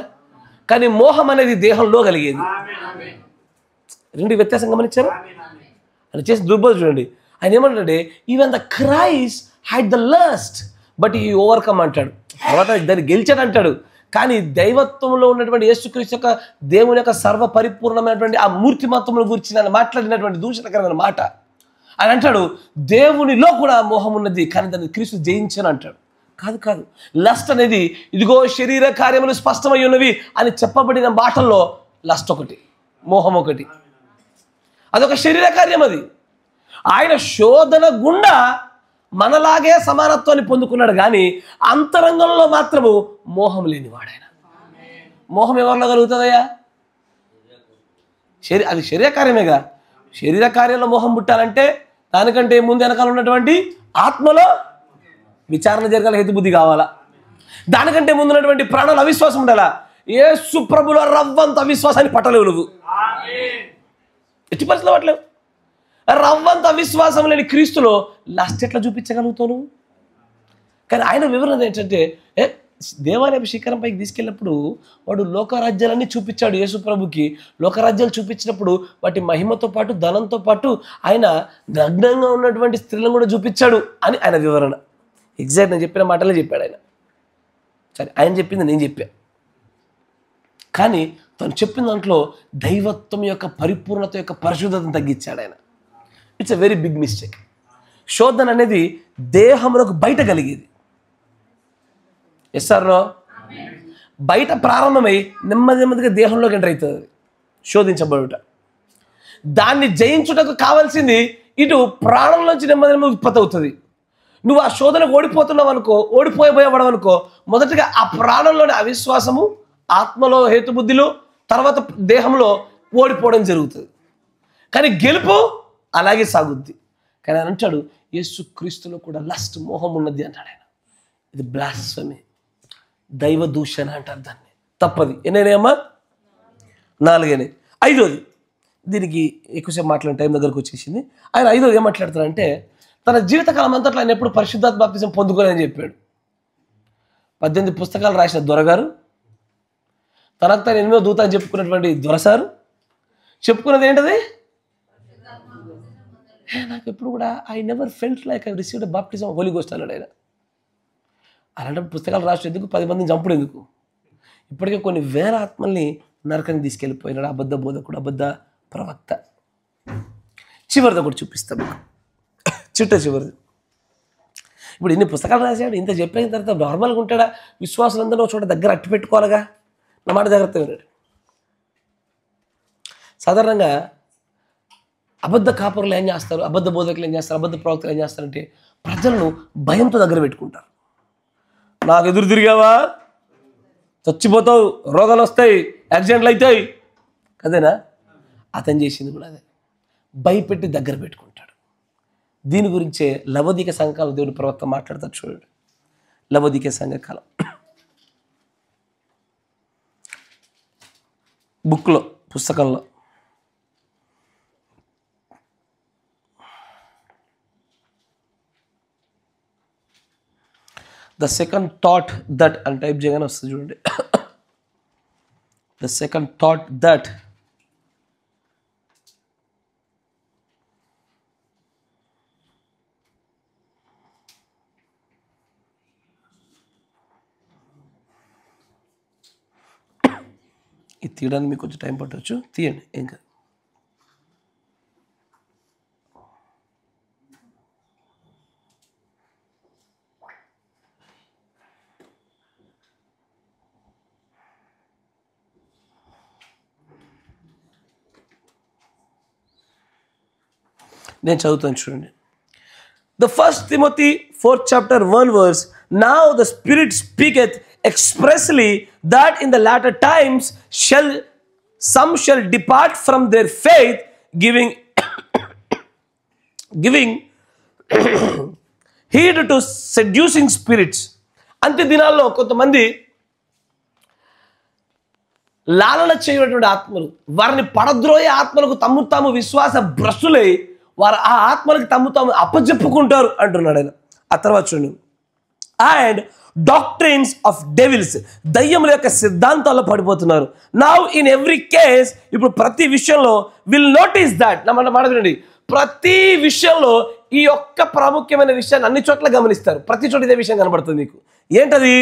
కానీ మోహం అనేది దేహంలో కలిగేది. రెండు వ్యత్యాసం గమనించారు? అని చేసి దుర్బోధ చూడండి. ఆయన ఏమంటాడంటే even the Christ had the lust but ఈ ఓవర్కమ్ అంటాడు. తర్వాత దాన్ని గెలిచాడు అంటాడు. కానీ దైవత్వంలో ఉన్నటువంటి యేసుక్రీస్తు యొక్క దేవుని యొక్క సర్వ పరిపూర్ణమైనటువంటి ఆ మూర్తిమత్వమును గురించి నన్ను మాట్లాడినటువంటి దూషణకరమైన మాట. ఆయన అంటాడు దేవునిలో కూడా మోహం ఉన్నది కానీ దాన్ని క్రీస్తు జయించాను అంటాడు. కాదు కాదు, లస్ట్ అనేది ఇదిగో శరీర కార్యములు స్పష్టమై ఉన్నవి అని చెప్పబడిన మాటల్లో లస్ట్ ఒకటి, మోహం ఒకటి. అదొక శరీర కార్యం. అది ఆయన శోధన గుండా మనలాగే సమానత్వాన్ని పొందుకున్నాడు కానీ అంతరంగంలో మాత్రము మోహం లేనివాడు ఆయన. మోహం ఎవరిలో కలుగుతుందయ్యా? అది శరీర కార్యమేగా. శరీర కార్యంలో మోహం పుట్టాలంటే దానికంటే ముందు వెనకాల ఉన్నటువంటి ఆత్మలో విచారణ జరగాల, హేతుబుద్ధి కావాలా. దానికంటే ముందున్నటువంటి ప్రాణాలు అవిశ్వాసం ఉండాలా. యేసు ప్రభుల రవ్వంత అవిశ్వాసాన్ని పట్టలేవు నువ్వు, ఎట్టి పరిస్థితుల్లో పట్టలేవు. రవ్వంత అవిశ్వాసం లేని క్రీస్తులో లాస్ట్ ఎట్లా చూపించగలుగుతావు నువ్వు? కానీ ఆయన వివరణ ఏంటంటే దేవాలయ శిఖరం పైకి తీసుకెళ్ళినప్పుడు వాడు లోకరాజ్యాలన్నీ చూపించాడు. యేసు ప్రభుకి లోకరాజ్యాలు చూపించినప్పుడు వాటి మహిమతో పాటు ధనంతో పాటు ఆయన నగ్నంగా ఉన్నటువంటి స్త్రీలను కూడా చూపించాడు అని ఆయన వివరణ. ఎగ్జాక్ట్ నేను చెప్పిన మాటలే చెప్పాడు ఆయన. సరే, ఆయన చెప్పింది నేను చెప్పా. కానీ తను చెప్పిన దాంట్లో దైవత్వం యొక్క పరిపూర్ణత యొక్క పరిశుద్ధతను తగ్గించాడు ఆయన. It's a very big mistake. శోధన అనేది దేహములకు బయట కలిగేది. Yes or no? బయట ప్రారంభమై నెమ్మది నెమ్మదిగా దేహంలోకి ఎంటర్ అవుతుంది శోధించబడుట. దాన్ని జయించుటకు కావాల్సింది ఇటు ప్రాణంలోంచి నెమ్మది నెమ్మది ఉత్పత్తి అవుతుంది. నువ్వు ఆ శోధనకు ఓడిపోతున్నావు అనుకో, ఓడిపోయబడవు అనుకో, మొదటగా ఆ ప్రాణంలోని అవిశ్వాసము, ఆత్మలో హేతుబుద్ధిలో, తర్వాత దేహంలో ఓడిపోవడం జరుగుతుంది. కానీ గెలుపు అలాగే సాగుద్ది. కానీ ఆయన అంటాడు యేసు క్రీస్తులో కూడా లస్ట్ మోహం ఉన్నది అంటాడు ఆయన. ఇది బ్లాస్ఫమీ, దైవ దూషణ అంటారు దాన్ని. తప్పది. ఎన్నేనమ్మా? 4. 5. దీనికి ఎక్కువసేపు మాట్లాడిన టైం దగ్గరకు వచ్చేసింది. ఆయన 5 ఏం మాట్లాడతారంటే తన జీవితకాలం అంతట్లో ఆయన ఎప్పుడు పరిశుద్ధాత్మ బాప్తిజం పొందుకోలేని చెప్పాడు. 18 పుస్తకాలు రాసిన దొరగారు, తనకు తను 8వ దూత అని చెప్పుకున్నటువంటి దొరసారు చెప్పుకున్నది ఏంటది? నాకు ఎప్పుడు కూడా I never felt like I received baptism holy ghost అన్నాడు ఆయన. అలాంటి పుస్తకాలు రాసి ఎందుకు? 10 మందిని చంపుడు ఎందుకు? ఇప్పటికే కొన్ని వేల ఆత్మల్ని నరకానికి తీసుకెళ్ళిపోయినాడు అబద్ధ బోధకుడు, అబద్ధ ప్రవక్త. చివరిది ఒకటి చూపిస్తాం, చివరిది. ఇప్పుడు ఇన్ని పుస్తకాలు రాశాడు, ఇంత చెప్పిన తర్వాత నార్మల్గా ఉంటాడా? విశ్వాసులందరూ ఒక చోట దగ్గర అట్టి పెట్టుకోవాలిగా. నా మాట జాగ్రత్తగా విన్నాడు. సాధారణంగా అబద్ధ కాపురులు ఏం చేస్తారు, అబద్ధ బోధకులు ఏం చేస్తారు, అబద్ధ ప్రవక్తలు ఏం చేస్తారంటే ప్రజలను భయంతో దగ్గర పెట్టుకుంటారు. నాకు ఎదురు తిరిగావా చచ్చిపోతావు, రోగాలు వస్తాయి, యాక్సిడెంట్లు అవుతాయి కదేనా? అతను చేసింది కూడా అదే, భయపెట్టి దగ్గర పెట్టుకుంటాడు. దీని గురించే లవోదిక సంఘకాలం దేవుని ప్రవక్త మాట్లాడతాడు. చూడండి, లవోదిక సంఘకాలం బుక్లో, పుస్తకంలో ద సెకండ్ థాట్ దట్ అని టైప్ చేయగానే వస్తుంది చూడండి. ద సెకండ్ థాట్ దట్ ఇది తీయడానికి మీకు కొంచెం టైం పట్టవచ్చు, తీయండి, ఏం కాదు. నేను చదువుతాను చూడండి. The 1 Timothy 4th chapter 1 verse, now the Spirit speaketh expressly that in the latter times some shall depart from their faith, giving heed to seducing spirits. అంత్య దినాల్లో కొంతమంది లాలన చేయనటువంటి ఆత్మలు, వారిని పడద్రోయే ఆత్మలకు తాము విశ్వాస భ్రష్టులై వారు ఆ ఆత్మలకు తాము అప్పచెప్పుకుంటారు అంటున్నాడు ఆయన. ఆ తర్వాత చూడండి, అండ్ డాక్ట్రిన్స్ ఆఫ్ డెవిల్స్, దయ్యముల యొక్క సిద్ధాంతాల్లో పడిపోతున్నారు. నౌ ఇన్ ఎవ్రీ కేస్, ఇప్పుడు ప్రతి విషయంలో విల్ నోటీస్ దాట్, నా మాట వినండి, ప్రతి విషయంలో ఈ యొక్క ప్రాముఖ్యమైన విషయాన్ని అన్ని చోట్ల గమనిస్తారు. ప్రతి చోట ఇదే విషయం కనబడుతుంది మీకు. ఏంటది?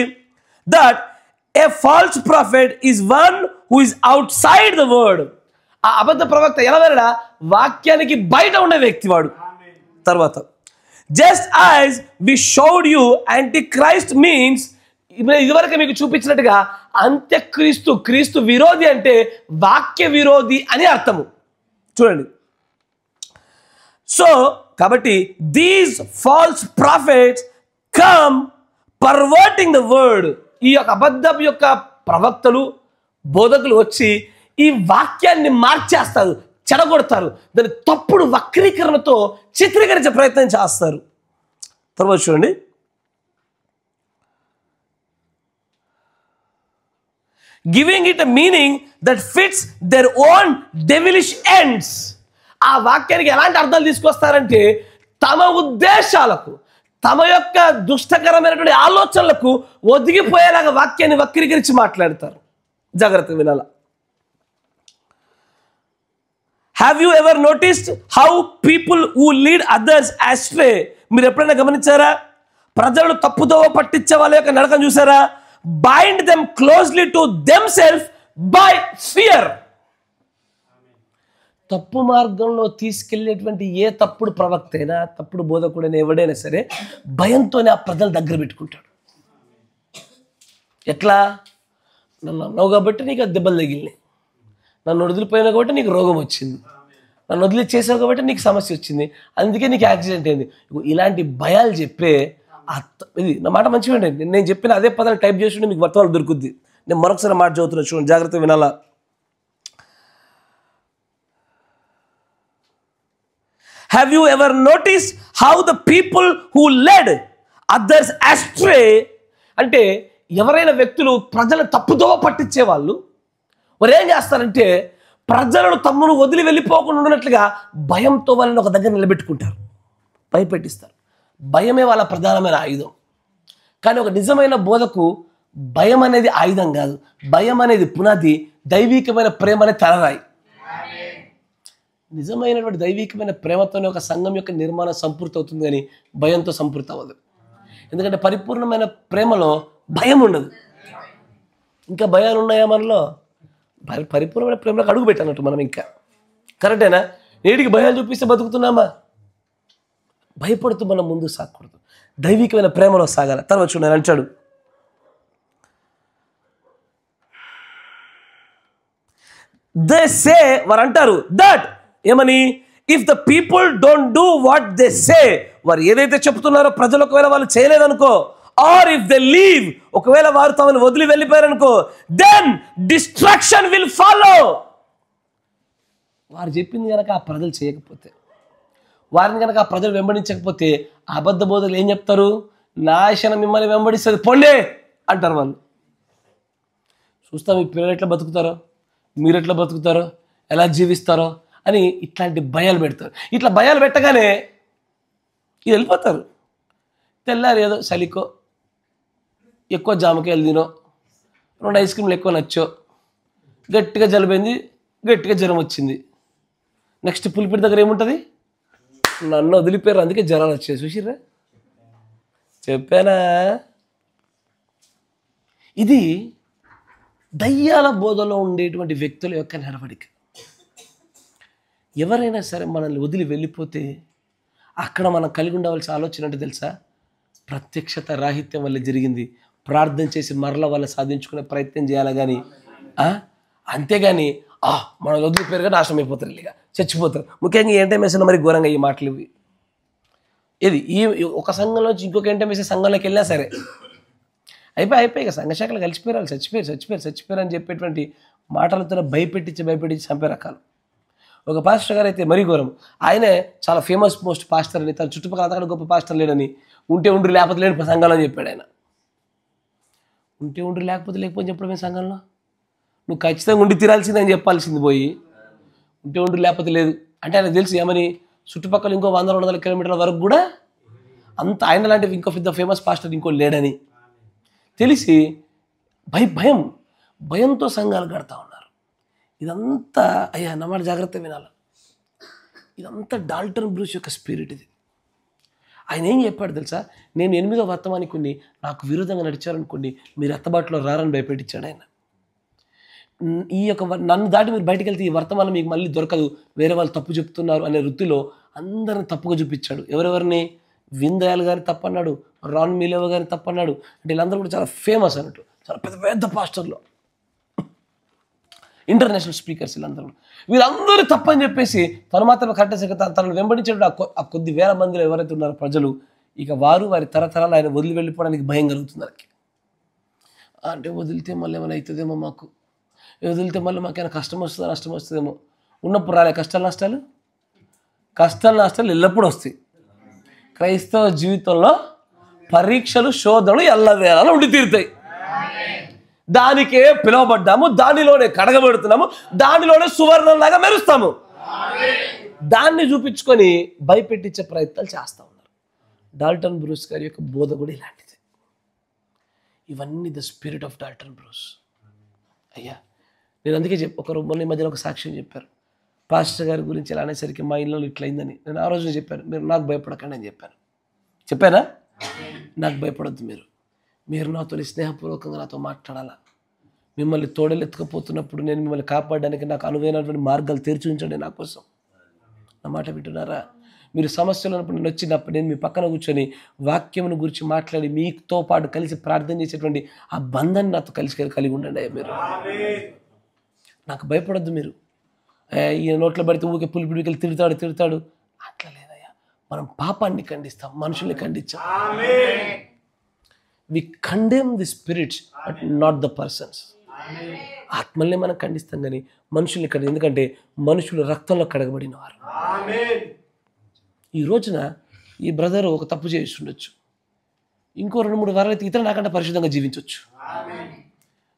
That A falls profit is one who is out side the word. ఆ అబద్ధ ప్రవక్త ఎలా వెళ్ళడా? వాక్యానికి బయట ఉండే వ్యక్తి వాడు. తర్వాత just as we showed you Antichrist means, ఇదివరకు మీకు చూపించినట్టుగా అంత్యక్రీస్తు, క్రీస్తు విరోధి అంటే వాక్య విరోధి అని అర్థము. చూడండి, సో కాబట్టి these false prophets come perverting the word. ఈ యొక్క అబద్ధం యొక్క ప్రవక్తలు, బోధకులు వచ్చి ఈ వాక్యాన్ని మార్చేస్తారు, చెడగొడతారు, దాని తప్పుడు వక్రీకరణతో చిత్రీకరించే ప్రయత్నం చేస్తారు. తర్వాత చూడండి, giving it a meaning that fits their own devilish ends. ఆ వాక్యానికి ఎలాంటి అర్థాలు తీసుకొస్తారంటే తమ ఉద్దేశాలకు, తమ యొక్క దుష్టకరమైనటువంటి ఆలోచనలకు ఒదిగిపోయేలాగా వాక్యాన్ని వక్రీకరించి మాట్లాడతారు. జాగ్రత్తగా వినాల. Have you ever noticed how people who lead others astray? మీరు ఎప్పుడైనా గమనించారా? ప్రజలను తప్పుదోవ పట్టించే వాళ్ళ యొక్క నడకను చూసారా? Bind them closely to them self by fear. తప్పు మార్గంలో తీసుకెళ్లేటువంటి ఏ తప్పుడు ప్రవక్త అయినా, తప్పుడు బోధకుడైనా, ఎవడైనా సరే భయంతోనే ఆ ప్రజలు దగ్గర పెట్టుకుంటాడు. ఎట్లా? నన్ను అన్నావు కాబట్టి నీకు ఆ దెబ్బలు తగిలినాయి, నన్ను వదిలిపోయినా కాబట్టి నీకు రోగం వచ్చింది, నన్ను వదిలి చేసావు కాబట్టి నీకు సమస్య వచ్చింది, అందుకే నీకు యాక్సిడెంట్ అయింది. ఇలాంటి భయాలు చెప్పే ఇది నా మాట మంచిగా ఉండండి. నేను చెప్పిన అదే పదాలు టైప్ చేసి మీకు వర్తమానం దొరుకుద్ది. నేను మరొకసారి మాట చదువుతున్నా, చూడండి, జాగ్రత్తగా వినాలా. Have you ever noticed how the people who led others astray, అంటే ఎవరైనా వ్యక్తులు ప్రజలను తప్పుదోవ పట్టించే వాళ్ళు, వారు ఏం చేస్తారంటే ప్రజలను తమ్మును వదిలి వెళ్ళిపోకుండా ఉన్నట్లుగా భయంతో వాళ్ళని ఒక దగ్గర నిలబెట్టుకుంటారు, భయపెట్టిస్తారు. భయమే వాళ్ళ ప్రధానమైన ఆయుధం. కానీ ఒక నిజమైన బోధకు భయం అనేది ఆయుధం కాదు, భయం అనేది పునాది, దైవికమైన ప్రేమ అనేది తలరాయి. నిజమైనటువంటి దైవికమైన ప్రేమతోనే ఒక సంఘం యొక్క నిర్మాణం సంపూర్తి అవుతుంది, కానీ భయంతో సంపూర్తి అవ్వదు. ఎందుకంటే పరిపూర్ణమైన ప్రేమలో భయం ఉండదు. ఇంకా భయాలు ఉన్నాయా మనలో? పరిపూర్ణమైన ప్రేమలకు అడుగు పెట్టానట్టు మనం. ఇంకా కరెక్టేనా? నేటికి భయాలు చూపిస్తే బతుకుతున్నామా? భయపడుతూ మనం ముందుకు సాగకూడదు, దైవికమైన ప్రేమలో సాగాలి. తర్వాత చూడండి అంటాడు, దే సే, వారు అంటారు దట్, ఏమని? If the people don't do what they say, వారు ఏదైతే చెప్తున్నారో ప్రజలు ఒకవేళ వాళ్ళు చేయలేదనుకో, ఆర్ ఇఫ్ దే లీవ్, ఒకవేళ వారు తమను వదిలి వెళ్ళిపోయారనుకో, దెన్ డిస్ట్రక్షన్ విల్ ఫాలో. వారు చెప్పింది కనుక ఆ ప్రజలు చేయకపోతే, వారిని కనుక ఆ ప్రజలు వెంబడించకపోతే, ఆ అబద్ధ బోధకులు ఏం చెప్తారు? నాశనం మిమ్మల్ని వెంబడిస్తుంది, పొండే అంటారు వాళ్ళు. చూస్తాం మీ పిల్లలు ఎట్లా బతుకుతారో, మీరు ఎట్లా బతుకుతారో, ఎలా జీవిస్తారో అని ఇట్లాంటి భయాలు పెడతారు. ఇట్లా భయాలు పెట్టగానే ఇది వెళ్ళిపోతారు. తెల్లారు ఏదో చలికో, ఎక్కువ జామకాయలు తినో, 2 ఐస్ క్రీమ్లు ఎక్కువ నచ్చో, గట్టిగా జలుబైంది, గట్టిగా జ్వరం వచ్చింది. నెక్స్ట్ పులిపిడి దగ్గర ఏముంటుంది? నన్ను వదిలిపోయారు అందుకే జ్వరాలు వచ్చాయి. చూసిర్రా? చెప్పానా? ఇది దయ్యాల బోధలో ఉండేటువంటి వ్యక్తుల యొక్క నడవడిక. ఎవరైనా సరే మనల్ని వదిలి వెళ్ళిపోతే అక్కడ మనం కలిగి ఉండవలసిన ఆలోచన అంటే తెలుసా? ప్రత్యక్షత రాహిత్యం వల్ల జరిగింది. ప్రార్థన చేసి మరల వల్ల సాధించుకునే ప్రయత్నం చేయాలి కానీ అంతేగాని మనం వదిలిపోయారుగా నాశనం అయిపోతారు, ఇక చచ్చిపోతారు. ముఖ్యంగా ఏంటైనా మరి ఘోరంగా ఈ మాటలు ఇవి. ఇది ఈ ఒక సంఘంలోంచి ఇంకొక ఏంటైనా సంఘంలోకి వెళ్ళినా సరే అయిపోయి సంఘశాఖలు కలిసిపోయారు, చచ్చిపోయారు అని చెప్పేటువంటి మాటలతో భయపెట్టించి చంపే రకాలు. ఒక పాస్టర్ గారు అయితే మరీ ఘోరం. ఆయనే చాలా ఫేమస్ మోస్ట్ పాస్టర్ అని, తన చుట్టుపక్కల అంతకంటే గొప్ప పాస్టర్ లేడని, ఉంటే ఉండ్రు లేకపోతే లేని సంఘంలో అని చెప్పాడు ఆయన. ఉంటే ఉండ్రు లేకపోతే చెప్పడమే సంఘంలో? నువ్వు ఖచ్చితంగా ఉండి తీరాల్సిందని చెప్పాల్సింది పోయి ఉంటే ఉండ్రు లేకపోతే లేదు అంటే ఆయనకు తెలుసు ఏమని, చుట్టుపక్కల ఇంకో 100-200 కిలోమీటర్ల వరకు కూడా అంత ఆయన లాంటి ఇంకో పెద్ద ఫేమస్ పాస్టర్ ఇంకో లేడని తెలిసి భయంతో సంఘాలు కడతా ఉన్నారు. ఇదంతా అయ్యా నమ్మాట జాగ్రత్త వినాలి. ఇదంతా డాల్టన్ బ్రూస్ యొక్క స్పిరిట్ ఇది. ఆయన ఏం చెప్పాడు తెలుసా? నేను 8వ వర్తమానికి నాకు విరుద్ధంగా నడిచారనుకోండి, మీరు ఎత్తబాటులో రారని భయపెట్టించాడు ఆయన. ఈ యొక్క నన్ను దాటి మీరు బయటకు వెళ్తే ఈ వర్తమానం మీకు మళ్ళీ దొరకదు, వేరే వాళ్ళు తప్పు చెప్తున్నారు అనే వృత్తిలో అందరిని తప్పుగా చూపించాడు. ఎవరెవరిని? విందయాల్ గారిని తప్పన్నాడు, రాన్ మిలేవ గారిని తప్పన్నాడు. అంటే వీళ్ళందరూ కూడా చాలా ఫేమస్ అన్నట్టు, చాలా పెద్ద పాస్టర్లు, ఇంటర్నేషనల్ స్పీకర్స్. వీళ్ళందరూ తప్పని చెప్పేసి తను మాత్రమే కరెక్ట్ తనను వెంబడించాడు ఆ కొద్ది వేల మందిలో ఎవరైతే ఉన్నారో ప్రజలు, ఇక వారి తరతరాలు ఆయన వదిలి వెళ్ళిపోవడానికి భయం కలుగుతుంది వాళ్ళకి. అంటే వదిలితే మళ్ళీ ఏమైనా అవుతుందేమో, మాకు వదిలితే మళ్ళీ మాకైనా కష్టం వస్తుందో నష్టం వస్తుందేమో. ఉన్నప్పుడు రాలే కష్టాలు నష్టాలు ఎల్లప్పుడూ వస్తాయి. క్రైస్తవ జీవితంలో పరీక్షలు శోధనలు ఎల్లవేళలా ఉండి తీరుతాయి. దానికే పిలువబడ్డాము, దానిలోనే కడగబెడుతున్నాము, దానిలోనే సువర్ణంలాగా మెరుస్తాము. దాన్ని చూపించుకొని భయపెట్టించే ప్రయత్నాలు చేస్తూ ఉన్నారు. డాల్టన్ బ్రూస్ గారి యొక్క బోధ కూడా ఇలాంటిది. ఇవన్నీ the spirit of Dalton Bruce. అయ్యా నేను అందుకే ఒకరు మొన్న మధ్యలో ఒక సాక్ష్యం చెప్పారు, పాస్టర్ గారి గురించి ఇలా అనేసరికి మా ఇళ్ళలో ఇట్లయిందని. నేను ఆ రోజున చెప్పాను, మీరు నాకు భయపడకండి అని చెప్పానా? నాకు భయపడద్దు, మీరు నాతో స్నేహపూర్వకంగా నాతో మాట్లాడాలా. మిమ్మల్ని తోడలెత్తుకపోతున్నప్పుడు నేను మిమ్మల్ని కాపాడడానికి నాకు అనువైనటువంటి మార్గాలు తెరిచి ఉంచండి నా కోసం. నా మాట వింటున్నారా? మీరు సమస్యలు ఉన్నప్పుడు నేను వచ్చినప్పుడు నేను మీ పక్కన కూర్చొని వాక్యమును గురించి మాట్లాడి మీతో పాటు కలిసి ప్రార్థన చేసేటువంటి ఆ బంధాన్ని నాతో కలిగి ఉండండి అయ్యా. మీరు నాకు భయపడద్దు. మీరు ఈ నోట్లో పడితే ఊరికే పులిపిడికి తిడతాడు అట్లా లేదయ్యా. మనం పాపాన్ని ఖండిస్తాం, మనుషుల్ని ఖండించాం. We condemn the spirits but not the persons. ఆత్మల్ని మనం ఖండిస్తాం కానీ మనుషుల్ని ఎందుకంటే మనుషులు రక్తంలో కడగబడిన వారు. ఈ రోజున ఈ బ్రదర్ ఒక తప్పు చేసి ఉండొచ్చు, ఇంకో 2-3 వారాలు అయితే ఇతర నాకంటే పరిశుద్ధంగా జీవించవచ్చు.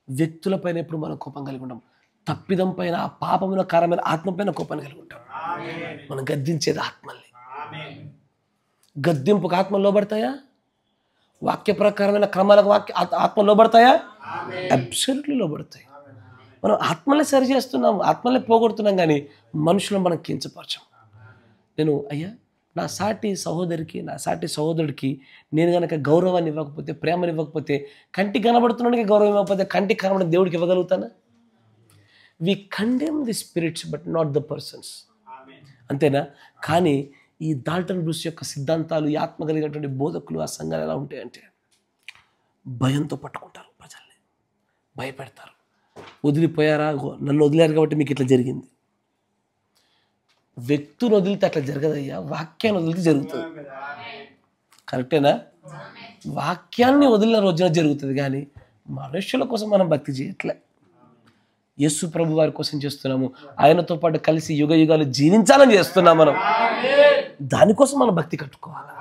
వ్యక్తులపైన ఎప్పుడు మనం కోపం కలిగి ఉంటాం. తప్పిదం పైన, ఆ పాపమైన కారమైన ఆత్మ పైన కోపాన్ని కలిగి ఉంటాం. మనం గద్దించేది ఆత్మల్ని. గద్దింపుకు ఆత్మలు లోబడతాయా? వాక్య ప్రకారమైన క్రమాలకు ఆత్మలు లోబడతాయా? అబ్సల్యూట్లీ లోబడతాయి. మనం ఆత్మల్ని సరి చేస్తున్నాం, ఆత్మల్ని పోగొడుతున్నాం కానీ మనుషులను మనం కించపరచం. నేను అయ్యా నా సాటి సహోదరికి, నా సాటి సహోదరుడికి నేను కనుక గౌరవాన్ని ఇవ్వకపోతే, ప్రేమని ఇవ్వకపోతే, కంటికి కనబడుతున్నాడికి గౌరవం ఇవ్వకపోతే కంటికి కనబడిన దేవుడికి ఇవ్వగలుగుతానా? We condemn the spirits but not the persons. అంతేనా? కానీ ఈ డాల్టన్ బ్రూస్ యొక్క సిద్ధాంతాలు, ఈ ఆత్మ కలిగినటువంటి బోధకులు ఆ సంఘాలు ఎలా ఉంటాయంటే భయంతో పట్టుకుంటారు, ప్రజల్ని భయపెడతారు. వదిలిపోయారా, నన్ను వదిలేరు కాబట్టి మీకు ఇట్లా జరిగింది. వ్యక్తిని వదిలితే అట్లా జరగదయ్యా, వాక్యాన్ని వదిలితే జరుగుతుంది. కరెక్టేనా? వాక్యాన్ని వదిలిన రోజున జరుగుతుంది కానీ మనుషుల కోసం మనం భక్తి చేయట్లే. యేసు ప్రభు వారి కోసం చేస్తున్నాము, ఆయనతో పాటు కలిసి యుగ యుగాలు జీవించాలని చేస్తున్నాం. మనం దానికోసం మనం భక్తి కట్టుకోవాలి.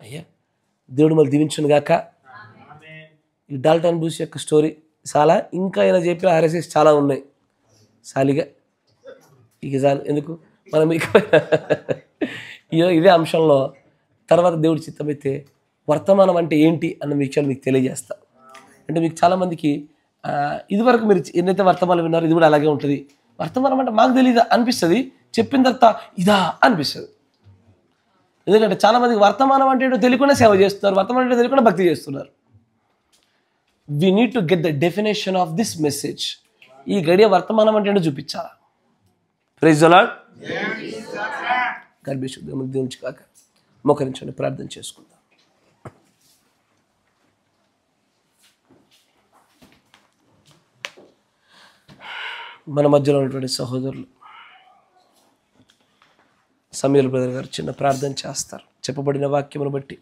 అయ్యా దేవుడు మళ్ళీ దీవించును గాక. ఈ డాల్టన్ బ్రూస్ యొక్క స్టోరీ చాలా, ఇంకా ఆయన చెప్పిన RSS చాలా ఉన్నాయి. సాలిగా ఇక చాలు, ఎందుకు మనం ఇదే అంశంలో తర్వాత దేవుడి చిత్తమైతే వర్తమానం అంటే ఏంటి అన్న విషయాలు మీకు తెలియజేస్తా. అంటే మీకు చాలామందికి ఇదివరకు మీరు ఎన్నైతే వర్తమానం విన్నారో ఇది కూడా అలాగే ఉంటుంది. వర్తమానం అంటే మాకు తెలియదా అనిపిస్తుంది, చెప్పిన తర్వాత ఇదా అనిపిస్తుంది. ఎందుకంటే చాలామందికి వర్తమానం అంటే ఏంటో తెలియకుండా సేవ చేస్తున్నారు, వర్తమానం అంటే తెలియకుండా భక్తి చేస్తున్నారు. We need to get the definition of this message. ఈ గడియ వర్తమానం అంటే చూపించాలా. Praise the lord. గర్భిశుద్ధి దేవునికి కాక మోకరించండి, ప్రార్థన చేసుకుందాం. మన మధ్యలో ఉన్నటువంటి సహోదరులు సమీర్ బ్రదర్ గారు చిన్న ప్రార్థన చేస్తారు. చెప్పబడిన వాక్యమును బట్టి,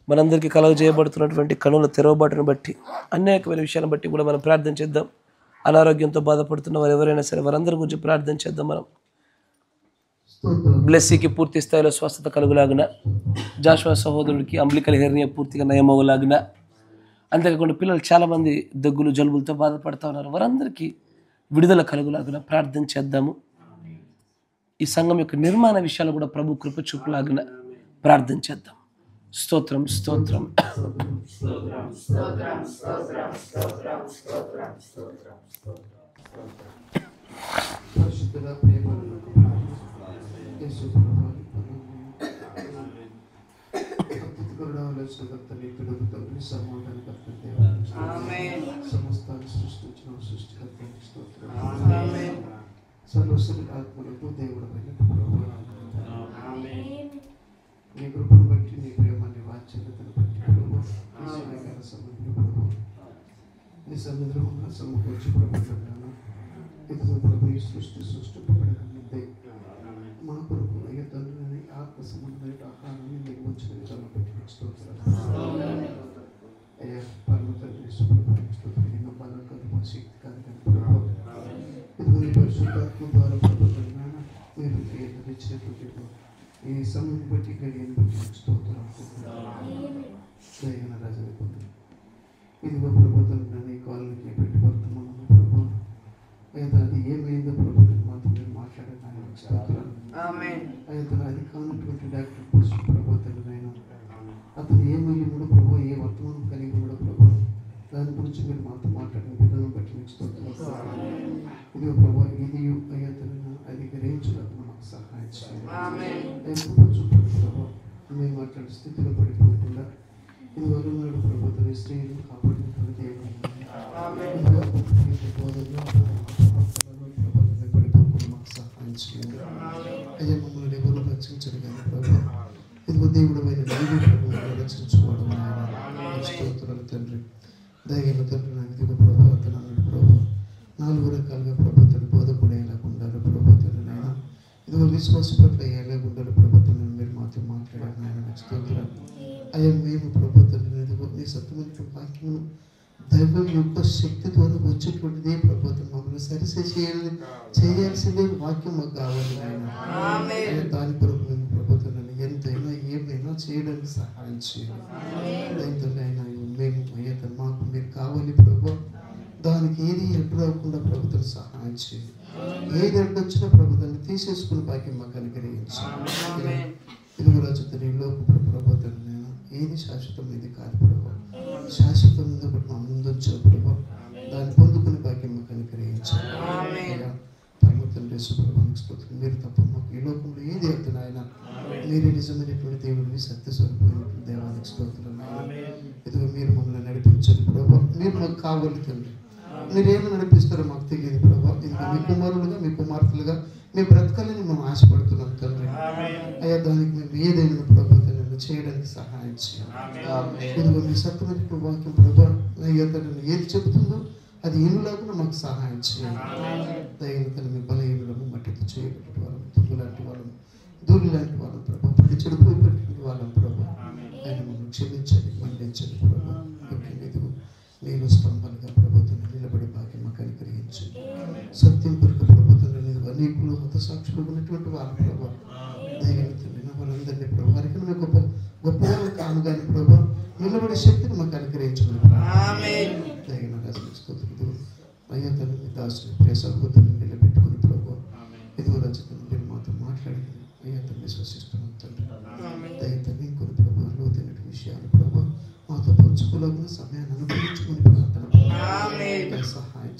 మనందరికీ కలుగజేయబడుతున్నటువంటి కనుల తెరవబాటును బట్టి, అనేకమైన విషయాలను బట్టి కూడా మనం ప్రార్థన చేద్దాం. అనారోగ్యంతో బాధపడుతున్న వారు ఎవరైనా సరే వారందరి గురించి ప్రార్థన చేద్దాం. మనం బ్లెస్సీకి పూర్తి స్థాయిలో స్వస్థత కలుగులాగిన, జాషువా సహోదరుడికి అంబ్లికల్ హెర్నియా పూర్తిగా నయమవులాగిన, అంతేకాకుండా పిల్లలు చాలామంది దగ్గులు జలుబులతో బాధపడుతూ ఉన్నారు, వారందరికీ విడుదల కలుగులాగిన ప్రార్థన చేద్దాము. ఈ సంఘం యొక్క నిర్మాణ విషయాలు కూడా ప్రభు కృప చూపులాగిన ప్రార్థన చేద్దాం. స్తోత్రం స్తోత్రం. సర్వశక్తులకు దేవుడు నీ కృపను బట్టి, నీ ప్రేమాన్ని వాత్సల్యతను బట్టి ప్రభు, నీ సాయంకాల సమయంలో ప్రభు నీ సన్నిధిలో ఉన్న సమకూర్చి ప్రభుత్వాను ఇతను ప్రభు ఈ సృష్టిపబడిన ముందే మా కొరకు అయ్యే తండ్రిని ఆత్మ సంబంధమైన ఆహారాన్ని నీకు వచ్చిన విధానం బట్టి అయ్యా పరమ తండ్రి సుప్రభావిస్తూ ఎన్నో బలంకరమైన శక్తి కార్యక్రమం ప్రభు ఇదిగో ఈ పరిశుద్ధాత్మ ద్వారా ప్రభుత్వం మీరు ఇచ్చినటువంటి ఈ సమయం బట్టి గడియను బట్టి స్తోత్రం దయగల రాజని పొంది ఇదిగో ప్రభుత్వం నీ కాలనీకి పెట్టి వర్తమానం ప్రభు అయితే అది ఏమైందో ప్రభుత్వం మాత్రం నేను మాట్లాడాను స్తోత్రాలు. అయితే అది కానటువంటి డాక్టర్ ప్రభుత్వం నేను అతను ఏమయ్యాడు ప్రభు, ఏ వర్తమానం కలిగి ఉన్నాడు ప్రభు, దాని గురించి మీరు మాతో మాట్లాడిన విధానం బట్టి మీకు స్తోత్రం. ఇదిగో ప్రభు ఇది అయ్యతను అది గ్రహించడానికి మాకు సహాయం చేయాలి. ప్రభు మేము మాట్లాడే స్థితిలో పడిపోకుండా ఇదివరకు నాడు ప్రభుత్వ స్త్రీలను కాపాడినటువంటి దేవుడు పడిపోకుండా మాకు సహాయం చేయాలి. అయ్యా మమ్మల్ని ఎవరు రక్షించడు కానీ ప్రభు ఇదిగో దేవుడు అయిన నీవు ప్రభుత్వం రక్షించుకోవడం స్తోత్రాలు తండ్రి. దయగల తండ్రి నాకు ఇదిగో ప్రభు అతను అన్నాడు ప్రభు 4 రకాలుగా ప్రభుత్వం బోధకుడు ఎలాగుండాలి ప్రభుత్వం నాయన, ఇదిగో విశ్వాస పట్ల ఎలాగుండాలి ప్రభుత్వం మీరు మాతో మాట్లాడారు నాయన స్తోత్రాలు. అయ్యా మేము ప్రభుత్వం ఇదిగో నీ సత్యమైన వాక్యము దైవం యొక్క శక్తి ద్వారా వచ్చేటువంటిదే ప్రభుత్వం మమ్మల్ని చేయాల్సిందే వాక్యం మాకు కావాలి నాయన. దాని కొరకు మేము ప్రభుత్వం ఎంతైనా ఏమైనా చేయడానికి సహాయం చేయాలి. అయినా మేము అయ్యా మాకు మీరు కావాలి ప్రభు, దానికి ఏది ఎడ్డు రాకుండా ప్రభుత్వం సహాయం చేయాలి. ఏది ఎడ్డొచ్చినా ప్రభుత్వాన్ని తీసేసుకుని భాగ్యం మాకు అనుగ్రహించాలి. తెలుగు రాజుని లోక ప్రభుత్వం నేను ఏది శాశ్వతమైనది కాదు ప్రభు, శాశ్వతమైనది ఒకటి మా ముందొచ్చా ప్రభు, దాన్ని పొందుకుని భాగ్యం మాకు అనుగ్రహించాలి. తండ్రి సుప్రభానికి స్తోత్రం. మీరు తప్ప మాకు ఈ లోకంలో ఏది అవుతుంది ఆయన, మీరే నిజమైనటువంటి దేవుడిని, సత్యస్వరూపమైనటువంటి దేవానికి స్తోత్రం. ఇదిగో మీరు మమ్మల్ని నడిపించండి ప్రభు, మీరు మాకు కావాలి తండ్రి, మీరేమి నడిపిస్తారో మాకు తెలియదు ప్రభు. ఇదిగో మీ కుమారులుగా మీ కుమార్తెలుగా మీ బ్రతకాలని మేము ఆశపడుతున్నాం తండ్రి. అయ్యా దానికి మేము ఏదైనా ప్రభు నన్ను చేయడానికి సహాయం చేయాలి. ఇదిగో మీ సత్యమైన వాక్యం ప్రభు అయ్యా తండ్రి ఏది చెబుతుందో అది ఏనులాగా మాకు సహాయం చేయాలి. దయగల మీ బలహీనులను మట్టితో చేయబట్టి వాళ్ళం, దుమ్ము లాంటి వాళ్ళం, దూరి లాంటి వాళ్ళం ప్రభు, పడి చెడిపోయినటువంటి వాళ్ళం ప్రభు. ఆయన మమ్మల్ని క్షమించండి, మండించండి ప్రభు. ఎప్పుడు మీరు స్తంభాలుగా ప్రభుత్వం నిలబడి భాగ్యం మాకు అనుగ్రహించండి. సత్యం కొరకు ప్రభుత్వం అనేకులు హతసాక్షులు ఉన్నటువంటి వాళ్ళ ప్రభు దయగలుగుతుంది వాళ్ళందరినీ ప్రభు వారికి మేము గొప్ప వాళ్ళకి కానుగాని ప్రభు నిలబడే శక్తిని మాకు అనుగ్రహించండి. దయగల రాజు అయ్యా తను మీ దాసుని ప్రియ సహోదరుని నిలబెట్టుకుని ప్రభు ఇదిగో రచతను మీరు మాతో మాట్లాడి అయ్యా తను విశ్వసిస్తున్నాం తండ్రి. దయతని ఇంకొన్ని ప్రభు లోతైనటువంటి విషయాలు ప్రభు మాతో పంచుకోలేకున్న సమయాన్ని అనుభవించుకుని ప్రార్థన సహాయం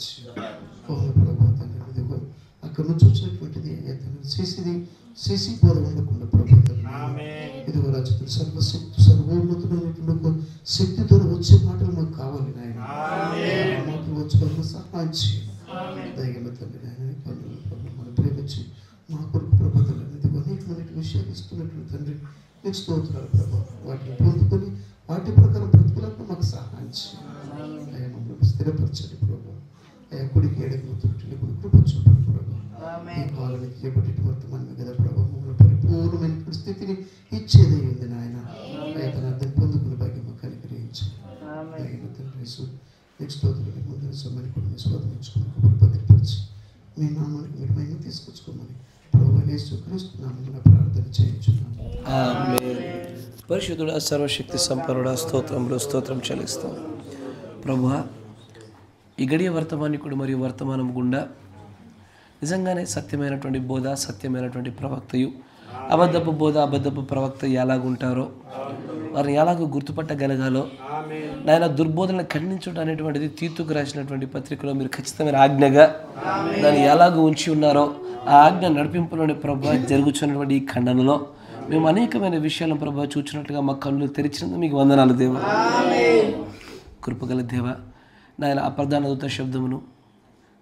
ప్రభు తండ్రి. ఇదిగో అక్కడ నుంచి వచ్చినటువంటిది అయ్యా తను సీసీ బోధ ఉండకుండా ప్రభు ఇదిగో రచతలు సర్వశక్తి సర్వోన్నతుడైనటువంటి శక్తితో వచ్చే మాటలు మాకు కావాలి. చేయండి. దయగల తండ్రి నాయన నీ పనులు ప్రభు మనం ప్రేమించి మా కొరకు ప్రభుత్వం అనేది అనేకమైన విషయాలు ఇస్తున్నట్లు తండ్రి నీకు స్తోత్రాలు ప్రభావ. వాటిని పొందుకొని వాటి ప్రకారం బ్రతుకులకు మాకు సహాయం చేయండి. అయ్యా మమ్మల్ని స్థిరపరచండి ప్రభు. అయ్యా కుడికి ఎడకు తుట్టిని కూడా కృప చూపండి ప్రభు. ఈ కాలానికి చేపట్టి వర్తమానం కదా ప్రభు మమ్మల్ని పరిపూర్ణమైన స్థితిని ఇచ్చేది ఉంది నాయన. అయ్యా తన అర్థం పొందుకుని భాగ్యం మాకు అనుగ్రహించండి. తండ్రి నీకు స్తోత్రాలు ముందు సమయాన్ని కూడా మీ స్వాధీనించుకుని భద్రపరిచి మీ నామానికి మీరు మహిమ తీసుకొచ్చుకోమని ప్రభు యేసుక్రీస్తు నామమున ప్రార్థన చేయించున్నాను. ఆమేన్. పరిశుద్ధుడా సర్వశక్తి సంపన్నుడా స్తోత్రం చెల్లిస్తాం ప్రభువా. ఈ గడియ వర్తమానికుడు మరియు వర్తమానం గుండా నిజంగానే సత్యమైనటువంటి బోధ, సత్యమైనటువంటి ప్రవక్తయు, అబద్ధపు బోధ, అబద్ధపు ప్రవక్త ఎలాగుంటారో వారిని ఎలాగో గుర్తుపట్టగలగాలో నాయన దుర్బోధనను ఖండించడం అనేటువంటిది తీతుకు రాసినటువంటి పత్రికలో మీరు ఖచ్చితమైన ఆజ్ఞగా దాన్ని ఎలాగో ఉంచి ఉన్నారో ఆ ఆజ్ఞ నడిపింపులోని ప్రభావ జరుగుతున్నటువంటి ఈ ఖండనలో మేము అనేకమైన విషయాలను ప్రభావ చూచినట్లుగా మా కళ్ళు తెరిచినందుకు మీకు వందనాలు దేవా. కృపగల దేవా నాయన అప్రధాన దూత శబ్దమును,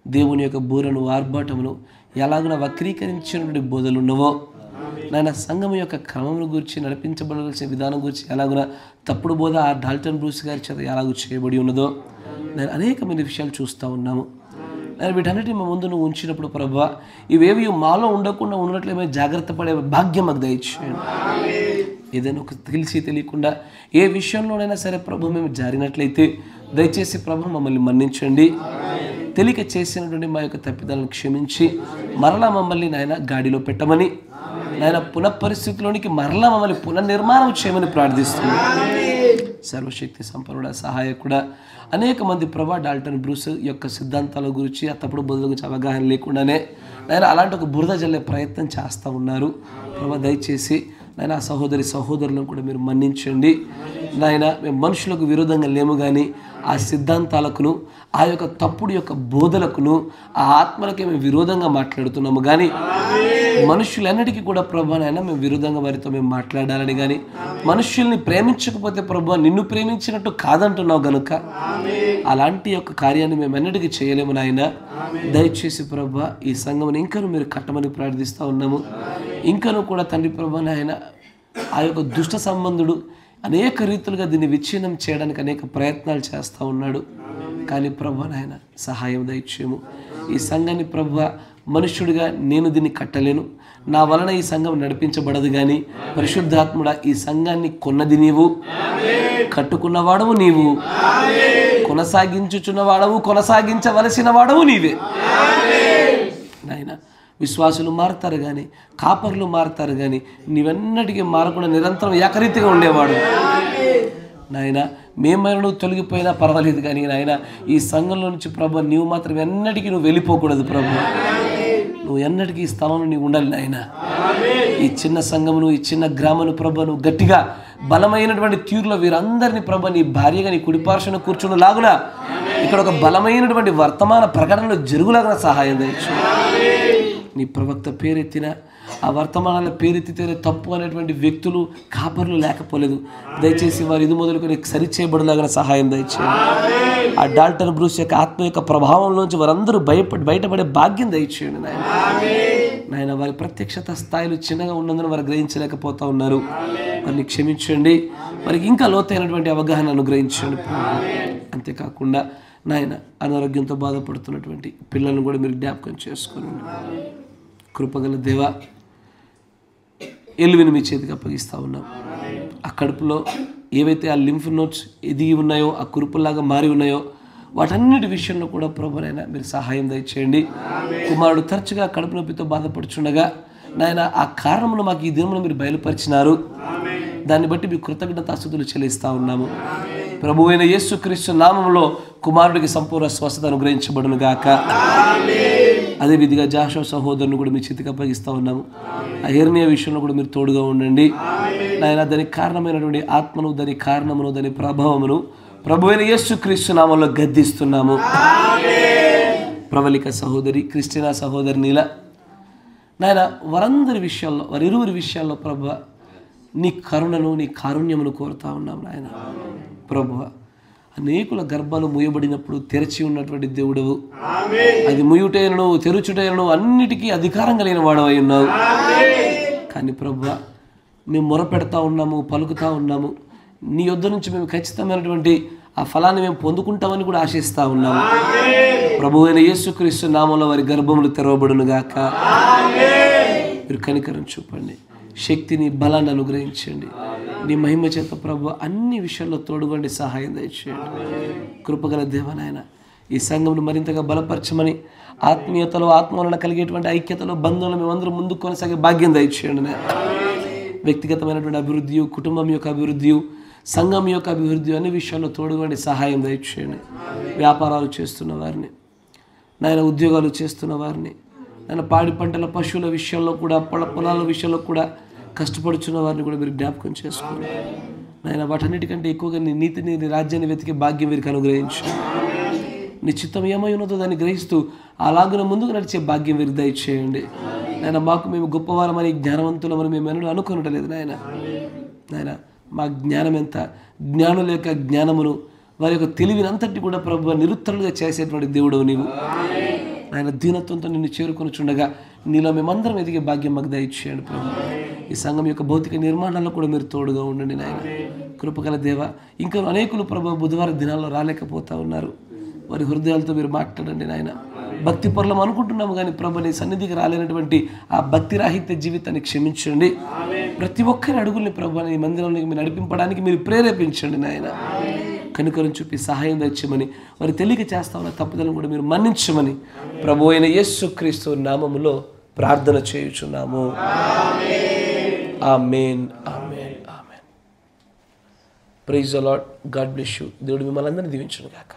దేవుని యొక్క బూరను, ఆర్భాటమును ఎలాగున వక్రీకరించినటువంటి బోధలు ఉన్నవో నాయన సంఘం యొక్క క్రమమును గురించి, నడిపించబడాల్సిన విధానం గురించి ఎలాగున తప్పుడు బోధ ఆ డాల్టన్ బ్రూస్ గారి చేత ఎలాగూ చేయబడి ఉన్నదో నేను అనేకమైన విషయాలు చూస్తూ ఉన్నాము. నేను వీటన్నిటిని మా ముందు నువ్వు ఉంచినప్పుడు ప్రభువా ఇవేవి మాలో ఉండకుండా ఉన్నట్లు మేము జాగ్రత్త పడే భాగ్యం మాకు దయచేయండి. ఏదైనా ఒక తెలిసి తెలియకుండా ఏ విషయంలోనైనా సరే ప్రభు మేము జారినట్లయితే దయచేసి ప్రభు మమ్మల్ని మన్నించండి. తెలియక చేసినటువంటి మా యొక్క తప్పిదాలను క్షమించి మరలా మమ్మల్ని నాయన గాడిలో పెట్టమని, నాయన పునఃపరిస్థితిలోనికి మరలా మమ్మల్ని పునర్నిర్మాణం చేయమని ప్రార్థిస్తున్నాం. సర్వశక్తి సంపన్నుడా, సహాయకుడా, అనేక మంది ప్రభా డాల్టన్ బ్రూస్ యొక్క సిద్ధాంతాల గురించి, ఆ తప్పుడు బోధల గురించి అవగాహన లేకుండానే నాయన అలాంటి ఒక బురద జల్లే ప్రయత్నం చేస్తూ ఉన్నారు ప్రభా. దయచేసి నాయన ఆ సహోదరులను కూడా మీరు మన్నించండి నాయన. మేము మనుషులకు విరోధంగా లేము కానీ ఆ సిద్ధాంతాలకును, ఆ యొక్క తప్పుడు యొక్క బోధలకును, ఆ ఆత్మలకే మేము విరోధంగా మాట్లాడుతున్నాము కానీ మనుషులన్నిటికీ కూడా ప్రభా నాయన మేము విరోధంగా వారితో మేము మాట్లాడాలని కానీ, మనుషుల్ని ప్రేమించకపోతే ప్రభా నిన్ను ప్రేమించినట్టు కాదంటున్నావు కనుక అలాంటి యొక్క కార్యాన్ని మేము ఎన్నటికీ చేయలేము నాయన. దయచేసి ప్రభా ఈ సంఘముని ఇంకనూ మీరు కట్టమని ప్రార్థిస్తూ ఉన్నాము. ఇంకనూ కూడా తండ్రి ప్రభా నాయన ఆ యొక్క దుష్ట సంబంధుడు అనేక రీతులుగా దీన్ని విచ్ఛిన్నం చేయడానికి అనేక ప్రయత్నాలు చేస్తూ ఉన్నాడు. కానీ ప్రభా నాయన సహాయం దయచేయము. ఈ సంఘాన్ని ప్రభా మనుష్యుడిగా నేను దీన్ని కట్టలేను, నా వలన ఈ సంఘం నడిపించబడదు కానీ పరిశుద్ధాత్ముడా ఈ సంఘాన్ని కొన్నది నీవు, కట్టుకున్నవాడవు నీవు, కొనసాగించుచున్నవాడవు, కొనసాగించవలసిన వాడవు నీవే నాయన. విశ్వాసులు మారుతారు కానీ, కాపర్లు మారుతారు కానీ నీవెన్నటికీ మారకుండా నిరంతరం ఏకరీతిగా ఉండేవాడు నాయన. మేమైనా నువ్వు తొలగిపోయినా పర్వాలేదు కానీ నాయన ఈ సంఘంలో నుంచి ప్రభు నీవు మాత్రం ఎన్నటికీ నువ్వు వెళ్ళిపోకూడదు ప్రభు. నువ్వు ఎన్నటికీ ఈ స్థలంలో నీవు ఉండాలి నాయన. ఈ చిన్న సంఘమును, ఈ చిన్న గ్రామను ప్రభు నువ్వు గట్టిగా బలమైనటువంటి తీరులో వీరందరినీ ప్రభు నీ భార్యగా నీ కుడిపార్శ్వన కూర్చున్న లాగున ఇక్కడ ఒక బలమైనటువంటి వర్తమాన ప్రకటనలు జరుగులాగా సహాయం దయచు. నీ ప్రవక్త పేరెత్తిన ఆ వర్తమానాల పేరెత్తితేనే తప్పు అనేటువంటి వ్యక్తులు, కాపర్లు లేకపోలేదు. దయచేసి వారు ఇది మొదలుకొని సరిచేయబడలాగా సహాయం దయచేయండి. ఆ డాల్టన్ బ్రూస్ యొక్క ఆత్మ యొక్క ప్రభావంలోంచి వారందరూ బయటపడే భాగ్యం దయచేయండి నాయన. నాయన వారి ప్రత్యక్షత స్థాయిలు చిన్నగా ఉన్నందున వారు గ్రహించలేకపోతా ఉన్నారు. వారిని క్షమించండి, వారికి ఇంకా లోతైనటువంటి అవగాహన అనుగ్రహించండి. అంతేకాకుండా నాయన అనారోగ్యంతో బాధపడుతున్నటువంటి పిల్లలను కూడా మీరు జ్ఞాపకం చేసుకోండి. కృపగల దేవా ఎలువిని మీ చేతికి అప్పగిస్తూ ఉన్నాం. ఆ కడుపులో ఏవైతే ఆ లింఫ్ నోట్స్ ఎదిగి ఉన్నాయో, ఆ కురుపులాగా మారి ఉన్నాయో వాటన్నిటి విషయంలో కూడా ప్రభువైనా మీరు సహాయం దయచేయండి. కుమారుడు తరచుగా కడుపు నొప్పితో బాధపడుచుండగా నాయన ఆ కారణమును మాకు ఈ దినమును మీరు బయలుపరిచినారు. దాన్ని బట్టి మీ కృతజ్ఞతాస్తుతులు చెల్లిస్తూ ఉన్నాము. ప్రభువైన యేసుక్రీస్తు నామములో కుమారుడికి సంపూర్ణ స్వస్థత అనుగ్రహించబడును గాక. అదేవిధంగా జాషువా సహోదరుని కూడా మీ చేతికి అప్పగిస్తూ ఉన్నాము. ఆ హెర్నియా విషయంలో కూడా మీరు తోడుగా ఉండండి నాయన. దానికి కారణమైనటువంటి ఆత్మను, దాని కారణమును, దాని ప్రభావమును ప్రభువైన యేసుక్రీస్తు నామములో గద్దిస్తున్నాము. ప్రవళిక సహోదరి, క్రిస్టినా సహోదరి నీల నాయన వారందరి విషయాల్లో, వారిరువురి విషయాల్లో ప్రభువా నీ కరుణను, నీ కారుణ్యమును కోరుతా ఉన్నాం నాయన. ప్రభువా అనేకుల గర్భాలు మూయబడినప్పుడు తెరచి ఉన్నటువంటి దేవుడవు. అది ముయుటైనను తెరుచుటైనను అన్నిటికీ అధికారం కలిగిన వాడవై ఉన్నావు. కానీ ప్రభువా, మేము మొరపెడతా ఉన్నాము, పలుకుతా ఉన్నాము. నీ యొద్ద నుంచి మేము ఖచ్చితమైనటువంటి ఆ ఫలాన్ని మేము పొందుకుంటామని కూడా ఆశిస్తూ ఉన్నాము. ప్రభువు అయిన యేసుక్రీస్తు నామంలో వారి గర్భములు తెరవబడును గాక. మీరు కనికరం చూపండి, శక్తిని, బలాన్ని అనుగ్రహించండి. నీ మహిమ చేత ప్రభు అన్ని విషయాల్లో తోడుగొండి, సహాయం దయచేయండి. కృపగల దేవనాయన, ఈ సంఘంను మరింతగా బలపరచమని, ఆత్మీయతలో, ఆత్మ వలన కలిగేటువంటి ఐక్యతలో, బంధంలో మేమందరం ముందుకు కొనసాగే భాగ్యం దయచేయండి. వ్యక్తిగతమైనటువంటి అభివృద్ధి, కుటుంబం యొక్క అభివృద్ధి, సంఘం యొక్క అభివృద్ధి, అన్ని విషయాల్లో తోడుగొండి, సహాయం దయచేయండి. వ్యాపారాలు చేస్తున్న వారిని నాయన, ఉద్యోగాలు చేస్తున్న వారిని నాయన, పాడి పంటల, పశువుల విషయాల్లో కూడా, పొలాల విషయాల్లో కూడా కష్టపడుచున్న వారిని కూడా మీరు జ్ఞాపకం చేసుకోండి నాయన. వాటన్నిటికంటే ఎక్కువగా నీ నీతిని, నీ రాజ్యాన్ని వెతికే భాగ్యం వీరికి అనుగ్రహించు. నీ చిత్తం ఏమై ఉన్నదో దాన్ని గ్రహిస్తూ అలాగున ముందుకు నడిచే భాగ్యం వీరికి దయచేయండి నాయన. మాకు మేము గొప్పవారమని, జ్ఞానవంతులమని మేము ఎన్నడూ అనుకునట్లేదు నాయన. నాయన, మా జ్ఞానం ఎంత, జ్ఞానుల యొక్క జ్ఞానమును, వారి యొక్క తెలివిని అంతటి కూడా ప్రభువు నిరుత్తరులుగా చేసేటువంటి దేవుడవు నీవు నాయన. దీనత్వంతో నిన్ను చేరుకొని చుండగా నీలో మేమందరం ఎదిగే భాగ్యం మాకు దయచేయండి ప్రభు. ఈ సంఘం యొక్క భౌతిక నిర్మాణాల్లో కూడా మీరు తోడుగా ఉండండి నాయన. కృపగల దేవ, ఇంకా అనేకులు ప్రభు బుధవారం దినాల్లో రాలేకపోతా ఉన్నారు. వారి హృదయాలతో మీరు మాట్లాడండి నాయన. భక్తి పరులం అనుకుంటున్నాము కానీ ప్రభు నీ సన్నిధికి రాలేనటువంటి ఆ భక్తి రాహిత్య జీవితాన్ని క్షమించండి. ప్రతి ఒక్కరి అడుగుల్ని ప్రభు నీ మందిరంలోకి మీరు నడిపింపడానికి మీరు ప్రేరేపించండి నాయన. కనుకరం చూపి సహాయం తెచ్చమని, వారి తెలియక చేస్తా ఉన్న తప్పుదలను కూడా మీరు మన్నించమని ప్రభు అయిన యేసుక్రీస్తు నామములో ప్రార్థన చేయుచున్నాము. ఆమేన్, ఆమేన్, ఆమేన్. Praise the Lord. God bless you. దేవుడు మిమ్మల్ని అందరినీ దీవించును గాక.